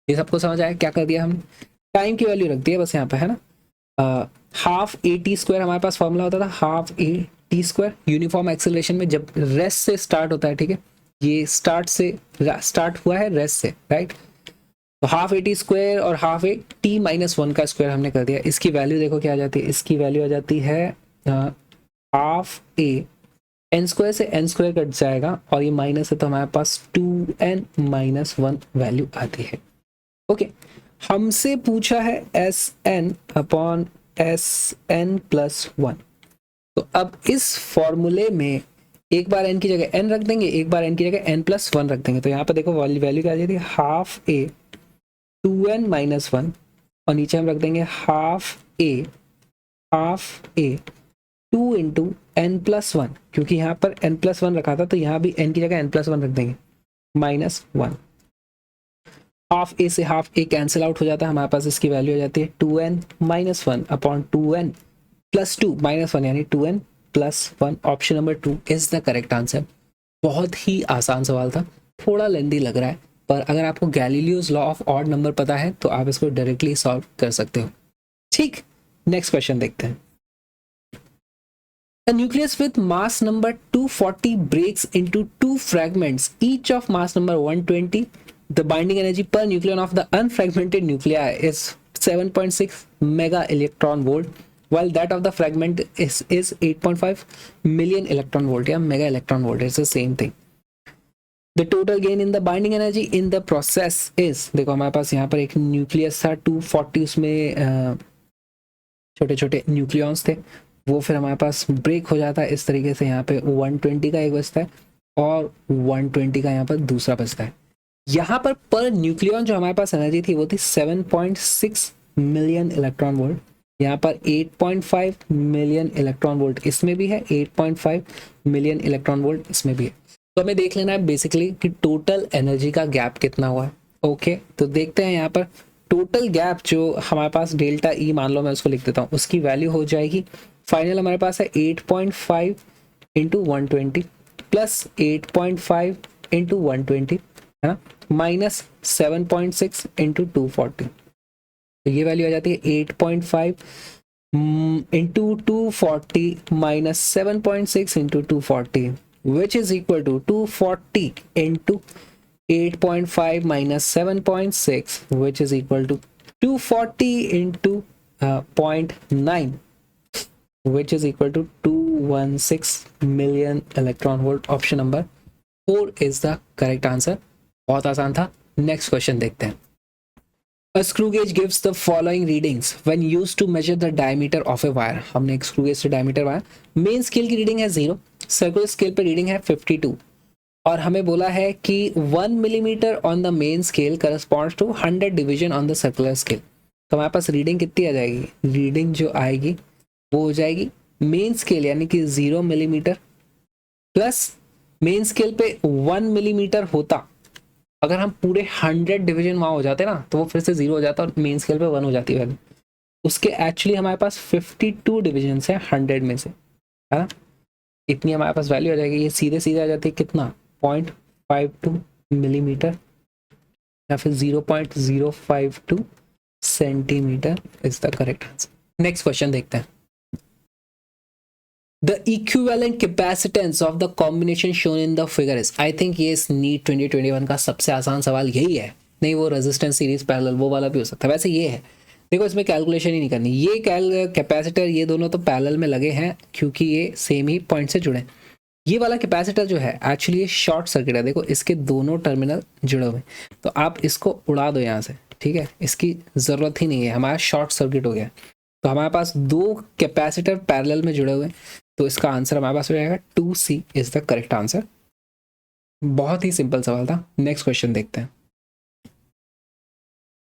ये सबको समझ आया क्या कर दिया हमने, टाइम की वैल्यू रख दी है बस यहाँ पे, है ना। ½ at² हमारे पास फॉर्मूला होता था ½ at²। यूनिफॉर्म एक्सेलरेशन में जब रेस्ट से स्टार्ट होता है, ठीक है, ये स्टार्ट हुआ है रेस्ट से, राइट। तो ½ at² और ½ a t-1 का स्क्वायर हमने कर दिया। इसकी वैल्यू देखो क्या आ जाती है, इसकी वैल्यू आ जाती है ½ a n² से n² कट जाएगा और ये माइनस है तो हमारे पास 2n-1 वैल्यू आती है। ओके, हमसे पूछा है Sn/Sn+1। तो अब इस फॉर्मूले में एक बार n की जगह n रख देंगे, एक बार n की जगह n+1 रख देंगे। तो यहाँ पर देखो वैल्यू क्या आ जाती है, ½ a 2n-1 और नीचे हम रख देंगे ½ a 2 × n+1, क्योंकि यहाँ पर n+1 रखा था तो यहाँ भी n की जगह n+1 रख देंगे, -1। ½ a से ½ a कैंसिल आउट हो जाता है, हमारे पास इसकी वैल्यू हो जाती है 2n-1 अपॉन 2n + 2 -1 यानी 2n+1। Option number 2 is the correct answer. बहुत ही आसान सवाल था, थोड़ा लेंदी लग रहा है, पर अगर आपको Galileo's law of odd number पता है तो आप इसको डायरेक्टली सॉल्व कर सकते हो। ठीक, नेक्स्ट क्वेश्चन देखते हैं। A nucleus with mass number 240 breaks into 2 fragments, each of mass number 120 the binding energy per nucleon of the unfragmented nuclei is 7.6 mega electron volt, while that of the fragment is 8.5 million electron volt या mega electron volt. It's the same thing. The total gain in the binding energy in the process is, देखो हमारे पास यहाँ पर एक nucleus था 240, उसमें छोटे छोटे न्यूक्लियॉन्स थे, वो फिर हमारे पास ब्रेक हो जाता है इस तरीके से, यहाँ पे 120 का एक बचता है और 120 का यहाँ पर दूसरा बचता है। यहाँ पर न्यूक्लियॉन जो हमारे पास एनर्जी थी वो थी 7.6 मिलियन इलेक्ट्रॉन वोल्ट, यहाँ पर 8.5 मिलियन इलेक्ट्रॉन वोल्ट इसमें भी है, 8.5 मिलियन इलेक्ट्रॉन वोल्ट इसमें भी है। तो हमें देख लेना है बेसिकली कि टोटल एनर्जी का गैप कितना हुआ है। ओके, तो देखते हैं यहाँ पर टोटल गैप जो हमारे पास डेल्टा ई मान लो, मैं उसको लिख देता हूँ, उसकी वैल्यू हो जाएगी फाइनल हमारे पास है 8.5 इंटू 120 प्लस 8.5 इंटू 120 है ना, माइनस 7.6 इंटू 240। तो ये वैल्यू आ जाती है 8.5 into 240 minus 7.6 into 240 which is equal to 240 into 8.5 minus 7.6 which is equal to 240 into 0.9 which is equal to 216 million electron volt. Option number 4 is the correct answer. बहुत आसान था। नेक्स्ट क्वेश्चन देखते हैं। A screw gauge gives the following readings when used to measure the diameter of a wire. हमने एक screw gauge से diameter via, main scale की reading है 0, सर्कुलर स्केल पे रीडिंग है 52 और हमें बोला है कि 1 millimetre on the main scale corresponds to 100 division on the circular scale. तो हमारे पास रीडिंग कितनी आ जाएगी? रीडिंग जो आएगी वो हो जाएगी मेन स्केल यानी कि 0 मिलीमीटर प्लस मेन स्केल पे 1 मिलीमीटर होता, अगर हम पूरे 100 डिवीजन वहाँ हो जाते ना तो वो फिर से 0 हो जाता और मेन स्केल पे 1 हो जाती वैल्यू। उसके एक्चुअली हमारे पास 52 डिवीजन है 100 में से, है ना, इतनी हमारे पास वैल्यू आ जाएगी। ये सीधे सीधे आ जाती है कितना? 0.52 मिलीमीटर या फिर 0.052 centimetre is the correct answer. Next question देखते हैं। The equivalent capacitance of the combination shown in the figure is, I think ये नीट 2021 का सबसे आसान सवाल यही है, नहीं वो रेजिस्टेंस सीरीज पैरेलल वो वाला भी हो सकता है, वैसे ये है। देखो इसमें कैलकुलेशन ही नहीं करनी, ये कैपेसिटर ये दोनों तो पैरेलल में लगे हैं क्योंकि ये सेम ही पॉइंट से जुड़े। ये वाला कैपेसिटर जो है एक्चुअली ये शॉर्ट सर्किट है, देखो इसके दोनों टर्मिनल जुड़े हुए, तो आप इसको उड़ा दो यहाँ से, ठीक है, इसकी ज़रूरत ही नहीं है, हमारा शॉर्ट सर्किट हो गया। तो हमारे पास 2 कैपेसिटर पैरेलल में जुड़े हुए हैं, तो इसका आंसर हमारे पास हो जाएगा 2C is the correct answer. बहुत ही सिंपल सवाल था। नेक्स्ट क्वेश्चन देखते हैं।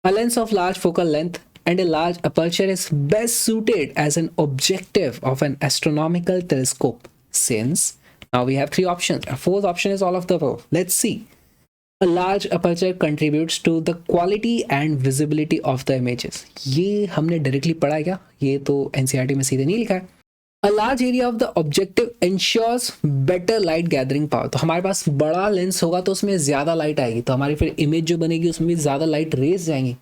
A lens of large focal length and a large aperture is best suited as an objective of an astronomical telescope since, now we have 3 options. A 4th option is all of the above. Let's see. A large aperture contributes to the quality and visibility of the images. ये हमने directly पढ़ा है क्या? ये तो NCERT में सीधे नहीं लिखा है। A large area of the objective ensures better light gathering power. तो हमारे पास बड़ा लेंस होगा तो उसमें ज़्यादा लाइट आएगी, तो हमारी फिर इमेज जो बनेगी उसमें भी ज़्यादा लाइट रेज जाएंगी,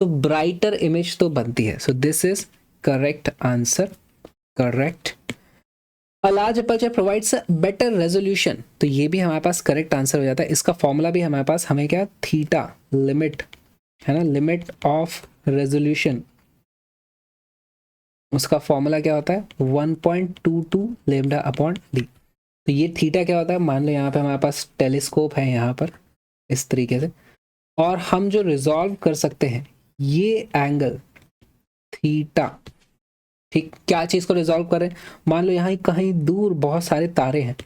तो ब्राइटर इमेज तो बनती है। So this is correct answer, correct. A large aperture provides a better resolution. तो ये भी हमारे पास करेक्ट आंसर हो जाता है। इसका फॉर्मूला भी हमारे पास, हमें क्या, थीटा लिमिट है ना, लिमिट ऑफ रेजोल्यूशन, उसका फॉर्मूला क्या होता है 1.22 लेम्डा अपॉन डी। तो ये थीटा क्या होता है, मान लो यहाँ पे हमारे पास टेलीस्कोप है यहाँ पर इस तरीके से, और हम जो रिजॉल्व कर सकते हैं ये एंगल थीटा, ठीक, क्या चीज़ को रिजॉल्व करें, मान लो यहाँ कहीं दूर बहुत सारे तारे हैं,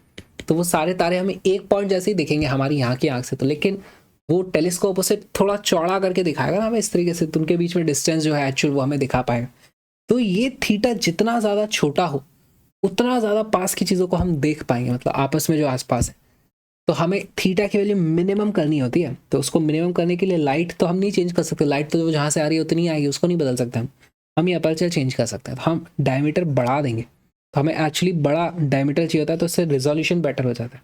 तो वो सारे तारे हमें एक पॉइंट जैसे ही दिखेंगे हमारी यहाँ की आंख से, तो लेकिन वो टेलीस्कोप उसे थोड़ा चौड़ा करके दिखाएगा ना हमें इस तरीके से, तो उनके बीच में डिस्टेंस जो है एक्चुअल वो हमें दिखा पाएगा। तो ये थीटा जितना ज़्यादा छोटा हो उतना ज़्यादा पास की चीज़ों को हम देख पाएंगे, मतलब आपस में जो आसपास है। तो हमें थीटा की वैल्यू मिनिमम करनी होती है, तो उसको मिनिमम करने के लिए लाइट तो हम नहीं चेंज कर सकते, लाइट तो जो जहाँ से आ रही है उतनी आएगी, उसको नहीं बदल सकते हम ये अपर्चर चेंज कर सकते हैं, तो हम डायमीटर बढ़ा देंगे। तो हमें एक्चुअली बड़ा डायमीटर चाहिए होता है, तो उससे रेजोल्यूशन बेटर हो जाता है।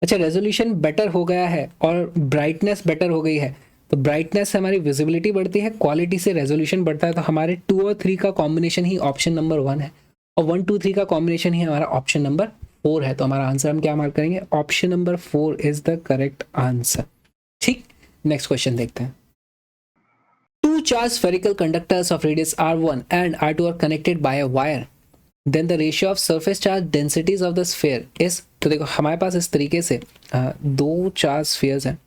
अच्छा, रेजोल्यूशन बेटर हो गया है और ब्राइटनेस बेटर हो गई है, तो ब्राइटनेस से हमारी विजिबिलिटी बढ़ती है, क्वालिटी से रेजोल्यूशन बढ़ता है, तो हमारे 2 और 3 का कॉम्बिनेशन ही ऑप्शन नंबर 1 है, और 1, 2, 3 का कॉम्बिनेशन ही हमारा ऑप्शन नंबर 4 है। तो हमारा आंसर हम क्या मार्क करेंगे, option number 4 is the correct answer. ठीक, नेक्स्ट क्वेश्चन देखते हैं। Two charged spherical conductors of radius r1 and r2 are connected by a wire. Then the ratio of surface charge densities of the sphere is, तो देखो हमारे पास इस तरीके से दो चार्ज स्फीयर्स हैं,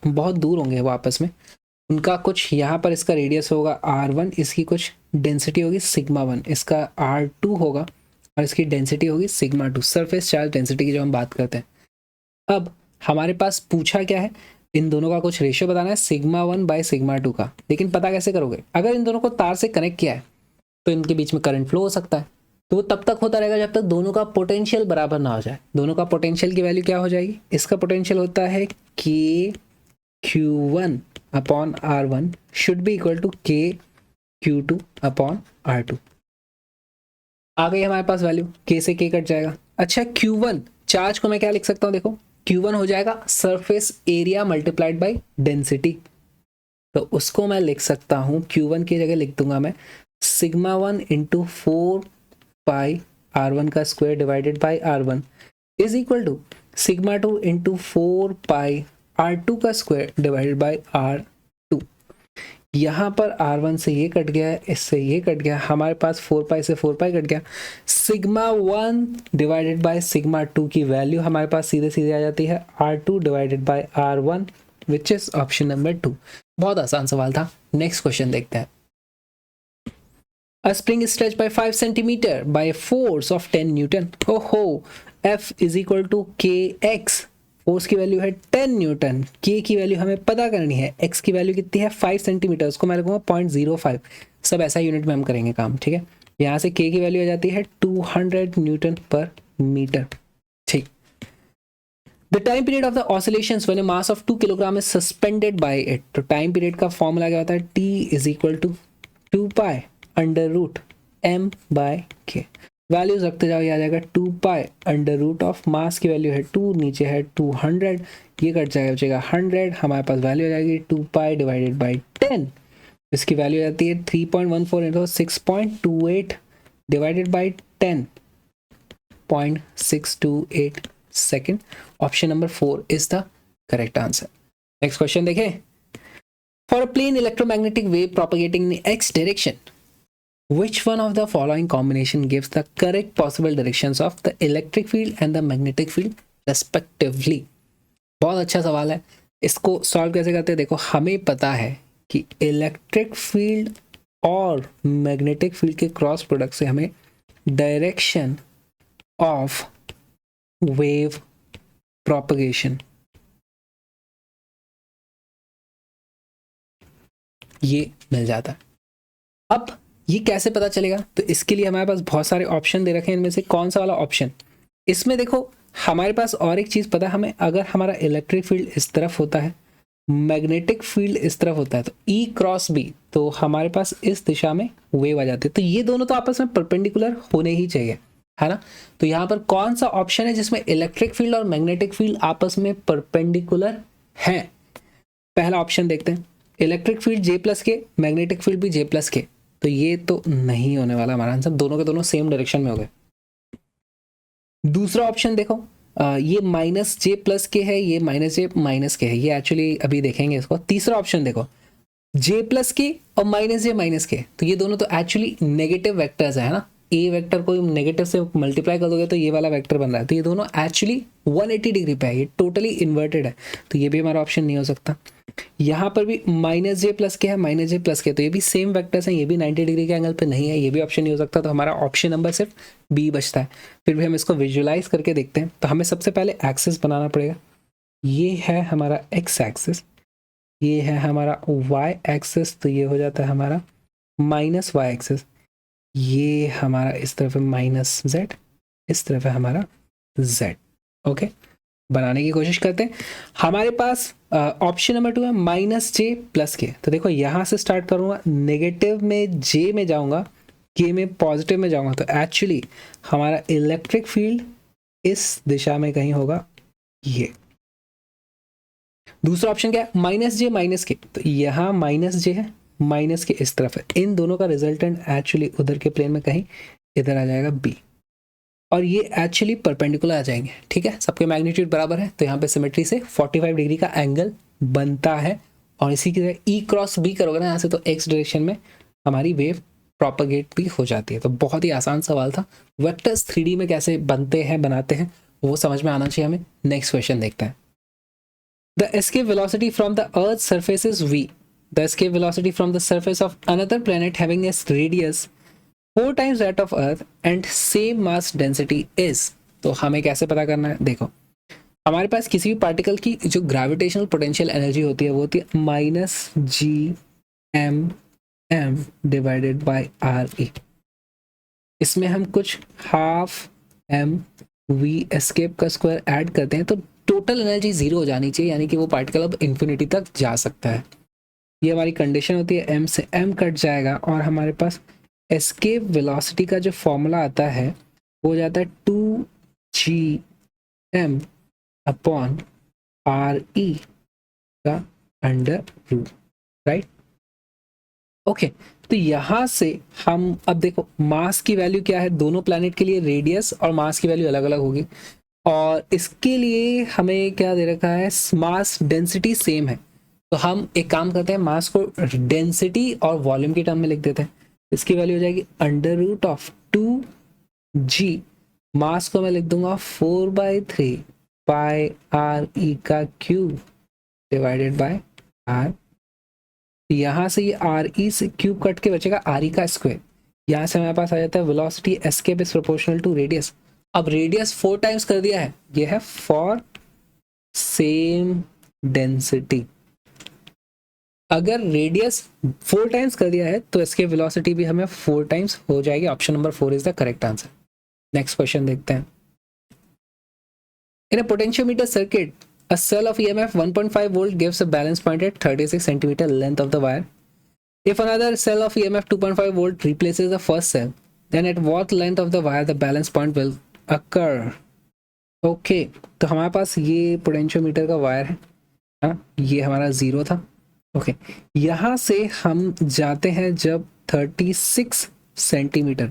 बहुत दूर होंगे वो आपस में, उनका कुछ यहाँ पर इसका रेडियस होगा r1, इसकी कुछ डेंसिटी होगी सिग्मा 1, इसका r2 होगा और इसकी डेंसिटी होगी सिग्मा 2, सरफेस चार्ज डेंसिटी की जो हम बात करते हैं। अब हमारे पास पूछा क्या है, इन दोनों का कुछ रेशियो बताना है सिग्मा 1 बाय सिग्मा 2 का। लेकिन पता कैसे करोगे, अगर इन दोनों को तार से कनेक्ट किया है तो इनके बीच में करंट फ्लो हो सकता है, तो वो तब तक होता रहेगा जब तक दोनों का पोटेंशियल बराबर ना हो जाए। दोनों का पोटेंशियल की वैल्यू क्या हो जाएगी, इसका पोटेंशियल होता है K Q1 upon R1 should be equal to K Q2 upon R2। आ गई हमारे पास वैल्यू, के से के कट जाएगा। अच्छा Q1 चार्ज को मैं क्या लिख सकता हूँ, देखो Q1 हो जाएगा surface area multiplied by density, तो उसको मैं लिख सकता हूँ, Q1 की जगह लिख दूंगा मैं सिग्मा 1 इंटू 4 पाई R1 का square divided by R1 is equal to sigma 2 into 4 pi R2 का स्क्वायर डिवाइडेड बाई R2। यहाँ पर R1 से ये कट गया है, इससे ये कट गया, हमारे पास 4 पाई से 4 पाई कट गया, सिग्मा 1 डिवाइडेड बाई सिग्मा 2 की वैल्यू हमारे पास सीधे सीधे आ जाती है R2 divided by R1 which is option number 2। बहुत आसान सवाल था। नेक्स्ट क्वेश्चन देखते हैं। A spring is stretched by 5 centimeter by a force of 10 Newton. Oh, F is equal to kx. Force की वैल्यू है 10 न्यूटन, k की value हमें पता करनी है, x की वैल्यू कितनी है 5 सेंटीमीटर, उसको मैं लगूंगा 0.05, सब ऐसा यूनिट में हम करेंगे काम, ठीक है। यहाँ से k की वैल्यू आ जाती है 200 न्यूटन पर मीटर, ठीक। The time period of the oscillations when a mass of 2 kilogram is suspended by it. तो टाइम पीरियड का फॉर्मूला क्या होता है, t is equal to 2 pi under root m by k। Values रखते जाओ, ये आ जाएगा 2 pi under root of mass की वैल्यू है 2, नीचे है 200, ये कट जाएगा बचेगा 100, हमारे पास वैल्यू आ जाएगी 2 पाई डिवाइडेड बाई 10, इसकी वैल्यू आ जाती है 3.14 into 6.28 divided by 10, 0.628 second. Option number 4 is the correct answer. Next question देखें। For a plane electromagnetic wave propagating in x direction, which one of the following combination gives the correct possible directions of the electric field and the magnetic field respectively? बहुत अच्छा सवाल है। इसको solve कैसे करते हैं, देखो हमें पता है कि इलेक्ट्रिक फील्ड और मैग्नेटिक फील्ड के क्रॉस प्रोडक्ट से हमें डायरेक्शन ऑफ वेव प्रोपगेशन ये मिल जाता है। अब ये कैसे पता चलेगा, तो इसके लिए हमारे पास बहुत सारे ऑप्शन दे रखे हैं, इनमें से कौन सा वाला ऑप्शन, इसमें देखो हमारे पास और एक चीज़ पता है हमें, अगर हमारा इलेक्ट्रिक फील्ड इस तरफ होता है, मैग्नेटिक फील्ड इस तरफ होता है, तो E क्रॉस B, तो हमारे पास इस दिशा में वेव आ जाती है, तो ये दोनों तो आपस में परपेंडिकुलर होने ही चाहिए, है ना। तो यहाँ पर कौन सा ऑप्शन है जिसमें इलेक्ट्रिक फील्ड और मैग्नेटिक फील्ड आपस में परपेंडिकुलर है, पहला ऑप्शन देखते हैं, इलेक्ट्रिक फील्ड J प्लस के, मैग्नेटिक फील्ड भी J प्लस के, तो ये तो नहीं होने वाला हमारा आंसर, दोनों के दोनों सेम डायरेक्शन में हो गए। दूसरा ऑप्शन देखो, ये माइनस जे प्लस के है, ये माइनस जे माइनस के है, ये एक्चुअली अभी देखेंगे इसको। तीसरा ऑप्शन देखो, जे प्लस के और माइनस जे माइनस के, तो ये दोनों तो एक्चुअली नेगेटिव वेक्टर्स है ना, ए वेक्टर को नेगेटिव से मल्टीप्लाई कर दोगे तो ये वाला वेक्टर बन रहा है, तो ये दोनों एक्चुअली 180 डिग्री पे है, ये टोटली इन्वर्टेड है, तो ये भी हमारा ऑप्शन नहीं हो सकता। यहाँ पर भी माइनस जे प्लस के है, माइनस जे प्लस के, तो ये भी सेम वेक्टर्स हैं, ये भी 90 डिग्री के एंगल पे नहीं है, ये भी ऑप्शन नहीं हो सकता, तो हमारा ऑप्शन नंबर सिर्फ बी बचता है। फिर भी हम इसको विजुअलाइज करके देखते हैं, तो हमें सबसे पहले एक्सिस बनाना पड़ेगा, ये है हमारा एक्स एक्सिस, ये है हमारा वाई एक्सिस, तो ये हो जाता है हमारा माइनस वाई एक्सिस, ये हमारा इस तरफ है माइनस जेड, इस तरफ है हमारा जेड। ओके, बनाने की कोशिश करते हैं। हमारे पास ऑप्शन नंबर 2 है माइनस जे प्लस के, तो देखो यहाँ से स्टार्ट करूँगा, नेगेटिव में जे में जाऊँगा, के में पॉजिटिव में जाऊँगा, तो एक्चुअली हमारा इलेक्ट्रिक फील्ड इस दिशा में कहीं होगा, ये। दूसरा ऑप्शन क्या है, माइनस जे माइनस के, तो यहाँ माइनस जे है, माइनस के इस तरफ है, इन दोनों का रिजल्टेंट एक्चुअली उधर के प्लेन में कहीं इधर आ जाएगा बी, और ये एक्चुअली परपेंडिकुलर आ जाएंगे, ठीक है, सबके मैग्नीट्यूड बराबर है, तो यहाँ पे सिमेट्री से 45 डिग्री का एंगल बनता है, और इसी की तरह ई क्रॉस बी करोगे ना यहाँ से, तो एक्स डायरेक्शन में हमारी वेव प्रोपगेट भी हो जाती है। तो बहुत ही आसान सवाल था। वेक्टर्स 3D में कैसे बनते हैं, बनाते हैं, वो समझ में आना चाहिए हमें। नेक्स्ट क्वेश्चन देखते हैं। The escape velocity from the earth surface is v. The escape velocity from the surface of another planet having a radius 4 times that of Earth and same mass density is. तो हमें कैसे पता करना है? देखो, हमारे पास किसी भी पार्टिकल की जो ग्रेविटेशनल पोटेंशियल एनर्जी होती है वो होती है -Gm डिवाइडेड बाय RE। इसमें हम कुछ हाफ mv एस्केप का स्क्वायर ऐड करते हैं, तो टोटल एनर्जी 0 हो जानी चाहिए, यानी कि वो पार्टिकल अब इन्फिनिटी तक जा सकता है। ये हमारी कंडीशन होती है। m से m कट जाएगा और हमारे पास एस्केप वेलोसिटी का जो फॉर्मूला आता है वो हो जाता है 2gm अपॉन RE का अंडर रूट, राइट। ओके, तो यहाँ से हम अब देखो मास की वैल्यू क्या है दोनों प्लैनेट के लिए, रेडियस और मास की वैल्यू अलग अलग होगी, और इसके लिए हमें क्या दे रखा है, मास डेंसिटी सेम है। तो हम एक काम करते हैं, मास को डेंसिटी और वॉल्यूम की टर्म में लिख देते हैं। इसकी वैल्यू हो जाएगी अंडर रूट ऑफ 2g, मास को मैं लिख दूंगा 4/3 पाई RE का क्यूब डिवाइडेड बाय r। यहाँ से ये RE से क्यूब कट के बचेगा RE का स्क्वायर। यहाँ से हमारे पास आ जाता है velocity escape is proportional to radius. अब रेडियस 4 टाइम्स कर दिया है, ये है फॉर सेम डेंसिटी। अगर रेडियस 4 टाइम्स कर दिया है तो इसके वेलोसिटी भी हमें 4 टाइम्स हो जाएगी। Option number 4 is the correct answer. Next question देखते हैं। In a potentiometer circuit a cell of EMF 1.5 volt gives a balance point at 36 centimeter length of the wire. If another cell of EMF 2.5 volt replaces the first cell, then at what length of the wire the balance point will occur? Okay, तो हमारे पास ये potentiometer का wire है, ये हमारा 0 था। Okay, यहाँ से हम जाते हैं जब 36 सेंटीमीटर,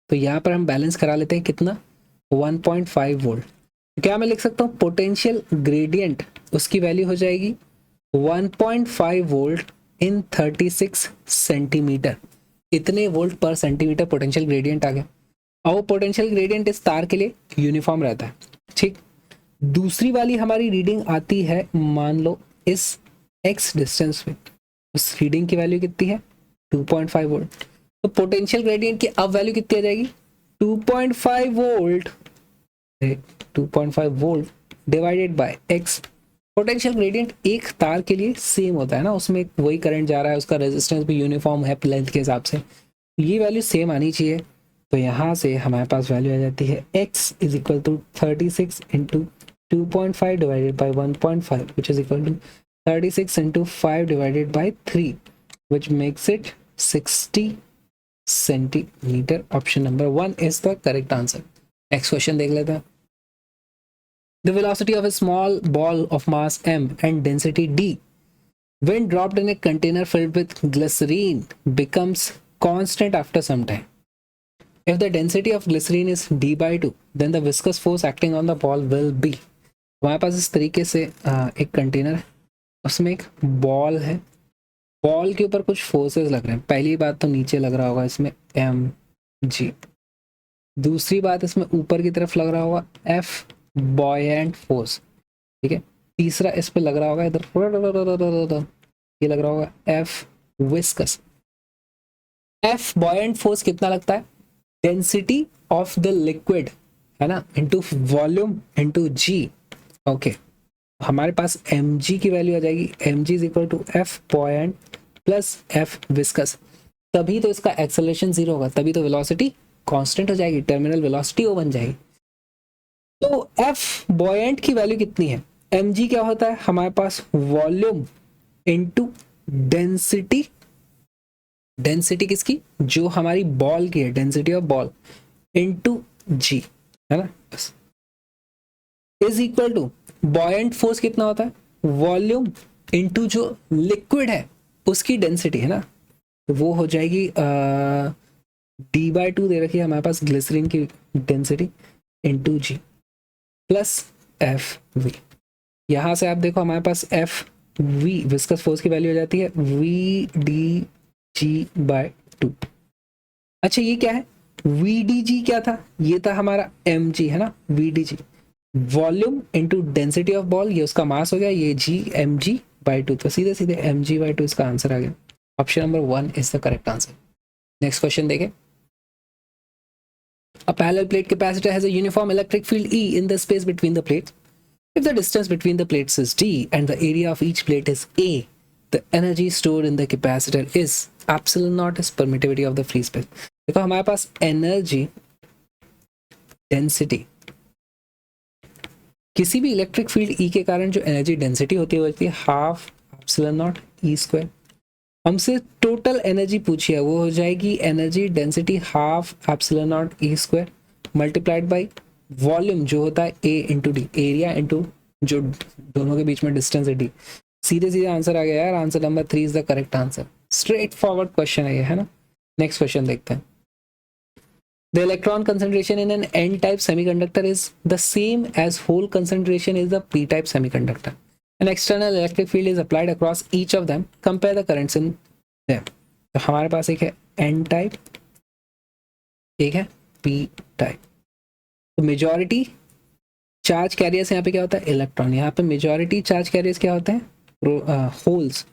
तो यहाँ पर हम बैलेंस करा लेते हैं कितना, 1.5 वोल्ट। क्या मैं लिख सकता हूँ पोटेंशियल ग्रेडियंट, उसकी वैल्यू हो जाएगी 1.5 वोल्ट इन 36 सेंटीमीटर। इतने वोल्ट पर सेंटीमीटर पोटेंशियल ग्रेडियंट आ गया। और वो पोटेंशियल ग्रेडियंट इस तार के लिए यूनिफॉर्म रहता है, ठीक। दूसरी वाली हमारी रीडिंग आती है, मान लो इस x डिस्टेंस में, उस रीडिंग की वैल्यू कितनी है 2.5 वोल्ट। तो पोटेंशियल ग्रेडियंट की अब वैल्यू कितनी आ जाएगी 2.5 volt, 2.5 volt divided by x। Potential gradient एक तार के लिए सेम होता है ना, उसमें वही करंट जा रहा है, उसका रेजिस्टेंस भी यूनिफॉर्म है लेंथ के हिसाब से, ये वैल्यू सेम आनी चाहिए। तो यहाँ से हमारे पास वैल्यू आ जाती है x is equal to 36 into 2.5 divided by 1.5 which is equal to 36 into 5 divided by 3 which makes it 60 centimetre. Option number 1 is the correct answer. Next question देख लेते हैं। The velocity of a small ball of mass m and density d when dropped in a container filled with glycerine becomes constant after some time. If the density of glycerine is d/2, then the viscous force acting on the ball will be। हमारे पास इस तरीके से एक container है, उसमें एक ball है, ball के ऊपर कुछ फोर्सेस लग रहे हैं। पहली बात तो नीचे लग रहा होगा इसमें mg, दूसरी बात इसमें ऊपर की तरफ लग रहा होगा F बॉयेंट फोर्स, ठीक है। तीसरा इस पे लग रहा होगा इधर, ये लग रहा होगा F viscous. F buoyant force कितना लगता है, डेंसिटी ऑफ द लिक्विड है ना, into volume into g। Okay, हमारे पास mg की वैल्यू आ जाएगी, mg is equal to F buoyant plus F viscous. तभी तो इसका एक्सेलरेशन 0 होगा, तभी तो वेलोसिटी कांस्टेंट हो जाएगी, टर्मिनल वेलोसिटी वो बन जाएगी। तो F बॉयेंट की वैल्यू कितनी है, mg क्या होता है हमारे पास वॉल्यूम इनटू डेंसिटी, डेंसिटी किसकी, जो हमारी बॉल की है, density of ball into g, है ना, बस इज इक्वल टू बॉयेंट फोर्स कितना होता है, वॉल्यूम इनटू जो लिक्विड है उसकी डेंसिटी, है ना, तो वो हो जाएगी d/2 दे रखी है हमारे पास ग्लिसरीन की density into g plus F V. यहाँ से आप देखो हमारे पास एफ वी विस्कस फोर्स की वैल्यू हो जाती है वी डी जी बाय 2। अच्छा ये क्या है, वी डी जी क्या था, ये था हमारा एम जी है ना, V D G volume into density of ball, ये उसका मास हो गया, ये जी एम जी बाई 2, तो सीधे सीधे एम जी बाई 2 इसका आंसर आ गया। Option number 1 is the correct answer. Next question देखें। A parallel plate capacitor has a uniform electric field E in the space between the plates. If the distance between the plates is d and the area of each plate is a, the energy stored in the capacitor is epsilon naught is permittivity of the free space। देखो हमारे पास energy density, किसी भी electric field E के कारण जो energy density होती है half epsilon not E square. हमसे टोटल एनर्जी पूछी है, वो हो जाएगी energy density half epsilon not E square multiplied by volume जो होता है ए इंटू डी, एरिया इंटू जो दोनों के बीच में डिस्टेंस है डी। सीधे सीधे आंसर आ गया यार, answer number 3 is the correct answer. Straight forward question है ये, है ना। नेक्स्ट क्वेश्चन देखते हैं। The electron concentration in an N-type semiconductor is the same as hole concentration is the P-type semiconductor. An external electric field is applied across each of them. Compare the currents in them. तो हमारे पास एक है N-type, एक है P-type। तो majority charge carriers यहाँ पे क्या होता है, इलेक्ट्रॉन। यहाँ पे मेजॉरिटी चार्ज कैरियर्स क्या होते हैं, होल्स,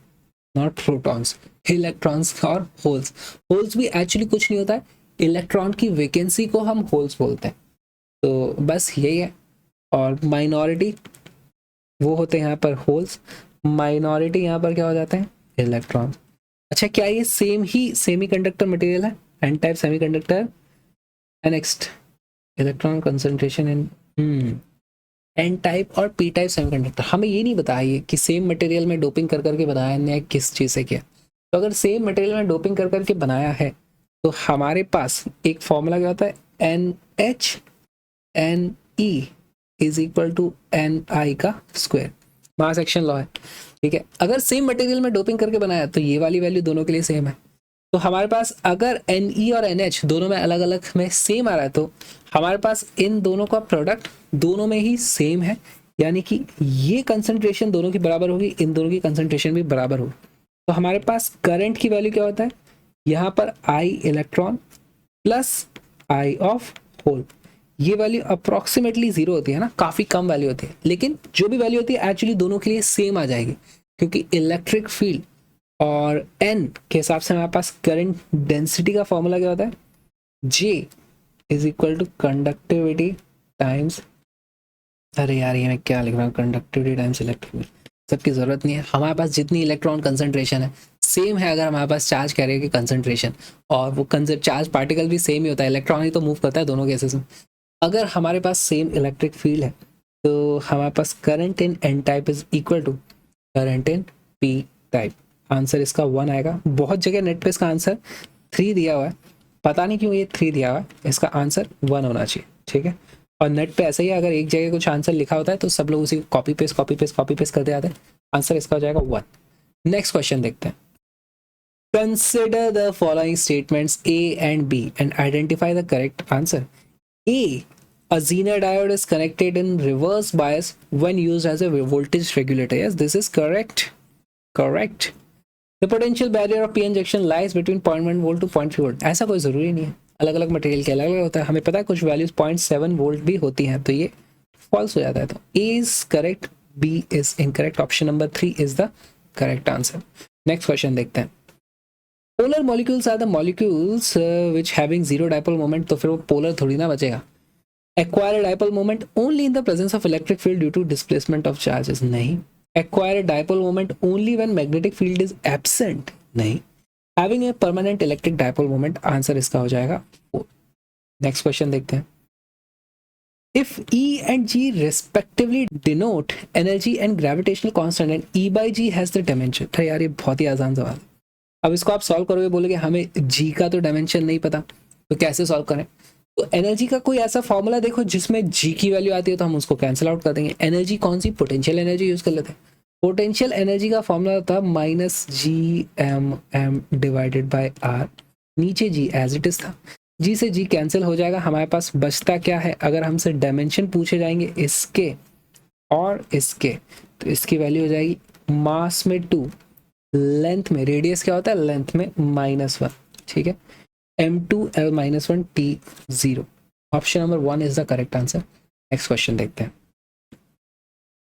नॉट प्रोटॉन्स, इलेक्ट्रॉन्स और होल्स। होल्स भी एक्चुअली कुछ नहीं होता है, इलेक्ट्रॉन की वैकेंसी को हम होल्स बोलते हैं। तो बस यही है। और माइनॉरिटी वो होते हैं यहाँ पर होल्स, माइनॉरिटी यहाँ पर क्या हो जाते हैं, इलेक्ट्रॉन। अच्छा क्या ये सेम ही सेमीकंडक्टर मटेरियल है, N type semiconductor. Next electron concentration in N type और पी टाइप सेमीकंडक्टर। हमें ये नहीं बताया कि सेम मटेरियल में डोपिंग कर करके बनाया है किस चीज़ से किया। तो अगर सेम मटेरियल में डोपिंग कर करके बनाया है तो हमारे पास एक फॉर्मूला क्या होता है, N H N E is equal to N I का स्क्वायर, मास एक्शन लॉ है। ठीक है, अगर सेम मटेरियल में डोपिंग करके बनाया तो ये वाली वैल्यू दोनों के लिए सेम है। तो हमारे पास अगर एन ई और एन एच दोनों में अलग अलग में सेम आ रहा है तो हमारे पास इन दोनों का प्रोडक्ट दोनों में ही सेम है, यानी कि ये कंसंट्रेशन दोनों की बराबर होगी, इन दोनों की कंसंट्रेशन भी बराबर होगी। तो हमारे पास करंट की वैल्यू क्या होता है, यहाँ पर I electron plus I of hole, ये वैल्यू अप्रोक्सीमेटली 0 होती है ना, काफ़ी कम वैल्यू होती है, लेकिन जो भी वैल्यू होती है एक्चुअली दोनों के लिए सेम आ जाएगी, क्योंकि इलेक्ट्रिक फील्ड और एन के हिसाब से हमारे पास करंट डेंसिटी का फॉर्मूला क्या होता है, J is equal to conductivity times, अरे यार ये मैं क्या लिख रहा हूँ, कंडक्टिविटी टाइम्स इलेक्ट्रिक फील्ड, सबकी ज़रूरत नहीं है। हमारे पास जितनी इलेक्ट्रॉन कंसंट्रेशन है सेम है, अगर हमारे पास चार्ज कैरियर की कंसंट्रेशन, और वो चार्ज पार्टिकल भी सेम ही होता है, इलेक्ट्रॉन ही तो मूव करता है दोनों केसेस में। अगर हमारे पास सेम इलेक्ट्रिक फील्ड है तो हमारे पास current in N type is equal to current in P type. Answer इसका 1 आएगा। बहुत जगह नेट पे इसका आंसर 3 दिया हुआ है, पता नहीं क्यों ये 3 दिया हुआ है, इसका आंसर 1 होना चाहिए। ठीक है, और नेट पे ऐसा ही है, अगर एक जगह कुछ आंसर लिखा होता है तो सब लोग उसी कॉपी पेस्ट करते आते हैं, आंसर इसका हो जाएगा 1। नेक्स्ट क्वेश्चन देखते हैं। Consider the following statements A and B and identify the correct answer. A. A Zener diode is connected in reverse bias when used as a voltage regulator. Yes, this is correct. Correct. The potential barrier of P-N junction lies between 0.1 volt to 0.3 volt. ऐसा कोई ज़रूरी नहीं है, अलग अलग material के अलग अलग होता है। हमें पता है कुछ वैल्यूज 0.7 वोल्ट भी होती हैं, तो ये फॉल्स हो जाता है। तो A is correct, B is incorrect. Option number 3 is the correct answer. Next question देखते हैं। Polar molecules are the molecules which having zero dipole moment, तो फिर वो पोलर थोड़ी ना बचेगा। Acquire dipole moment only in the presence of electric field due to displacement of charges, नहीं। Acquire dipole moment only when magnetic field is absent, नहीं। Having a permanent electric dipole moment, answer इसका हो जाएगा 4। Next question देखते हैं। If E and G respectively denote energy and gravitational constant and E by G has the dimension, अरे यार ये बहुत ही आसान सवाल है। अब इसको आप सॉल्व करोगे, बोलोगे हमें G का तो डायमेंशन नहीं पता, तो कैसे सॉल्व करें। तो एनर्जी का कोई ऐसा फॉर्मूला देखो जिसमें G की वैल्यू आती है तो हम उसको कैंसिल आउट कर देंगे। एनर्जी कौन सी, पोटेंशियल एनर्जी यूज कर लेते हैं। पोटेंशियल एनर्जी का फॉर्मूला होता है -GM डिवाइडेड बाय R, नीचे G एज इट इज था, G से G कैंसिल हो जाएगा। हमारे पास बचता क्या है, अगर हमसे डायमेंशन पूछे जाएंगे इसके और इसके, तो इसकी वैल्यू हो जाएगी मास में 2, लेंथ में, रेडियस क्या होता है, लेंथ में -1, ठीक है, m2l-1 t0। Option number 1 is the correct answer. Next question देखते हैं।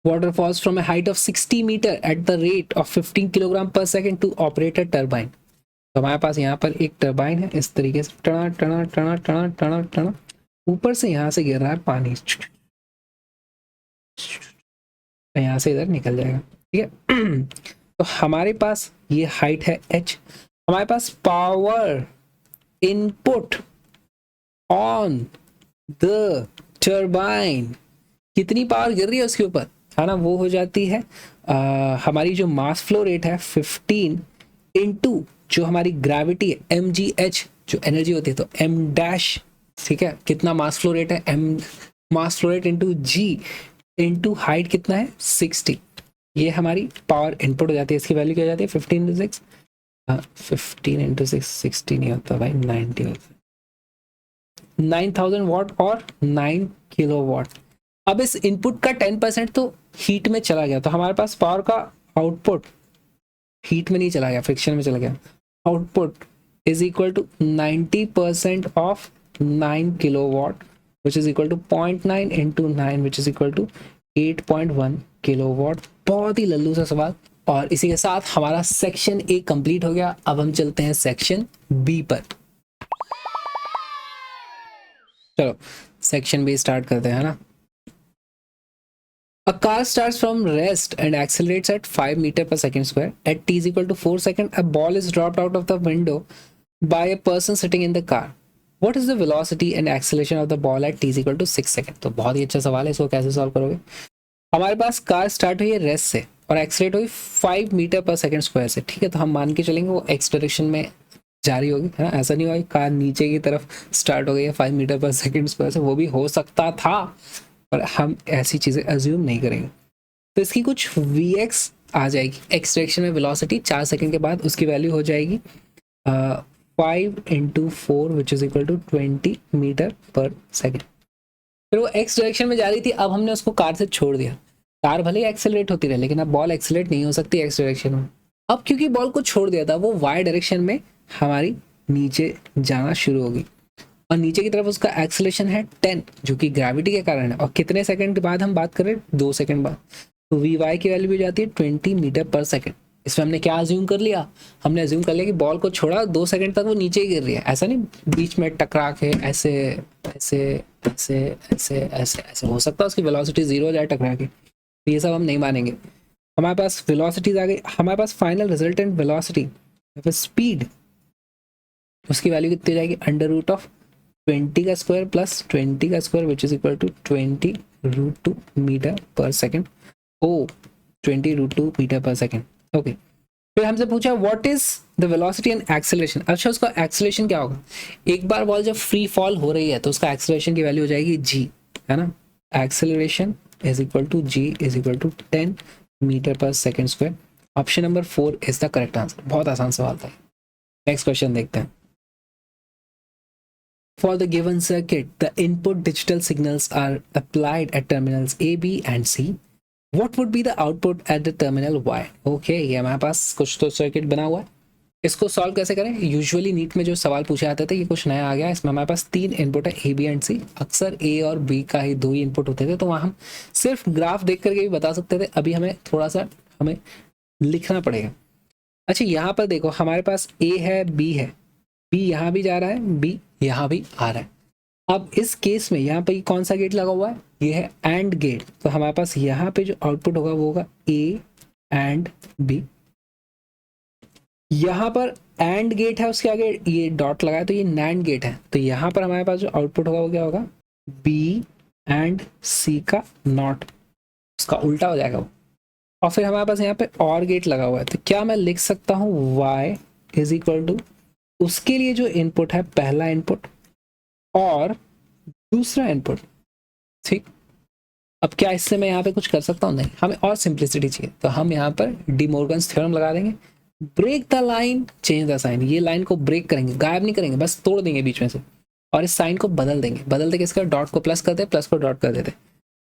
Water falls from a height of 60 metre at the rate of 15 kilogram per second to operate a turbine. तो हमारे पास यहाँ पर एक टर्बाइन है, इस तरीके से टना टना टना टना टना टना ऊपर से यहाँ से गिर रहा है पानी, यहाँ से इधर निकल जाएगा, ठीक है। तो हमारे पास ये हाइट है h, हमारे पास power input on the turbine, कितनी पावर गिर रही है उसके ऊपर, है ना, वो हो जाती है हमारी जो मास फ्लो रेट है 15 इंटू जो हमारी ग्रेविटी है mgh, जो एनर्जी होती है तो m डैश, ठीक है, कितना मास फ्लो रेट है, m mass flow rate into g into height कितना है 60, ये हमारी पावर इनपुट हो जाती है। इसकी वैल्यू क्या हो जाती है 15 इंटू 6, 15 इंटू 6 60 नहीं होता भाई, 90 होता है, 9000 वाट और 9 किलो वाट। अब इस इनपुट का 10% तो हीट में चला गया, तो हमारे पास पावर का आउटपुट हीट में नहीं चला गया, फ्रिक्शन में चला गया, output is equal to 90% of 9 kilo watt which is equal to 0.9 into 9 which is equal to 8.1 kilowatt. बहुत ही लल्लू सा सवाल। और इसी के साथ हमारा सेक्शन ए कंप्लीट हो गया। अब हम चलते हैं सेक्शन बी पर। चलो सेक्शन बी स्टार्ट करते हैं ना। A car starts from rest and accelerates at 5 meters per second square. At t is equal to 4 seconds, a ball is dropped out of the window by a person sitting in the car. What is the velocity and acceleration of the ball at t is equal to 6 seconds? तो बहुत ही अच्छा सवाल है, इसको कैसे solve करोगे। हमारे पास कार स्टार्ट हुई है रेस्ट से और एक्सलेट हुई 5 मीटर पर सेकंड स्क्वायर से, ठीक है। तो हम मान के चलेंगे वो एक्स डायरेक्शन में जारी होगी, है ना। ऐसा नहीं हुआ कार नीचे की तरफ स्टार्ट हो गई है 5 मीटर पर सेकंड स्क्वायर से, वो भी हो सकता था पर हम ऐसी चीज़ें अज्यूम नहीं करेंगे। तो इसकी कुछ vx आ जाएगी, एक्स डायरेक्शन में वेलोसिटी 4 सेकंड के बाद उसकी वैल्यू हो जाएगी 5 into 4 which is equal to 20 metre पर सेकेंड। फिर वो एक्स डायरेक्शन में जा रही थी, अब हमने उसको कार से छोड़ दिया। कार भले ही एक्सेलरेट होती रहे लेकिन अब बॉल एक्सेलरेट नहीं हो सकती एक्स डायरेक्शन में। अब क्योंकि बॉल को छोड़ दिया था वो वाई डायरेक्शन में हमारी नीचे जाना शुरू होगी और नीचे की तरफ उसका एक्सेलरेशन है 10 जो कि ग्रेविटी के कारण है। और कितने सेकंड के बाद हम बात करें, 2 सेकंड बाद, तो वी वाई की वैल्यू भी जाती है 20 मीटर पर सेकंड। इसमें हमने क्या अज्यूम कर लिया, हमने अज्यूम कर लिया कि बॉल को छोड़ा 2 सेकंड तक वो नीचे ही गिर रही है, ऐसा नहीं बीच में टकरा के ऐसे ऐसे ऐसे ऐसे ऐसे ऐसे हो सकता है उसकी वेलोसिटी 0 हो जाए टकरा के, तो ये सब हम नहीं मानेंगे। हमारे पास वेलोसिटीज आ गई, हमारे पास फाइनल रिजल्टेंट वेलोसिटी स्पीड, उसकी वैल्यू कितनी हो जाएगी √ऑफ 20 का स्क्वायर प्लस 20 का square which is equal to 20√2 metre पर सेकेंड। ओ 20√2 मीटर पर सेकेंड, ओके। फिर हमसे पूछा what is the velocity and acceleration. अच्छा उसका एक्सेलरेशन क्या होगा, एक बार बॉल जब फ्री फॉल हो रही है तो उसका एक्सेलरेशन की वैल्यू हो जाएगी g, है ना। Acceleration is equal to g is equal to 10 metre पर second square. Option number 4 is the correct answer. बहुत आसान सवाल था। नेक्स्ट क्वेश्चन देखते हैं। For the given circuit, the input digital signals are applied at terminals A, B and C. What would be the output at the terminal Y? Okay, ये हमारे पास कुछ तो सर्किट बना हुआ है। इसको सॉल्व कैसे करें, यूजुअली नीट में जो सवाल पूछे जाते थे ये कुछ नया आ गया। इसमें हमारे पास 3 इनपुट है A, B एंड C। अक्सर A और B का ही 2 ही इनपुट होते थे तो वहाँ हम सिर्फ ग्राफ देख करके भी बता सकते थे। अभी हमें थोड़ा सा हमें लिखना पड़ेगा। अच्छा यहाँ पर देखो हमारे पास A है, B है, B यहाँ भी जा रहा है, B यहाँ भी आ रहा है। अब इस केस में यहाँ पे कौन सा गेट लगा हुआ है, ये है एंड गेट। तो हमारे पास यहाँ पे जो आउटपुट होगा वो होगा A एंड B। यहाँ पर एंड गेट है, उसके आगे ये डॉट लगा है तो ये नैंड गेट है। तो यहाँ पर हमारे पास जो आउटपुट होगा वो क्या होगा, B एंड C का नॉट, उसका उल्टा हो जाएगा वो। और फिर हमारे पास यहाँ पे और गेट लगा हुआ है तो क्या मैं लिख सकता हूँ Y इज इक्वल टू उसके लिए जो इनपुट है पहला इनपुट और दूसरा इनपुट, ठीक। अब क्या इससे मैं यहाँ पे कुछ कर सकता हूँ, नहीं, हमें और सिंप्लिसिटी चाहिए तो हम यहाँ पर डी मॉर्गन्स थ्योरम लगा देंगे। Break the line change the sign, ये लाइन को ब्रेक करेंगे, गायब नहीं करेंगे, बस तोड़ देंगे बीच में से और इस साइन को बदल देंगे। बदल देंगे इसका डॉट को प्लस कर दे, प्लस को डॉट कर देते।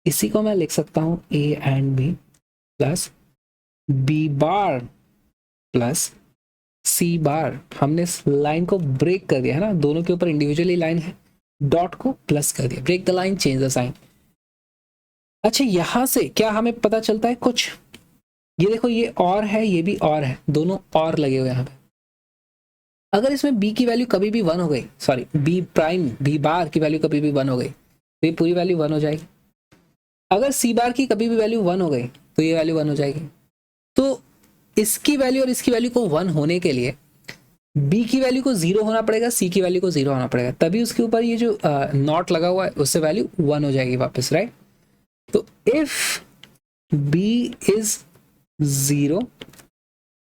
इसी को मैं लिख सकता हूँ A and B plus B bar plus C bar. हमने इस लाइन को ब्रेक कर दिया है ना, दोनों के ऊपर इंडिविजुअली लाइन है, डॉट को प्लस कर दिया, break the line change the sign. अच्छा यहां से क्या हमें पता चलता है कुछ, ये देखो ये और है ये भी और है, दोनों और लगे हुए यहाँ पे। अगर इसमें b की वैल्यू कभी भी 1 हो गई, सॉरी b प्राइम b बार की वैल्यू कभी भी 1 हो गई तो ये पूरी वैल्यू 1 हो जाएगी। अगर c बार की कभी भी वैल्यू 1 हो गई तो ये वैल्यू 1 हो जाएगी। तो इसकी वैल्यू और इसकी वैल्यू को 1 होने के लिए b की वैल्यू को 0 होना पड़ेगा, c की वैल्यू को 0 होना पड़ेगा, तभी उसके ऊपर ये जो नॉट लगा हुआ है उससे वैल्यू 1 हो जाएगी वापस, राइट। तो if b is 0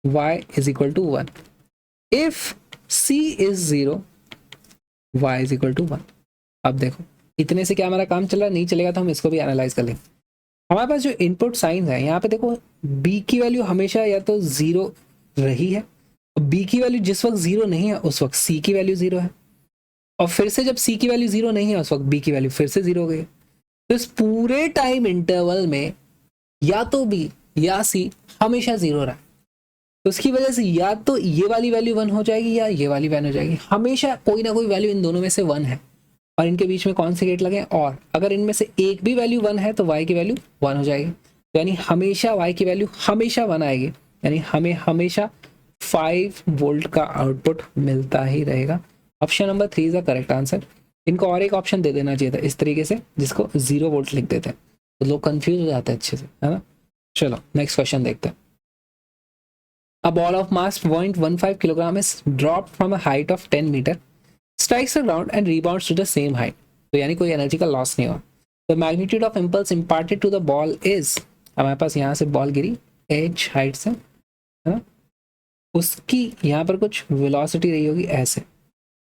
y is equal to 1, if c is 0 y is equal to 1। अब देखो इतने से क्या हमारा काम चल रहा है, नहीं चलेगा तो हम इसको भी एनालाइज कर लेंगे। हमारे पास जो इनपुट साइन है यहाँ पे देखो, b की वैल्यू हमेशा या तो 0 रही है, और b की वैल्यू जिस वक्त 0 नहीं है उस वक्त c की वैल्यू 0 है, और फिर से जब c की वैल्यू 0 नहीं है उस वक्त b की वैल्यू फिर से 0 हो गई। तो इस पूरे टाइम इंटरवल में या तो b या c हमेशा 0 रहा, तो उसकी वजह से या तो ये वाली वैल्यू 1 हो जाएगी या ये वाली 1 हो जाएगी, हमेशा कोई ना कोई वैल्यू इन दोनों में से 1 है, और इनके बीच में कौन से गेट लगे, और अगर इनमें से एक भी वैल्यू 1 है तो y की वैल्यू 1 हो जाएगी, तो यानी हमेशा y की वैल्यू हमेशा 1 आएगी, यानी हमें हमेशा 5 वोल्ट का आउटपुट मिलता ही रहेगा। Option number 3 is the correct answer. इनको और एक ऑप्शन दे देना चाहिए था इस तरीके से जिसको 0 वोल्ट लिख देते हैं, तो लोग कंफ्यूज हो जाते हैं अच्छे से, है ना। चलो नेक्स्ट क्वेश्चन देखते हैं। A ball of mass 0.15 kilogram is dropped from a height of 10 meter, strikes the ground and rebounds to the same height. तो यानी कोई एनर्जी का लॉस नहीं हुआ। The magnitude of impulse imparted to the ball is, हमारे पास यहाँ से बॉल गिरी h हाइट से, है ना, उसकी यहाँ पर कुछ वेलोसिटी रही होगी ऐसे,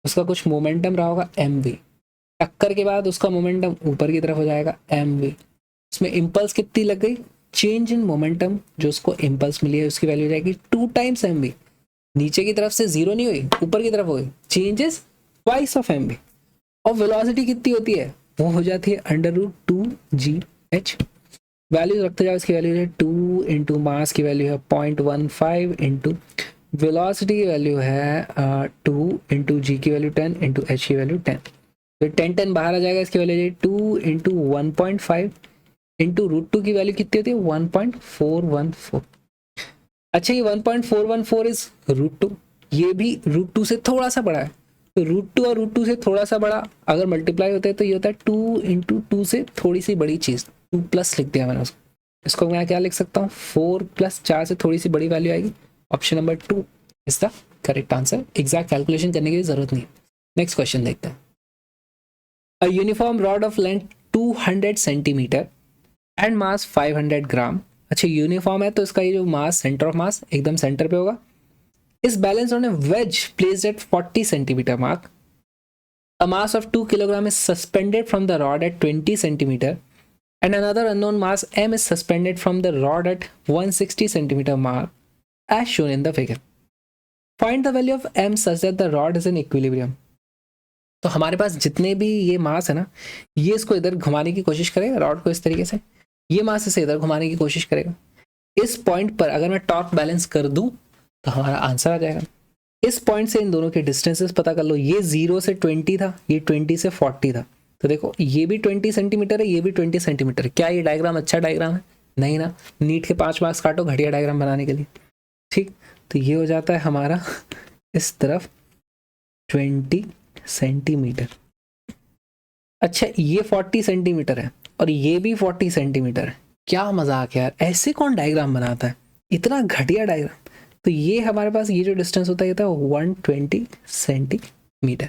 उसका कुछ मोमेंटम रहा होगा mv, टक्कर के बाद उसका मोमेंटम ऊपर की तरफ हो जाएगा mv, उसमें इम्पल्स कितनी लग गई, चेंज इन मोमेंटम जो उसको इम्पल्स मिली है उसकी वैल्यू हो जाएगी 2 टाइम्स mv, नीचे की तरफ से 0 नहीं हुई ऊपर की तरफ हो गई, चेंजेस ट्वाइस ऑफ mv, और वेलोसिटी कितनी होती है वो हो जाती है √2gh। वैल्यू रखते जाओ, इसकी वैल्यू है 2 इंटू मास की वैल्यू है 0.15 इंटू वेलोसिटी की वैल्यू है 2 इंटू जी की वैल्यू 10 इंटू एच की वैल्यू 10, तो 10 बाहर आ जाएगा, इसकी वैल्यू 2 इंटू 1.5 इंटू √2 की वैल्यू कितनी होती है 1.414। अच्छा ये 1.414 इज √2, ये भी √2 से थोड़ा सा बड़ा है, तो √2 और √2 से थोड़ा सा बड़ा अगर मल्टीप्लाई होता है तो ये होता है 2 इंटू 2 से थोड़ी सी बड़ी चीज़, 2 प्लस लिख दिया मैंने उसको, इसको मैं क्या लिख सकता हूँ 4 प्लस 4 से थोड़ी सी बड़ी वैल्यू आएगी। Option number 2 is the correct answer. Exact calculation करने की जरूरत नहीं है। नेक्स्ट क्वेश्चन देखते हैं। A uniform rod of length 200 centimetre and mass 500 ग्राम। अच्छा यूनिफॉर्म है तो इसका ये जो मास, सेंटर ऑफ मास एकदम सेंटर पे होगा। इस balance on a wedge placed at 40 centimetre mark. A mass of 2 kg is suspended from the rod at 20 centimeter and another unknown mass m is suspended from the rod at 160 centimeter mark as shown in the figure. Find the value of m such that the rod is in equilibrium. तो हमारे पास जितने भी ये मास है ना, ये इसको इधर घुमाने की कोशिश करेगा रॉड को इस तरीके से, ये मास इसे इधर घुमाने की कोशिश करेगा। इस पॉइंट पर अगर मैं टॉर्क बैलेंस कर दूं तो हमारा आंसर आ जाएगा। इस पॉइंट से इन दोनों के डिस्टेंसेस पता कर लो, ये 0 से 20 था, ये 20 से 40 था, तो देखो ये भी 20 सेंटीमीटर है, ये भी 20 सेंटीमीटर है। क्या ये डायग्राम अच्छा डायग्राम है? नहीं ना, नीट के 5 मार्क्स काटो घटिया डायग्राम बनाने के लिए, ठीक। तो ये हो जाता है हमारा इस तरफ 20 सेंटीमीटर। अच्छा ये 40 सेंटीमीटर है और ये भी 40 सेंटीमीटर है। क्या मजाक है यार, ऐसे कौन डायग्राम बनाता है, इतना घटिया डायग्राम। तो ये हमारे पास ये जो डिस्टेंस होता है 120 सेंटीमीटर।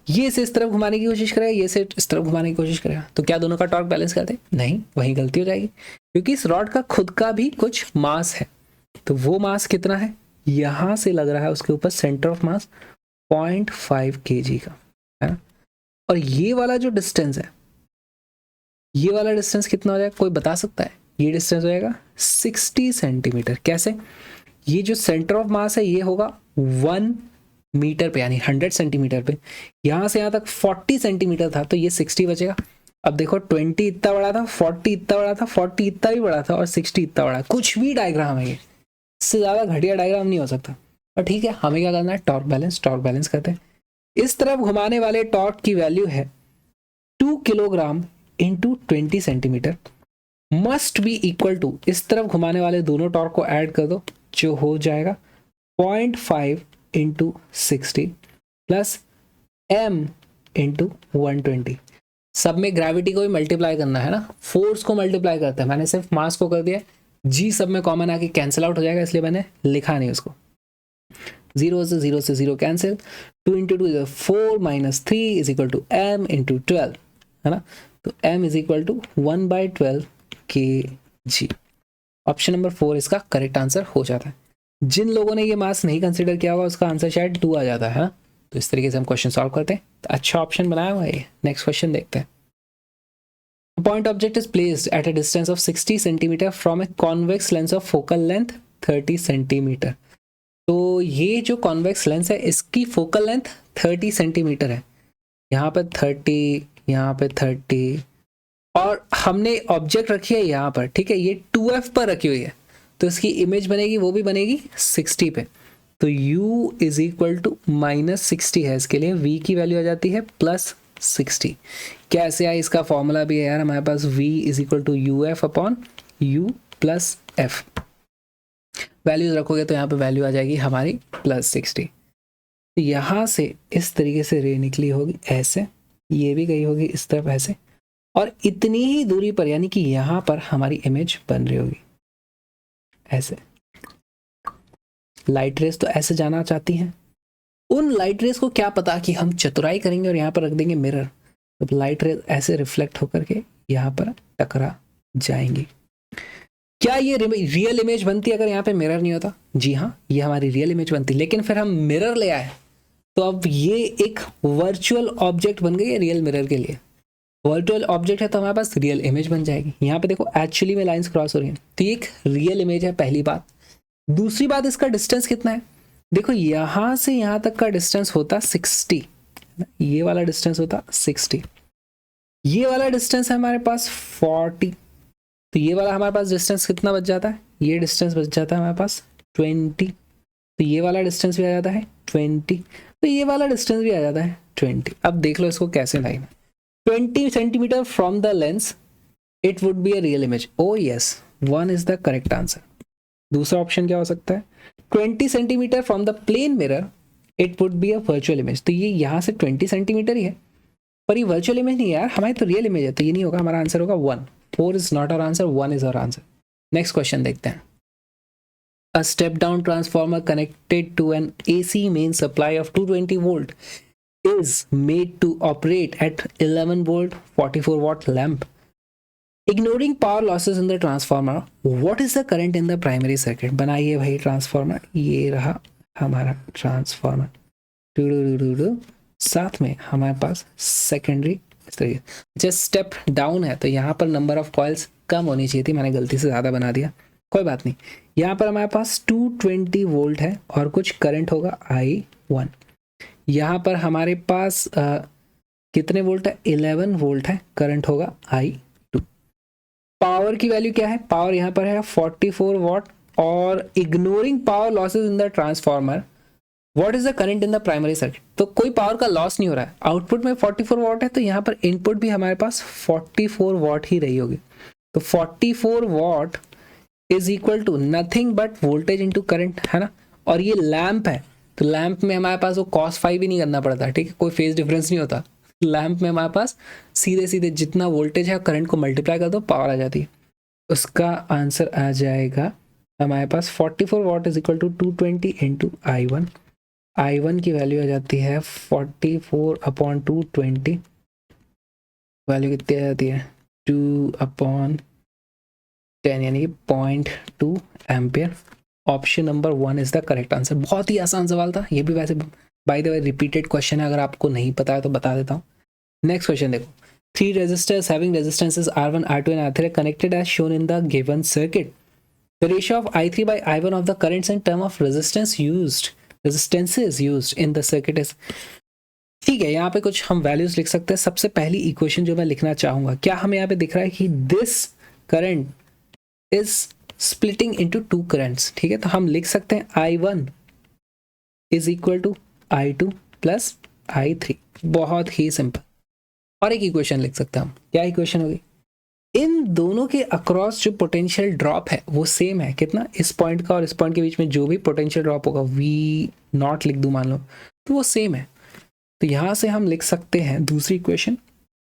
ये इसे इस तरफ घुमाने की कोशिश करेगा, ये इसे इस तरफ घुमाने की कोशिश करेगा, तो क्या दोनों का टॉर्क बैलेंस करते? नहीं, वहीं गलती हो जाएगी, क्योंकि इस रॉड का खुद का भी कुछ मास है। तो वो मास कितना है, यहां से लग रहा है उसके ऊपर सेंटर ऑफ मास 0.5 kg का, है ना। और ये वाला जो डिस्टेंस है, ये वाला डिस्टेंस कितना हो जाएगा, कोई बता सकता है? ये डिस्टेंस हो जाएगा 60 सेंटीमीटर। कैसे? ये जो सेंटर ऑफ मास है ये होगा 1 मीटर पे, यानी 100 सेंटीमीटर पे। यहाँ से यहाँ तक 40 सेंटीमीटर था, तो ये 60 बचेगा। अब देखो 20 इतना बड़ा था, 40 इतना बड़ा था, 40 इतना भी बड़ा था और 60 इतना बड़ा, कुछ भी डायग्राम है ये, इससे ज़्यादा घटिया डायग्राम नहीं हो सकता। और ठीक है, हमें क्या करना है, टॉर्क बैलेंस करते हैं। इस तरफ घुमाने वाले टॉर्क की वैल्यू है 2 kilogram into 20 centimetre must be equal to, इस तरफ घुमाने वाले दोनों टॉर्क को ऐड कर दो जो हो जाएगा 0.5 इंटू 60 प्लस m इंटू 120। सब में ग्रेविटी को भी मल्टीप्लाई करना है ना, फोर्स को मल्टीप्लाई करते हैं, मैंने सिर्फ मास को कर दिया, g सब में कॉमन आके कैंसिल आउट हो जाएगा, इसलिए मैंने लिखा नहीं उसको। 0 से 0 cancel, 2 into 2 is 4 minus 3 is equal to m into 12, है ना। तो m is equal to 1/12 kg। Option number 4 इसका करेक्ट आंसर हो जाता है। जिन लोगों ने ये मास नहीं कंसिडर किया होगा उसका आंसर शायद 2 आ जाता है ना। तो इस तरीके से हम क्वेश्चन सॉल्व करते हैं, तो अच्छा ऑप्शन बनाया हुआ है ये। नेक्स्ट क्वेश्चन देखते हैं। A point object is placed at a distance of 60 centimeter from a convex lens of focal length 30 centimeter। तो ये जो कॉन्वेक्स लेंस है इसकी फोकल लेंथ 30 सेंटीमीटर है, यहाँ पे 30, यहाँ पे 30, और हमने ऑब्जेक्ट रखी है यहाँ पर, ठीक है, ये 2f पर रखी हुई है, तो इसकी इमेज बनेगी, वो भी बनेगी 60 पे। तो u इज इक्वल टू -60 है, इसके लिए v की वैल्यू आ जाती है +60। कैसे आया, इसका फॉर्मूला भी है यार हमारे पास, v is equal to uf upon u plus f। Values रखोगे तो यहाँ पे वैल्यू आ जाएगी हमारी +60। तो यहाँ से इस तरीके से रे निकली होगी ऐसे, ये भी गई होगी इस तरफ ऐसे, और इतनी ही दूरी पर यानी कि यहाँ पर हमारी इमेज बन रही होगी ऐसे। लाइट रेस तो ऐसे जाना चाहती हैं, उन लाइट रेस को क्या पता कि हम चतुराई करेंगे और यहाँ पर रख देंगे मिरर, तो लाइट रेस ऐसे रिफ्लेक्ट होकर के यहाँ पर टकरा जाएंगी। क्या ये रियल इमेज बनती अगर यहाँ पे मिरर नहीं होता? जी हाँ, ये हमारी रियल इमेज बनती, लेकिन फिर हम मिरर ले आए तो अब ये एक वर्चुअल ऑब्जेक्ट बन गई है रियल मिरर के लिए। वर्चुअल ऑब्जेक्ट है तो हमारे पास रियल इमेज बन जाएगी। यहाँ पे देखो एक्चुअली में लाइंस क्रॉस हो रही हैं, तो ये एक रियल इमेज है, पहली बात। दूसरी बात, इसका डिस्टेंस कितना है, देखो यहाँ से यहाँ तक का डिस्टेंस होता 60, ये वाला डिस्टेंस होता 60, ये वाला डिस्टेंस है हमारे पास 40, तो ये वाला हमारे पास डिस्टेंस कितना बच जाता है, ये डिस्टेंस बच जाता है हमारे पास 20, तो ये वाला डिस्टेंस भी आ जाता है 20, तो ये वाला डिस्टेंस भी आ जाता है 20। अब देख लो इसको कैसे लाइन है, 20 centimetre from the lens it would be a real image. Oh yes, 1 is the correct answer. दूसरा ऑप्शन क्या हो सकता है, 20 centimetre from the plane mirror it would be a virtual image. तो ये यहाँ से 20 सेंटीमीटर ही है, पर ये वर्चुअल इमेज नहीं है यार, हमारी तो रियल इमेज है, तो ये नहीं होगा, हमारा आंसर होगा 1। 4 is not our answer, 1 is our answer. Next question देखते हैं। A step down transformer connected to an AC main supply of 220 volt is made to operate at 11 volt 44 watt lamp. Ignoring power losses in the transformer, what is the current in the primary circuit? बनाइए भाई transformer, ये रहा हमारा transformer, साथ में हमारे पास secondary. Just step down है तो यहाँ पर नंबर ऑफ कॉइल्स कम होनी चाहिए थी, मैंने गलती से ज़्यादा बना दिया, कोई बात नहीं। यहाँ पर हमारे पास 220 वोल्ट है और कुछ करंट होगा I1। यहाँ पर हमारे पास कितने वोल्ट है, 11 वोल्ट है, करंट होगा I2। पावर की वैल्यू क्या है, पावर यहाँ पर है 44 वॉट, और ignoring power losses in the transformer what is the current in the primary circuit. तो कोई पावर का लॉस नहीं हो रहा है, आउटपुट में 44 वॉट है, तो यहाँ पर इनपुट भी हमारे पास 44 वॉट ही रही होगी। तो 44 watt is equal to nothing but voltage into current, है ना। और ये लैंप है, तो लैंप में हमारे पास वो cos फाई भी नहीं करना पड़ता, ठीक है, कोई फेज डिफरेंस नहीं होता। लैंप में हमारे पास सीधे सीधे जितना वोल्टेज है करंट को मल्टीप्लाई कर दो, पावर आ जाती है। उसका आंसर आ जाएगा हमारे पास 44 watt is equal to 220 into I1। I1 की वैल्यू आ जाती है 44/220, वैल्यू कितनी आ जाती है 2/10 यानी कि 0.2 ampere. Option number 1 is the correct answer. बहुत ही आसान सवाल था ये भी, वैसे by the way repeated question है, अगर आपको नहीं पता है तो बता देता हूँ। नेक्स्ट क्वेश्चन देखो, 3 resistors having resistances R1, R2 and R3 are connected as shown in the given circuit. The ratio of I3 by I1 of the currents in term of resistances used in the circuit is, ठीक है, यहाँ पे कुछ हम values लिख सकते हैं। सबसे पहली इक्वेशन जो मैं लिखना चाहूंगा, क्या हमें यहाँ पे दिख रहा है कि this current is splitting into two currents. ठीक है, तो हम लिख सकते हैं I1 is equal to I2 plus I3। बहुत ही सिंपल। और एक इक्वेशन लिख सकते हैं हम, क्या इक्वेशन होगी, इन दोनों के अक्रॉस जो पोटेंशियल ड्रॉप है वो सेम है। कितना, इस पॉइंट का और इस पॉइंट के बीच में जो भी पोटेंशियल ड्रॉप होगा, V0 लिख दूं मान लो, तो वो सेम है। तो यहां से हम लिख सकते हैं दूसरी equation,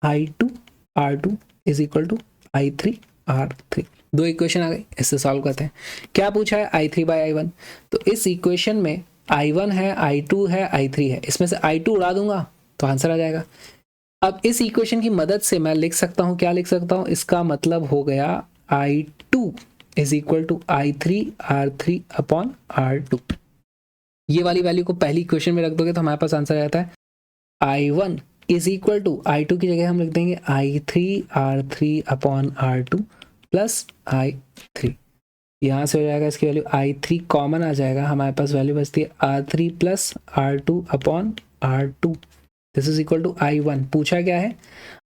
I2 R2 is equal to I3 R3। दो इक्वेशन आ गई, इससे सॉल्व करते हैं। क्या पूछा है, I3 बाई I1। तो इस इक्वेशन में I1 है, I2 है, I3 है, इसमें से I2 उड़ा दूंगा तो आंसर आ जाएगा। अब इस इक्वेशन की मदद से मैं लिख सकता हूं, क्या लिख सकता हूं, इसका मतलब हो गया I2 is equal to I3 R3 upon R2। ये वाली वैल्यू को पहली इक्वेशन में रख दोगे तो हमारे पास आंसर आ जाता है I1 is equal to I2 की जगह हम लिख देंगे I3 R3 upon R2 plus I3। यहाँ से हो जाएगा इसकी वैल्यू I3 कॉमन आ जाएगा, हमारे पास वैल्यू बचती है R3 plus R2 upon R2। This is equal to I1। पूछा क्या है,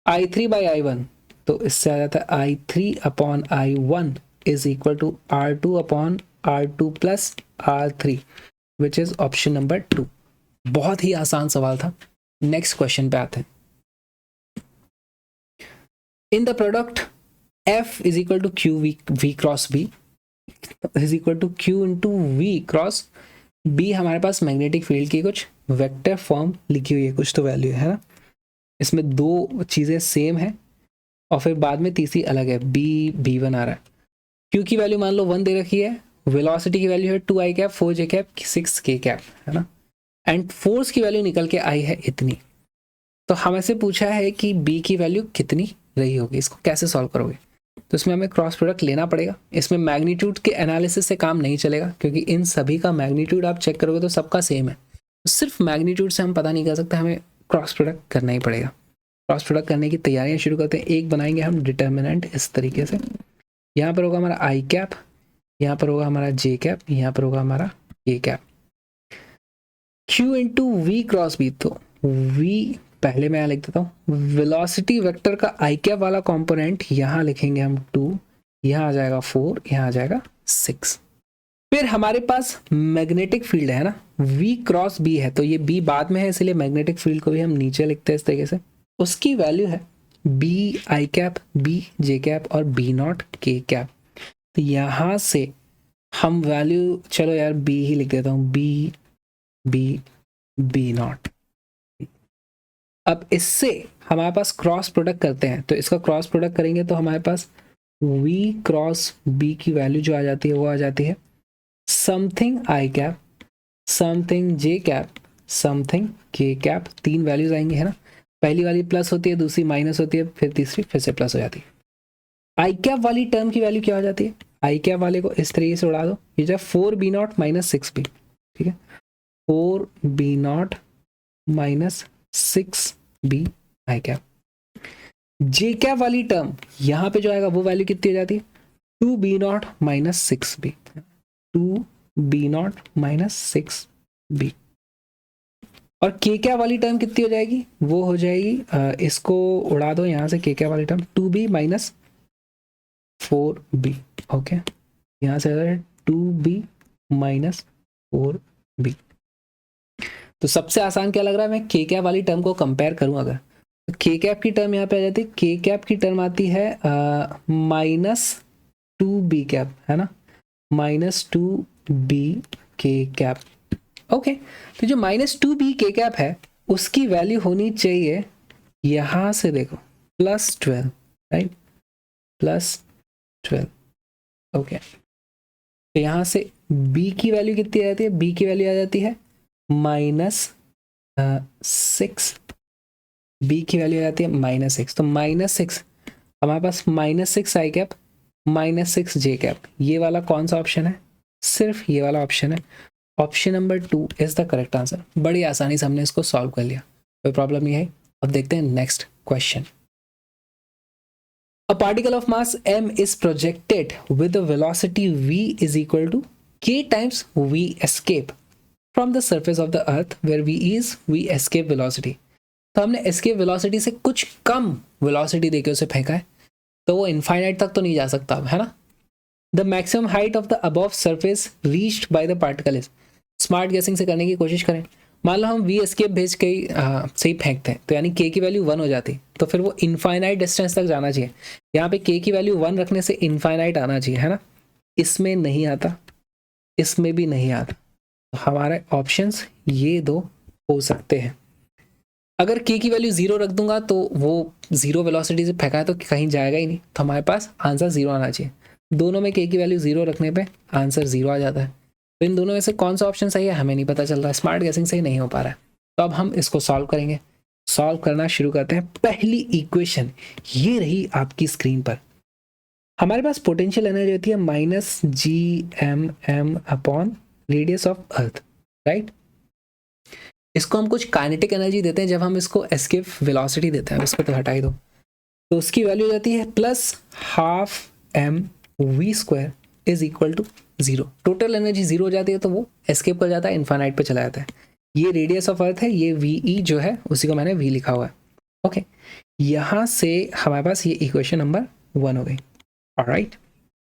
I3 बाई I1, तो इससे आ जाता है I3 upon I1 is equal to R2 upon R2 plus R3, which is option number 2। बहुत ही आसान सवाल था। नेक्स्ट क्वेश्चन पे आते हैं। In the product F is equal to Q V cross B is equal to Q into V cross B, हमारे पास मैग्नेटिक फील्ड की कुछ वेक्टर फॉर्म लिखी हुई है, कुछ तो वैल्यू है ना। इसमें दो चीज़ें सेम है और फिर बाद में तीसरी अलग है, B1 आ रहा है। क्यू की वैल्यू मान लो 1 दे रखी है, वेलोसिटी की वैल्यू है 2i cap 4j cap 6k cap, है ना, एंड फोर्स की वैल्यू निकल के आई है इतनी। तो हमसे पूछा है कि B की वैल्यू कितनी रही होगी, इसको कैसे सॉल्व करोगे। तो इसमें हमें क्रॉस प्रोडक्ट लेना पड़ेगा। इसमें मैग्नीट्यूड के एनालिसिस से काम नहीं चलेगा, क्योंकि इन सभी का मैग्नीट्यूड आप चेक करोगे तो सबका सेम है। तो सिर्फ मैग्नीट्यूड से हम पता नहीं कर सकते, हमें क्रॉस प्रोडक्ट करना ही पड़ेगा। क्रॉस प्रोडक्ट करने की तैयारियां शुरू करते हैं। एक बनाएंगे हम डिटर्मिनेंट इस तरीके से, यहाँ पर होगा हमारा आई कैप, यहाँ पर होगा हमारा जे कैप, यहाँ पर होगा हमारा K cap. Q into V cross B, तो वी पहले मैं यहाँ लिख देता हूँ। वेलोसिटी वेक्टर का आई कैप वाला कंपोनेंट यहाँ लिखेंगे हम 2, यहाँ आ जाएगा 4, यहाँ आ जाएगा 6। फिर हमारे पास मैग्नेटिक फील्ड है ना, V क्रॉस B है, तो ये B बाद में है इसलिए मैग्नेटिक फील्ड को भी हम नीचे लिखते हैं इस तरीके से। उसकी वैल्यू है B आई कैप, B जे कैप और B0 के कैप। तो यहाँ से हम वैल्यू, चलो यार B ही लिख देता हूँ, B0। अब इससे हमारे पास क्रॉस प्रोडक्ट करते हैं, तो इसका क्रॉस प्रोडक्ट करेंगे तो हमारे पास V क्रॉस B की वैल्यू जो आ जाती है वो आ जाती है something I cap, something J cap, something के कैप। 3 वैल्यूज आएंगी, है ना। पहली वाली प्लस होती है, दूसरी माइनस होती है, फिर तीसरी फिर से प्लस हो जाती है। आई कैप वाली टर्म की वैल्यू क्या हो जाती है, आई कैप वाले को इस तरीके से उड़ा दो, ये जो 4B0 माइनस 6B, ठीक है, 4B0 माइनस 6B आई कैप। जे कैप वाली टर्म यहाँ पे जो आएगा वो वैल्यू कितनी हो जाती है, 2B0 minus 6B, 2B0 minus 6B। और के कैप वाली टर्म कितनी हो जाएगी, वो हो जाएगी, इसको उड़ा दो यहाँ से, के कैप वाली term 2B minus 4B। Okay, यहाँ से 2B माइनस 4B। तो सबसे आसान क्या लग रहा है, मैं के कैप वाली टर्म को कंपेयर करूं अगर, तो के कैप की टर्म यहाँ पे आ जाती है, के कैप की टर्म आती है माइनस 2B कैप, है ना, माइनस 2B के कैप। ओके, तो जो माइनस 2B के कैप है उसकी वैल्यू होनी चाहिए, यहाँ से देखो +12, राइट, +12। ओके, तो यहाँ से B की वैल्यू कितनी आ जाती है, B की वैल्यू आ जाती है -6, B की वैल्यू आ जाती है -6। तो -6 हमारे पास -6 आई कैप, -6 जे कैप, ये वाला कौन सा ऑप्शन है, सिर्फ ये वाला ऑप्शन है। Option number 2 is the correct answer. बड़ी आसानी से हमने इसको सॉल्व कर लिया, कोई प्रॉब्लम नहीं है। अब देखते हैं next question. A particle of mass m is projected with a velocity v is equal to k times v escape from the surface of the earth, where v is v escape velocity. तो हमने escape velocity से कुछ कम velocity देके उसे फेंका है, तो वो इनफाइनाइट तक तो नहीं जा सकता अब, है ना। The maximum height of the above surface reached by the particle is, smart गेसिंग से करने की कोशिश करें। मान लो हम वी एस्केप भेज के ही सही फेंकते हैं, तो यानी के की वैल्यू 1 हो जाती, तो फिर वो इनफाइनाइट डिस्टेंस तक जाना चाहिए। यहाँ पे के की वैल्यू 1 रखने से इनफाइनाइट आना चाहिए, है ना। इसमें नहीं आता, इसमें भी नहीं आता, तो हमारे ऑप्शंस ये दो हो सकते हैं। अगर के की वैल्यू 0 रख दूंगा तो वो 0 वेलोसिटी से फेंका है तो कहीं जाएगा ही नहीं, तो हमारे पास आंसर 0 आना चाहिए। दोनों में के की वैल्यू 0 रखने पे आंसर 0 आ जाता है। तो इन दोनों में से कौन सा ऑप्शन सही है हमें नहीं पता चल रहा है, स्मार्ट गेसिंग से ही नहीं हो पा रहा है। तो अब हम इसको सॉल्व करेंगे। सॉल्व करना शुरू करते हैं। पहली इक्वेशन ये रही आपकी स्क्रीन पर। हमारे पास पोटेंशियल एनर्जी होती है -GMM upon radius of earth, right. इसको हम कुछ काइनेटिक एनर्जी देते हैं जब हम इसको एस्केप वेलोसिटी देते हैं, इसको तो हटाई दो, तो उसकी वैल्यू जाती है +12mv² is equal to 0। Total energy 0 हो जाती है तो वो एस्केप कर जाता है, इनफाइनाइट पे चला जाता है। ये रेडियस ऑफ अर्थ है, ये VE जो है उसी को मैंने V लिखा हुआ है। ओके, यहाँ से हमारे पास ये इक्वेशन नंबर 1 हो गई। ऑलराइट,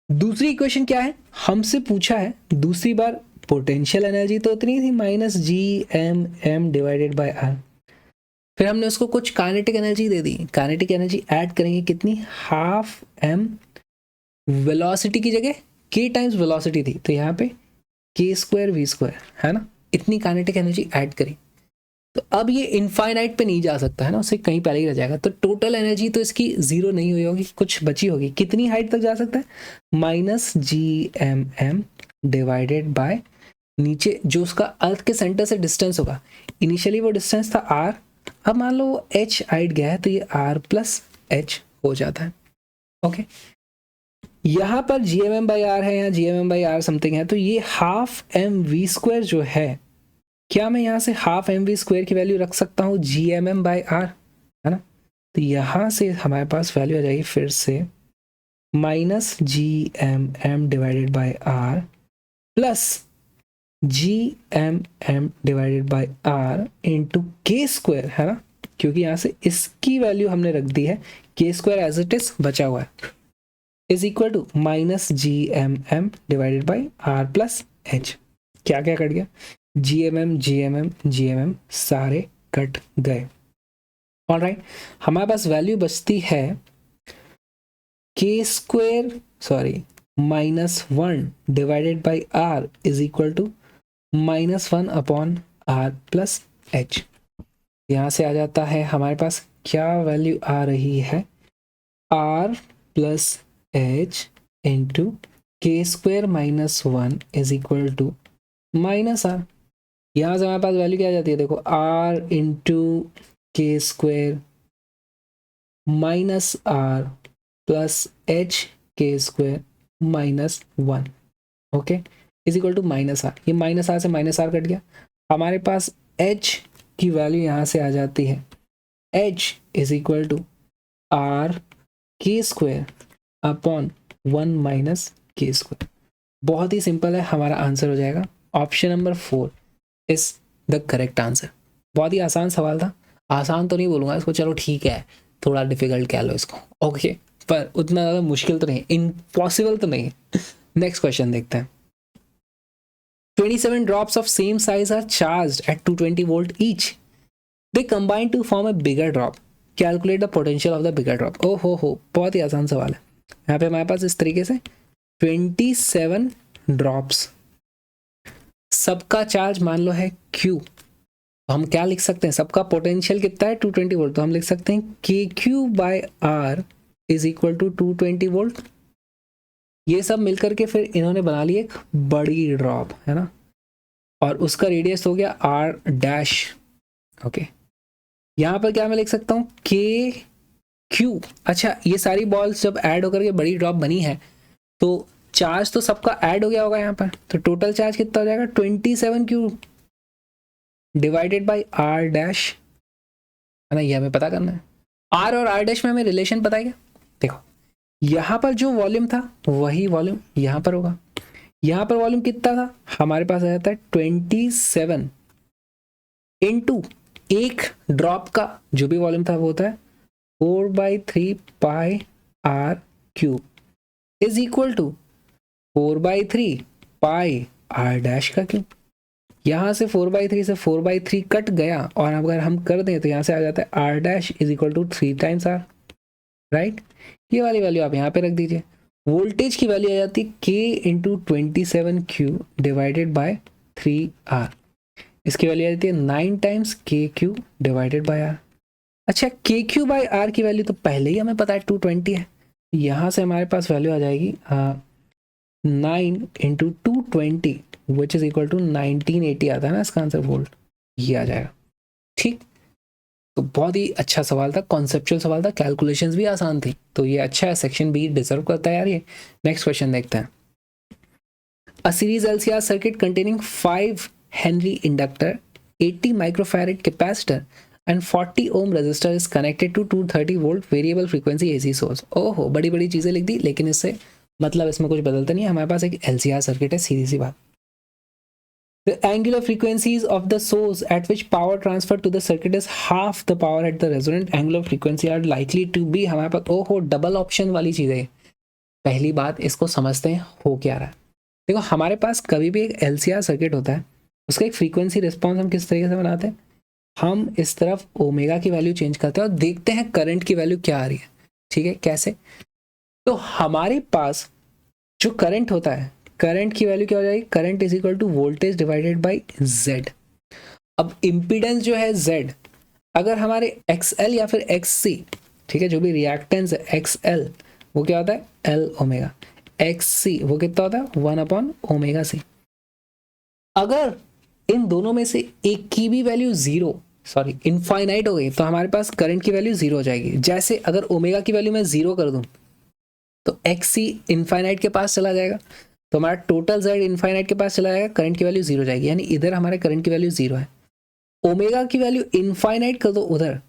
दूसरी इक्वेशन क्या है, हमसे पूछा है दूसरी बार पोटेंशियल एनर्जी तो उतनी थी -GMM डिवाइडेड बाय R, फिर हमने उसको कुछ काइनेटिक एनर्जी दे दी। काइनेटिक एनर्जी ऐड करेंगे कितनी, 12m, वेलोसिटी की जगह k टाइम्स वेलोसिटी थी तो यहाँ पे k² v², है ना। इतनी काइनेटिक एनर्जी ऐड करी, तो अब ये इनफाइनाइट पे नहीं जा सकता, है ना, उससे कहीं पहले ही रह जाएगा। तो टोटल एनर्जी तो इसकी 0 नहीं हुई होगी, कुछ बची होगी। कितनी हाइट तक जा सकता है, -GMM डिवाइडेड बाय नीचे जो उसका अर्थ के सेंटर से डिस्टेंस होगा। इनिशियली वो डिस्टेंस था r, अब मान लो वो h हाइट गया है तो ये r+h हो जाता है। ओके, यहाँ पर GMM/r है, यहाँ GMM/r समथिंग है, तो ये 12mv² जो है, क्या मैं यहाँ से 12mv² की वैल्यू रख सकता हूँ GMM/r, है ना। तो यहाँ से हमारे पास वैल्यू आ जाएगी फिर से -GMM divided by r plus GMM divided by r into k², है ना, क्योंकि यहाँ से इसकी वैल्यू हमने रख दी है, k² एज इट इज बचा हुआ है, is equal to -GMM divided by r plus h। क्या क्या कट गया, GMM सारे कट गए। ऑलराइट, हमारे पास वैल्यू बचती है -1 divided by r is equal to -1 upon r plus h। यहाँ से आ जाता है हमारे पास क्या वैल्यू आ रही है, r plus h into k² -1 is equal to -r। यहाँ से हमारे पास वैल्यू क्या आ जाती है, देखो r into k² -r plus h k² -1, okay, is equal to -r। ये -r से -r कट गया, हमारे पास h की वैल्यू यहाँ से आ जाती है, h is equal to r k² upon 1 - k²। बहुत ही सिंपल है, हमारा आंसर हो जाएगा option number 4 is the correct answer. बहुत ही आसान सवाल था, आसान तो नहीं बोलूँगा इसको, चलो ठीक है, थोड़ा डिफिकल्ट कह लो इसको, ओके, पर उतना ज़्यादा मुश्किल तो नहीं, इम्पॉसिबल तो नहीं। नेक्स्ट क्वेश्चन देखते हैं। 27 drops of same size are charged at 220 volt each. They combine to form a bigger drop. Calculate the potential of the bigger drop. Oh हो, बहुत ही आसान सवाल है। यहाँ पे हमारे पास इस तरीके से 27 ड्रॉप्स, सबका चार्ज मान लो है Q, तो हम क्या लिख सकते हैं, सबका पोटेंशियल कितना है 220 वोल्ट, तो हम लिख सकते हैं KQ/R is equal to 220 volt. ये सब मिलकर के फिर इन्होंने बना ली एक बड़ी ड्रॉप, है ना, और उसका रेडियस हो गया R'। ओके, यहाँ पर क्या मैं लिख सकता हूँ KQ। अच्छा, ये सारी बॉल्स जब ऐड होकर के बड़ी ड्रॉप बनी है तो चार्ज तो सबका ऐड हो गया होगा यहाँ पर, तो टोटल चार्ज कितना हो जाएगा 27Q डिवाइडेड बाई R', है ना, ये हमें पता करना है। R और R' में हमें रिलेशन पता है क्या, देखो यहाँ पर जो वॉल्यूम था वही वॉल्यूम यहाँ पर होगा। यहाँ पर वॉल्यूम कितना था, हमारे पास आ जाता है 27 इंटू एक ड्रॉप का जो भी वॉल्यूम था वो होता है 4/3 pi R cube is equal to 4/3 pi R dash का क्यूब। यहाँ से 4/3 से 4/3 कट गया और अगर हम कर दें तो यहाँ से आ जाता है R dash is equal to 3 times R, right. ये वाली वैल्यू आप यहाँ पे रख दीजिए। वोल्टेज की वैल्यू आ जाती है K into 27Q divided by 3R। इसकी वैल्यू आ जाती है 9 times KQ divided by R। अच्छा, KQ बाय R की वैल्यू तो पहले ही हमें पता है 220 है। यहाँ से हमारे पास वैल्यू आ जाएगी 9 into 220 which is equal to 1980 आता है ना इसका आंसर वोल्ट, ये आ जाएगा। ठीक, तो बहुत ही अच्छा सवाल था, कॉन्सेप्चुअल सवाल था, कैलकुलेशंस भी आसान थी, तो ये अच्छा है, सेक्शन बी डिजर्व करता है यार ये। नेक्स्ट क्वेश्चन देखते हैं। A series LCR circuit containing 5 henry inductor, 80 microfarad capacitor and 40 ohm resistor is connected to 230 volt variable frequency AC source. ओहो, बड़ी बड़ी चीजें लिख दी, लेकिन इससे मतलब इसमें कुछ बदलता नहीं है। हमारे पास एक LCR सर्किट है, सीधी सी बात। The angular frequencies of the source at which power transfer to the circuit is half the power at the resonant angular frequency are likely to be। हमारे पास ओहो डबल ऑप्शन वाली चीज़ है। पहली बात, इसको समझते हैं हो क्या रहा है। देखो, हमारे पास कभी भी एक LCR सर्किट होता है, उसका एक फ्रीक्वेंसी रिस्पॉन्स हम किस तरीके से बनाते हैं, हम इस तरफ ओमेगा की वैल्यू चेंज करते हैं और देखते हैं करंट की वैल्यू क्या आ रही है। ठीक है, कैसे? तो हमारे पास जो करंट होता है, करंट की वैल्यू क्या हो जाएगी, current is equal to voltage divided by Z। अब इम्पीडेंस जो है Z, अगर हमारे XL या फिर XC, ठीक है, जो भी रिएक्टेंस है XL वो क्या होता है L ओमेगा, XC वो कितना होता है 1/ओमेगा C। अगर इन दोनों में से एक की भी वैल्यू इनफाइनाइट हो गई तो हमारे पास करंट की वैल्यू 0 हो जाएगी। जैसे अगर ओमेगा की वैल्यू मैं 0 कर दूं तो XC इनफाइनाइट के पास चला जाएगा, तो हमारा टोटल Z इनफाइनाइट के पास चला जाएगा, करंट की वैल्यू 0 हो जाएगी। यानी इधर हमारे करंट की वैल्यू 0 है। ओमेगा की वैल्यू इनफाइनाइट कर दो उधर,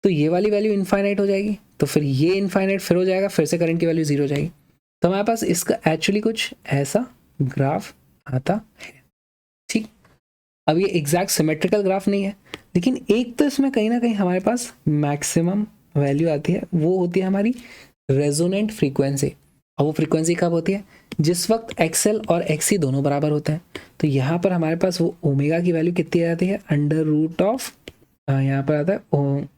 तो ये वाली वैल्यू इनफाइनाइट हो जाएगी, तो फिर ये इनफाइनाइट फिर हो जाएगा, फिर से करंट की वैल्यू 0 हो जाएगी। तो हमारे पास इसका एक्चुअली कुछ ऐसा ग्राफ आता है। ठीक, अब ये एग्जैक्ट सिमेट्रिकल ग्राफ नहीं है, लेकिन एक तो इसमें कहीं ना कहीं हमारे पास मैक्सिमम वैल्यू आती है, वो होती है हमारी रेजोनेंट फ्रीक्वेंसी। और वो फ्रीक्वेंसी कब होती है, जिस वक्त XL और XC दोनों बराबर होते हैं। तो यहाँ पर हमारे पास वो ओमेगा की वैल्यू कितनी आ जाती है, √, यहाँ पर आता है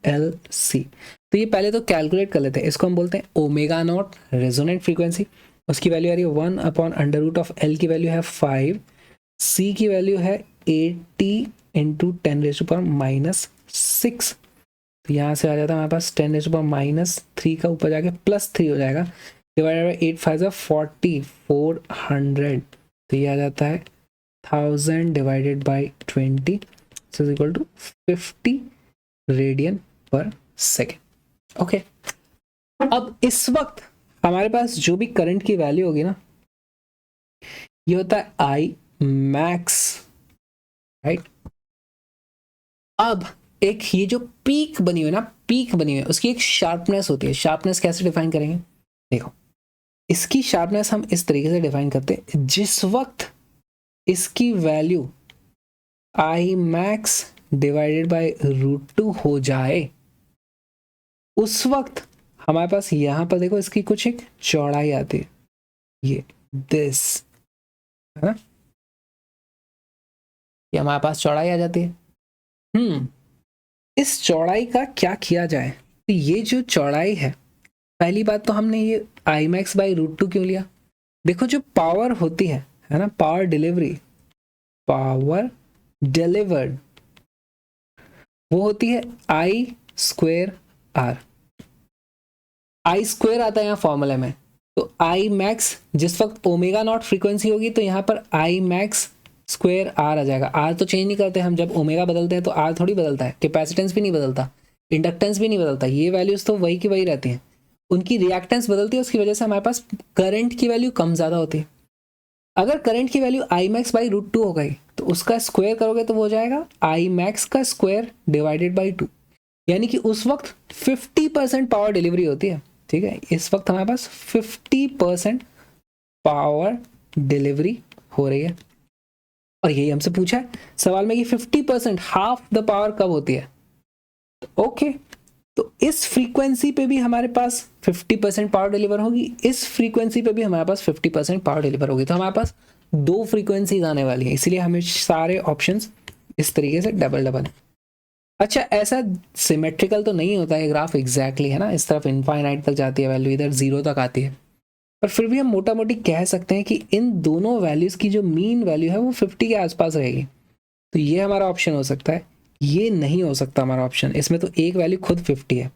LC। तो ये पहले तो कैलकुलेट कर लेते हैं, इसको हम बोलते हैं ओमेगा नॉट रेजोनेंट फ्रीक्वेंसी। उसकी वैल्यू आ रही है 1/√L की वैल्यू है 5, C की वैल्यू है 80 × 10⁻⁻6। तो यहाँ से आ जाता है हमारे पास 10⁻³ का ऊपर जाके +3 हो जाएगा, डिवाइडेड बाई 8 5 40 400। तो ये आ जाता है 1000 divided by 20 is equal to 50 radian per second. Okay, अब इस वक्त हमारे पास जो भी करंट की वैल्यू होगी ना, ये होता है I max, राइट। अब एक ये जो पीक बनी हुई है ना, पीक बनी हुई है, उसकी एक शार्पनेस होती है। शार्पनेस कैसे डिफाइन करेंगे, देखो, इसकी शार्पनेस हम इस तरीके से डिफाइन करते हैं, जिस वक्त इसकी value I max divided by √2 हो जाए, उस वक्त हमारे पास यहां पर देखो इसकी कुछ एक चौड़ाई आती है, ये दिस है ना, ये हमारे पास चौड़ाई आ जाती है। इस चौड़ाई का क्या किया जाए, तो ये जो चौड़ाई है, पहली बात तो हमने ये I max बाई √2 क्यों लिया, देखो जो पावर होती है ना, पावर डिलीवरी, पावर डिलीवर्ड, वो होती है I² R। I² आता है यहाँ फॉर्मूले में, तो I max जिस वक्त ओमेगा नॉट फ्रीक्वेंसी होगी तो यहाँ पर I max² R आ जाएगा। R तो चेंज नहीं करते हम, जब ओमेगा बदलते हैं तो R थोड़ी बदलता है, कैपेसिटेंस भी नहीं बदलता, इंडक्टेंस भी नहीं बदलता, ये वैल्यूज तो वही की वही रहती हैं। उनकी रिएक्टेंस बदलती है, उसकी वजह से हमारे पास करंट की वैल्यू कम ज़्यादा होती है। अगर करंट की वैल्यू I max बाई √2 हो गई तो उसका स्क्वायर करोगे तो वो हो जाएगा I max का स्क्वायर डिवाइडेड बाई 2, यानी कि उस वक्त 50% पावर डिलीवरी होती है। ठीक है, इस वक्त हमारे पास 50% पावर डिलीवरी हो रही है, और यही हमसे पूछा है सवाल में कि 50% हाफ द पावर कब होती है, ओके, तो इस फ्रीक्वेंसी पे भी हमारे पास 50% पावर डिलीवर होगी, इस फ्रीक्वेंसी पे भी हमारे पास 50% पावर डिलीवर होगी। तो हमारे पास दो फ्रीक्वेंसीज आने वाली हैं, इसलिए हमें सारे ऑप्शंस इस तरीके से डबल डबल है। अच्छा, ऐसा सिमेट्रिकल तो नहीं होता है ग्राफ एग्जैक्टली, है ना, इस तरफ इनफाइनाइट तक जाती है वैल्यू, इधर 0 तक आती है, पर फिर भी हम मोटा मोटी कह सकते हैं कि इन दोनों वैल्यूज़ की जो मीन वैल्यू है वो 50 के आसपास रहेगी। तो ये हमारा ऑप्शन हो सकता है, ये नहीं हो सकता हमारा ऑप्शन, इसमें तो एक वैल्यू खुद 50 है।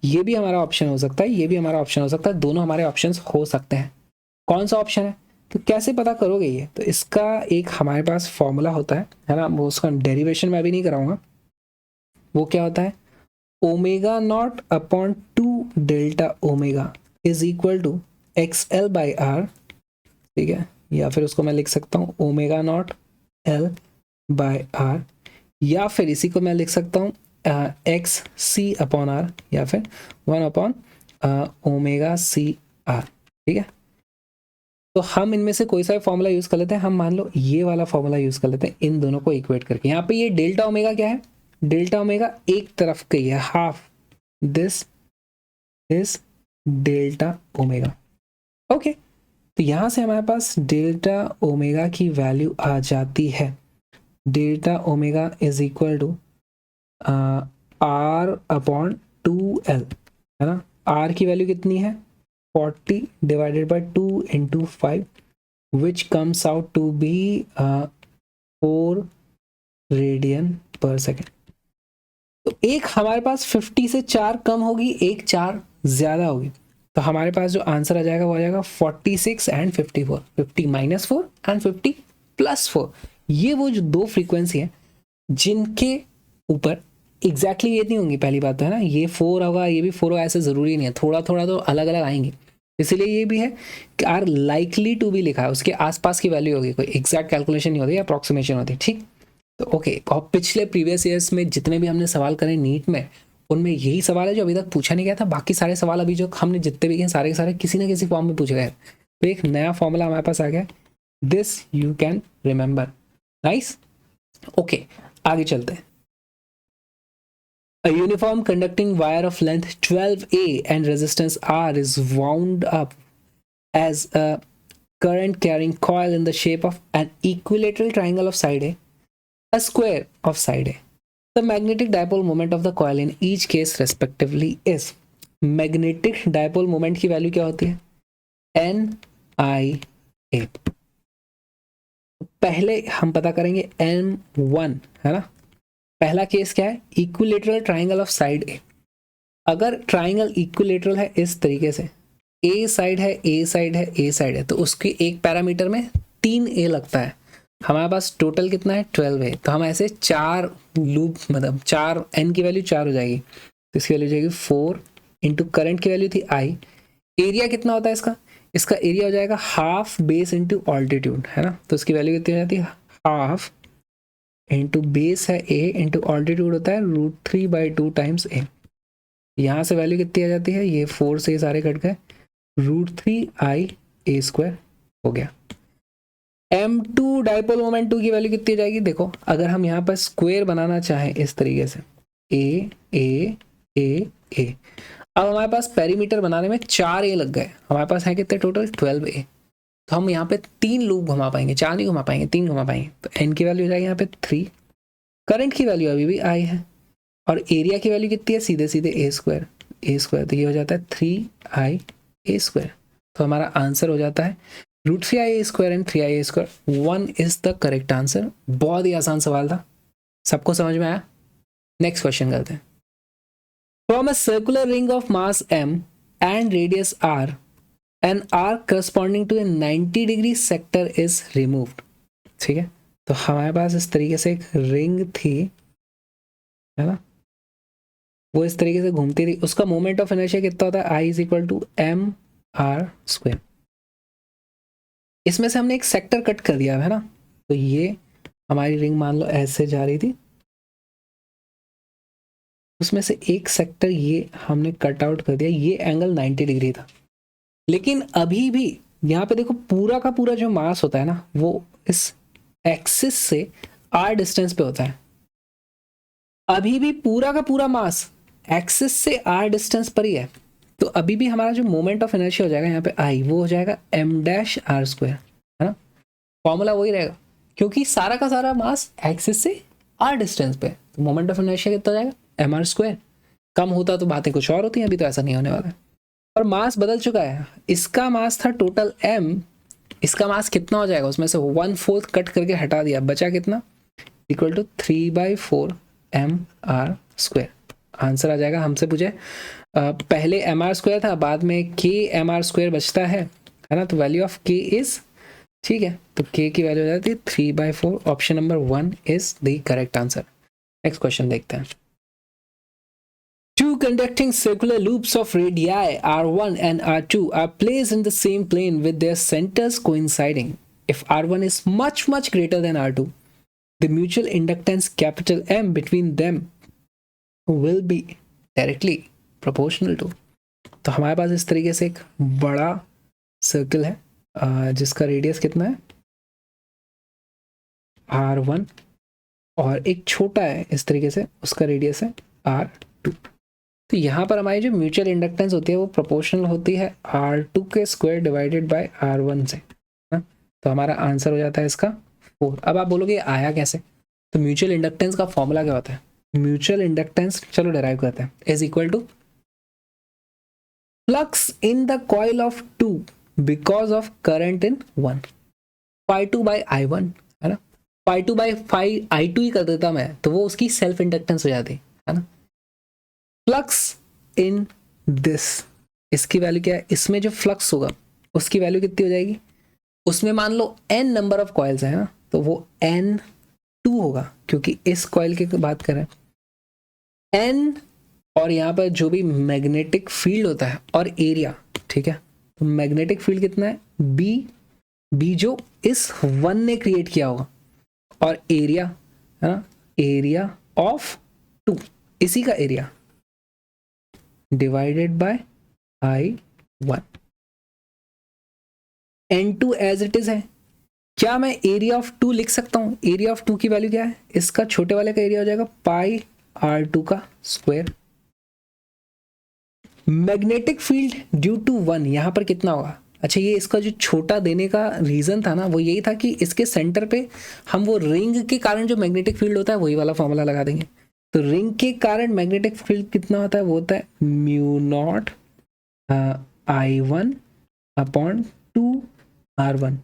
ये भी हमारा ऑप्शन हो सकता है, ये भी हमारा ऑप्शन हो सकता है, दोनों हमारे ऑप्शंस हो सकते हैं। कौन सा ऑप्शन है, तो कैसे पता करोगे ये, तो इसका एक हमारे पास फॉर्मूला होता है ना, वो उसका डेरिवेशन मैं अभी नहीं कराऊंगा। वो क्या होता है, omega naught upon 2 delta omega is equal to XL by R, ठीक है, या फिर उसको मैं लिख सकता हूँ omega naught L by R, या फिर इसी को मैं लिख सकता हूँ एक्स सी अपॉन आर, या फिर 1 अपॉन ओमेगा सी आर, ठीक है। तो हम इनमें से कोई सा फॉर्मूला यूज कर लेते हैं, हम मान लो ये वाला फॉर्मूला यूज कर लेते हैं इन दोनों को इक्वेट करके। यहाँ पे ये डेल्टा ओमेगा क्या है, डेल्टा ओमेगा एक तरफ का ही है, half this is delta omega. Okay, तो यहाँ से हमारे पास डेल्टा ओमेगा की वैल्यू आ जाती है, delta omega is equal to R upon 2L, है ना। आर की वैल्यू कितनी है, 40 divided by 2 into 5 which comes out to be 4 radian per second. तो एक हमारे पास 50 से 4 कम होगी, एक 4 ज़्यादा होगी, तो हमारे पास जो आंसर आ जाएगा वो आ जाएगा 46 एंड 54, 50 माइनस 4 एंड 50 प्लस 4। ये वो जो दो फ्रीक्वेंसी है जिनके ऊपर एग्जैक्टली ये नहीं होंगी, पहली बात तो है ना, ये 4 होगा ये भी 4 होगा ऐसे ज़रूरी नहीं है, थोड़ा थोड़ा तो अलग अलग आएंगे, इसीलिए ये भी है कि आर लाइकली टू भी लिखा है, उसके आसपास की वैल्यू होगी, कोई एग्जैक्ट कैलकुलेशन नहीं होती, अप्रॉक्सीमेशन होती, ठीक। तो ओके, और पिछले प्रीवियस ईयर्स में जितने भी हमने सवाल करे नीट में, उनमें यही सवाल है जो अभी तक पूछा नहीं गया था। बाकी सारे सवाल अभी जो हमने जितने भी किए सारे के सारे किसी ना किसी फॉर्म में पूछे गए। तो एक नया फॉर्मूला हमारे पास आ गया, this you can remember, nice. Okay, आगे चलते हैं। A uniform conducting wire of length 12A and resistance R is wound up as a current carrying coil in the shape of an equilateral triangle of side A, a square of side A. The magnetic dipole moment of the coil in each case respectively is. Magnetic dipole moment की value क्या होती है, NIA। पहले हम पता करेंगे M1, है ना। पहला केस क्या है, इक्विलेटरल ट्राइंगल ऑफ साइड ए। अगर ट्राइंगल इक्विलेटरल है इस तरीके से, ए साइड है ए साइड है ए साइड है, तो उसके एक पैरामीटर में 3A लगता है। हमारे पास टोटल कितना है 12A, तो हम ऐसे 4 लूप, मतलब 4 n की वैल्यू 4 हो जाएगी, तो इसकी वैल्यू जाएगी 4 इंटू करंट की वैल्यू थी I। एरिया कितना होता है इसका एरिया हो जाएगा हाफ बेस इंटू ऑल्टीट्यूड, है ना। तो इसकी वैल्यू कितनी हो जाती है, हाफ इंटू बेस है a इंटू ऑल्टीट्यूड होता है √3/2 टाइम्स a। यहाँ से वैल्यू कितनी आ जाती है, ये 4 से सारे कट गए, √3IA² हो गया। M2 डाइपोल मोमेंट 2 की वैल्यू कितनी हो जाएगी, देखो अगर हम यहाँ पर स्क्वायर बनाना चाहें इस तरीके से A A A A, अब हमारे पास पेरीमीटर बनाने में 4A लग गए, हमारे पास है कितने टोटल 12A। तो हम यहाँ पे 3 लूप घुमा पाएंगे, 4 नहीं घुमा पाएंगे, 3 घुमा पाएंगे, तो n की वैल्यू हो जाएगी यहाँ पे 3। करंट की वैल्यू अभी भी I है, और एरिया की वैल्यू कितनी है, सीधे सीधे A², तो ये हो जाता है 3IA²। तो हमारा आंसर हो जाता है √3IA² and 3IA²। 1 is the correct answer. बहुत ही आसान सवाल था, सबको समझ में आया। नेक्स्ट क्वेश्चन करते हैं। From a circular ring of mass m and radius r, an arc corresponding to a 90 degree sector is removed, ठीक है। तो हमारे पास इस तरीके से एक रिंग थी, है ना, वो इस तरीके से घूमती थी, उसका मोमेंट ऑफ इनर्शिया कितना होता है, I = mr²। इसमें से हमने एक सेक्टर कट कर दिया है ना, तो ये हमारी रिंग मान लो ऐसे जा रही थी, उसमें से एक सेक्टर ये हमने कट आउट कर दिया, ये एंगल 90 डिग्री था। लेकिन अभी भी यहाँ पे देखो पूरा का पूरा जो मास होता है ना, वो इस एक्सिस से r डिस्टेंस पे होता है। अभी भी पूरा का पूरा मास एक्सिस से आर डिस्टेंस पर ही है, तो अभी भी हमारा जो मोमेंट ऑफ इनर्शिया हो जाएगा यहाँ पे आई, वो हो जाएगा एम डैश आर स्क्वायर, है ना। फॉर्मूला वही रहेगा क्योंकि सारा का सारा मास एक्सिस से आर डिस्टेंस पे, तो मोमेंट ऑफ इनर्शिया कितना हो जाएगा एम आर स्क्वायर। कम होता तो बातें कुछ और होती हैं, अभी तो ऐसा नहीं होने वाला है। और मास बदल चुका है, इसका मास था टोटल एम, इसका मास कितना हो जाएगा, उसमें से 1/4 कट करके हटा दिया, बचा कितना, equal to 3/4 M R square. Answer आ जाएगा। हमसे पूछे पहले एम आर स्क्वायर था, बाद में के एम आर स्क्वायर बचता है ना, तो वैल्यू ऑफ के इज, ठीक है, तो के की वैल्यू हो जाती है 3/4। Option number 1 is the correct answer. Next question देखते हैं। Two conducting circular loops of radii R1 and R2 are placed in the same plane with their centers coinciding. If R1 is much greater than R2, the mutual inductance capital M between them will be directly proportional to. तो हमारे पास इस तरीके से एक बड़ा circle है जिसका radius कितना है R1, और एक छोटा है इस तरीके से, उसका रेडियस है R2। तो यहाँ पर हमारी जो म्यूचुअल इंडक्टेंस होती है वो प्रोपोर्शनल होती है R2 के स्क्वायर डिवाइडेड बाय R1 से, है? तो हमारा आंसर हो जाता है इसका 4। अब आप बोलोगे आया कैसे, तो म्यूचुअल इंडक्टेंस का फॉर्मूला क्या होता है, म्यूचुअल इंडक्टेंस चलो डिराइव करते हैं, is equal to flux in the coil of 2 because of current in 1, phi2 by I1, है ना, phi2 by phi I2 ही कर देता मैं, तो वो उसकी सेल्फ इंडक्टेंस हो जाती है ना। फ्लक्स इन दिस, इसकी वैल्यू क्या है, इसमें जो फ्लक्स होगा उसकी वैल्यू कितनी हो जाएगी, उसमें मान लो n नंबर ऑफ कॉइल्स है ना, तो वो n2 होगा क्योंकि इस कॉइल की बात करें n, और यहाँ पर जो भी मैग्नेटिक फील्ड होता है और एरिया, ठीक है, तो मैग्नेटिक फील्ड कितना है b जो इस 1 ने क्रिएट किया होगा, और एरिया है ना, एरिया ऑफ 2, इसी का area divided by I1, N2 as it is है। क्या मैं एरिया ऑफ 2 लिख सकता हूं, एरिया ऑफ 2 की वैल्यू क्या है, इसका छोटे वाले का एरिया हो जाएगा पाई R2 का square. Magnetic field due to 1 यहां पर कितना होगा, अच्छा ये इसका जो छोटा देने का रीजन था ना, वो यही था कि इसके सेंटर पे हम वो रिंग के कारण जो मैग्नेटिक फील्ड होता है वही वाला फॉर्मूला लगा देंगे। तो रिंग के कारण मैग्नेटिक फील्ड कितना होता है, वो होता है mu not I1 upon 2R1,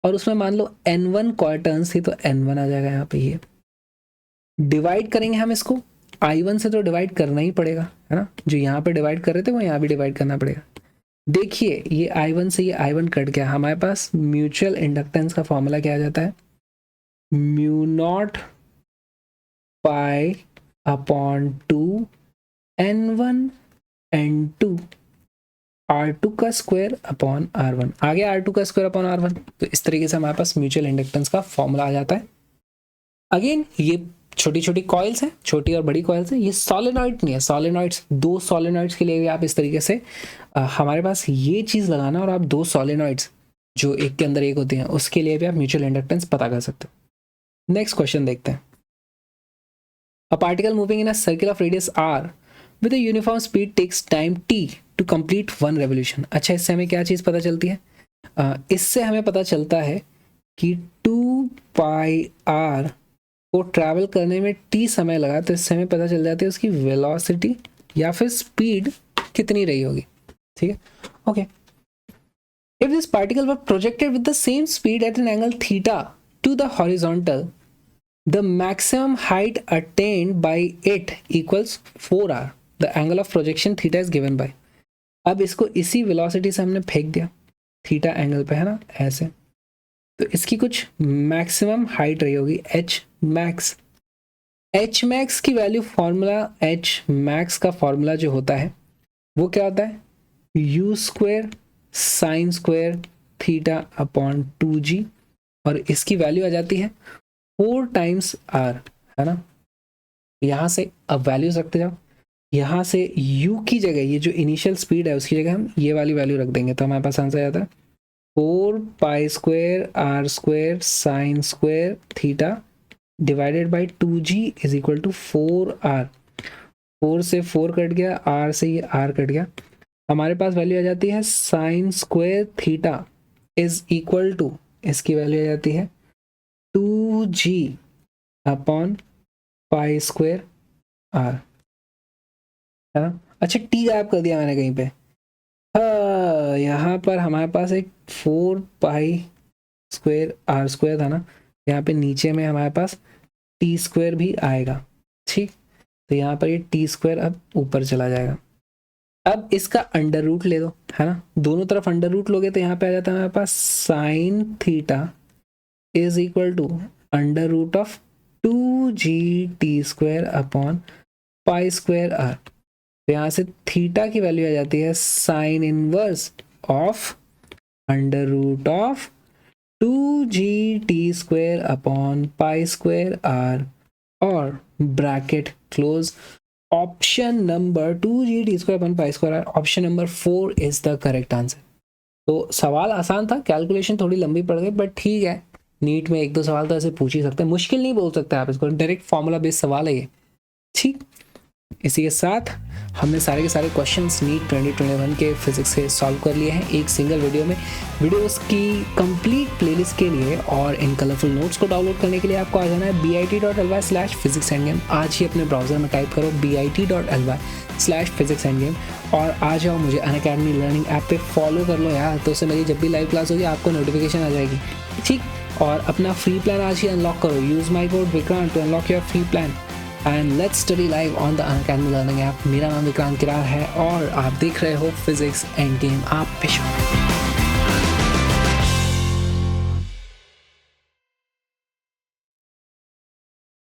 और उसमें मान लो N1 क्वार्टर्न्स थी तो N1 आ जाएगा यहाँ पे। ये डिवाइड करेंगे हम इसको, I1 से तो डिवाइड करना ही पड़ेगा, है ना, जो यहाँ पे डिवाइड कर रहे थे वो यहाँ भी डिवाइड करना पड़ेगा। देखिए ये I1 से ये I1 कट गया, हमारे पास म्यूचुअल इंडक्टेंस का फॉर्मूला क्या आ जाता है, mu not pi upon 2 N1 N2 R2 का स्क्वायर अपॉन R1, आ गया R2 का स्क्वायर अपॉन R1। तो इस तरीके से हमारे पास म्यूचुअल इंडक्टेंस का फॉर्मूला आ जाता है। अगेन ये छोटी छोटी कॉइल्स हैं, छोटी और बड़ी कॉइल्स हैं, ये सॉलिनॉइड नहीं है, सॉलिनॉइड्स 2 सॉलिनॉइड्स के लिए भी आप इस तरीके से हमारे पास ये चीज़ लगाना, और आप 2 सॉलिनॉइड्स जो एक के अंदर एक होती हैं उसके लिए भी आप म्यूचुअल इंडक्टेंस पता कर सकते हो। नेक्स्ट क्वेश्चन देखते हैं। A particle moving in a circle of radius r with a uniform speed takes time t to complete 1 revolution। अच्छा इससे हमें क्या चीज़ पता चलती है, इससे हमें पता चलता है कि 2 पाई r को ट्रैवल करने में t समय लगा, तो इससे हमें पता चल जाती है उसकी वेलोसिटी या फिर स्पीड कितनी रही होगी, ठीक है, okay. If this particle were projected with the same speed at an angle theta two the horizontal, the maximum height attained by it equals 4r, the angle of projection theta is given by। अब इसको इसी velocity से हमने फेंक दिया theta angle पे, है ना, ऐसे, तो इसकी कुछ मैक्सिमम हाइट रही होगी h max। h max की वैल्यू फॉर्मूला, h max का फॉर्मूला जो होता है वो क्या होता है, u square sine square theta upon 2g, और इसकी वैल्यू आ जाती है 4 टाइम्स r, है ना। यहाँ से अब वैल्यूज रखते जाओ, यहाँ से u की जगह ये जो इनिशियल स्पीड है उसकी जगह हम ये वाली वैल्यू रख देंगे, तो हमारे पास आंसर आ जाता है 4 pi square r square sine square theta divided by 2g is equal to 4r। 4 से 4 कट गया, r से ये r कट गया, हमारे पास वैल्यू आ जाती है sine square theta is equal to, इसकी वैल्यू आ जाती है 2g upon pi square r, है ना। अच्छा टी गायब कर दिया मैंने कहीं पे, हाँ यहाँ पर हमारे पास एक 4 पाई स्क्वायर r स्क्वायर था ना, यहाँ पे नीचे में हमारे पास टी स्क्वायर भी आएगा, ठीक। तो यहाँ पर ये टी स्क्वायर अब ऊपर चला जाएगा। अब इसका अंडर रूट ले दो, है ना, दोनों तरफ अंडर रूट लोगे तो यहाँ पे आ जाता है हमारे पास sine theta is equal to under root of 2g T square upon pi square r। तो यहाँ से थीटा की वैल्यू आ जाती है sine inverse of under root of 2g T square upon pi square r, और bracket close. Option number 2g T square upon pi square r, option number 4 is the correct answer. तो सवाल आसान था, calculation थोड़ी लंबी पड़ गई, but ठीक है, नीट में 1-2 सवाल तो ऐसे पूछ ही सकते हैं, मुश्किल नहीं बोल सकते आप इसको, डायरेक्ट फॉर्मूला बेस्ड सवाल है ये, ठीक। इसी के साथ हमने सारे के सारे क्वेश्चंस नीट 2021 के फिजिक्स के सॉल्व कर लिए हैं एक सिंगल वीडियो में। वीडियोस की कंप्लीट प्लेलिस्ट के लिए और इन कलरफुल नोट्स को डाउनलोड करने के लिए आपको आ जाना है bit.ly/physicsandgame। आज ही अपने ब्राउजर में टाइप करो bit.ly/physicsandgame और आ जाओ, मुझे अनअकैडमी लर्निंग ऐप पे फॉलो कर लो यार, तो उससे मेरी जब भी लाइव क्लास होगी आपको नोटिफिकेशन आ जाएगी, ठीक। और अपना फ्री प्लान आज ही अनलॉक करो, use my code Vikrant to unlock your free plan and let's study live on the Unacademy learning app. मेरा नाम विक्रांत किरार है और आप देख रहे हो फिजिक्स एंड गेम आप पे।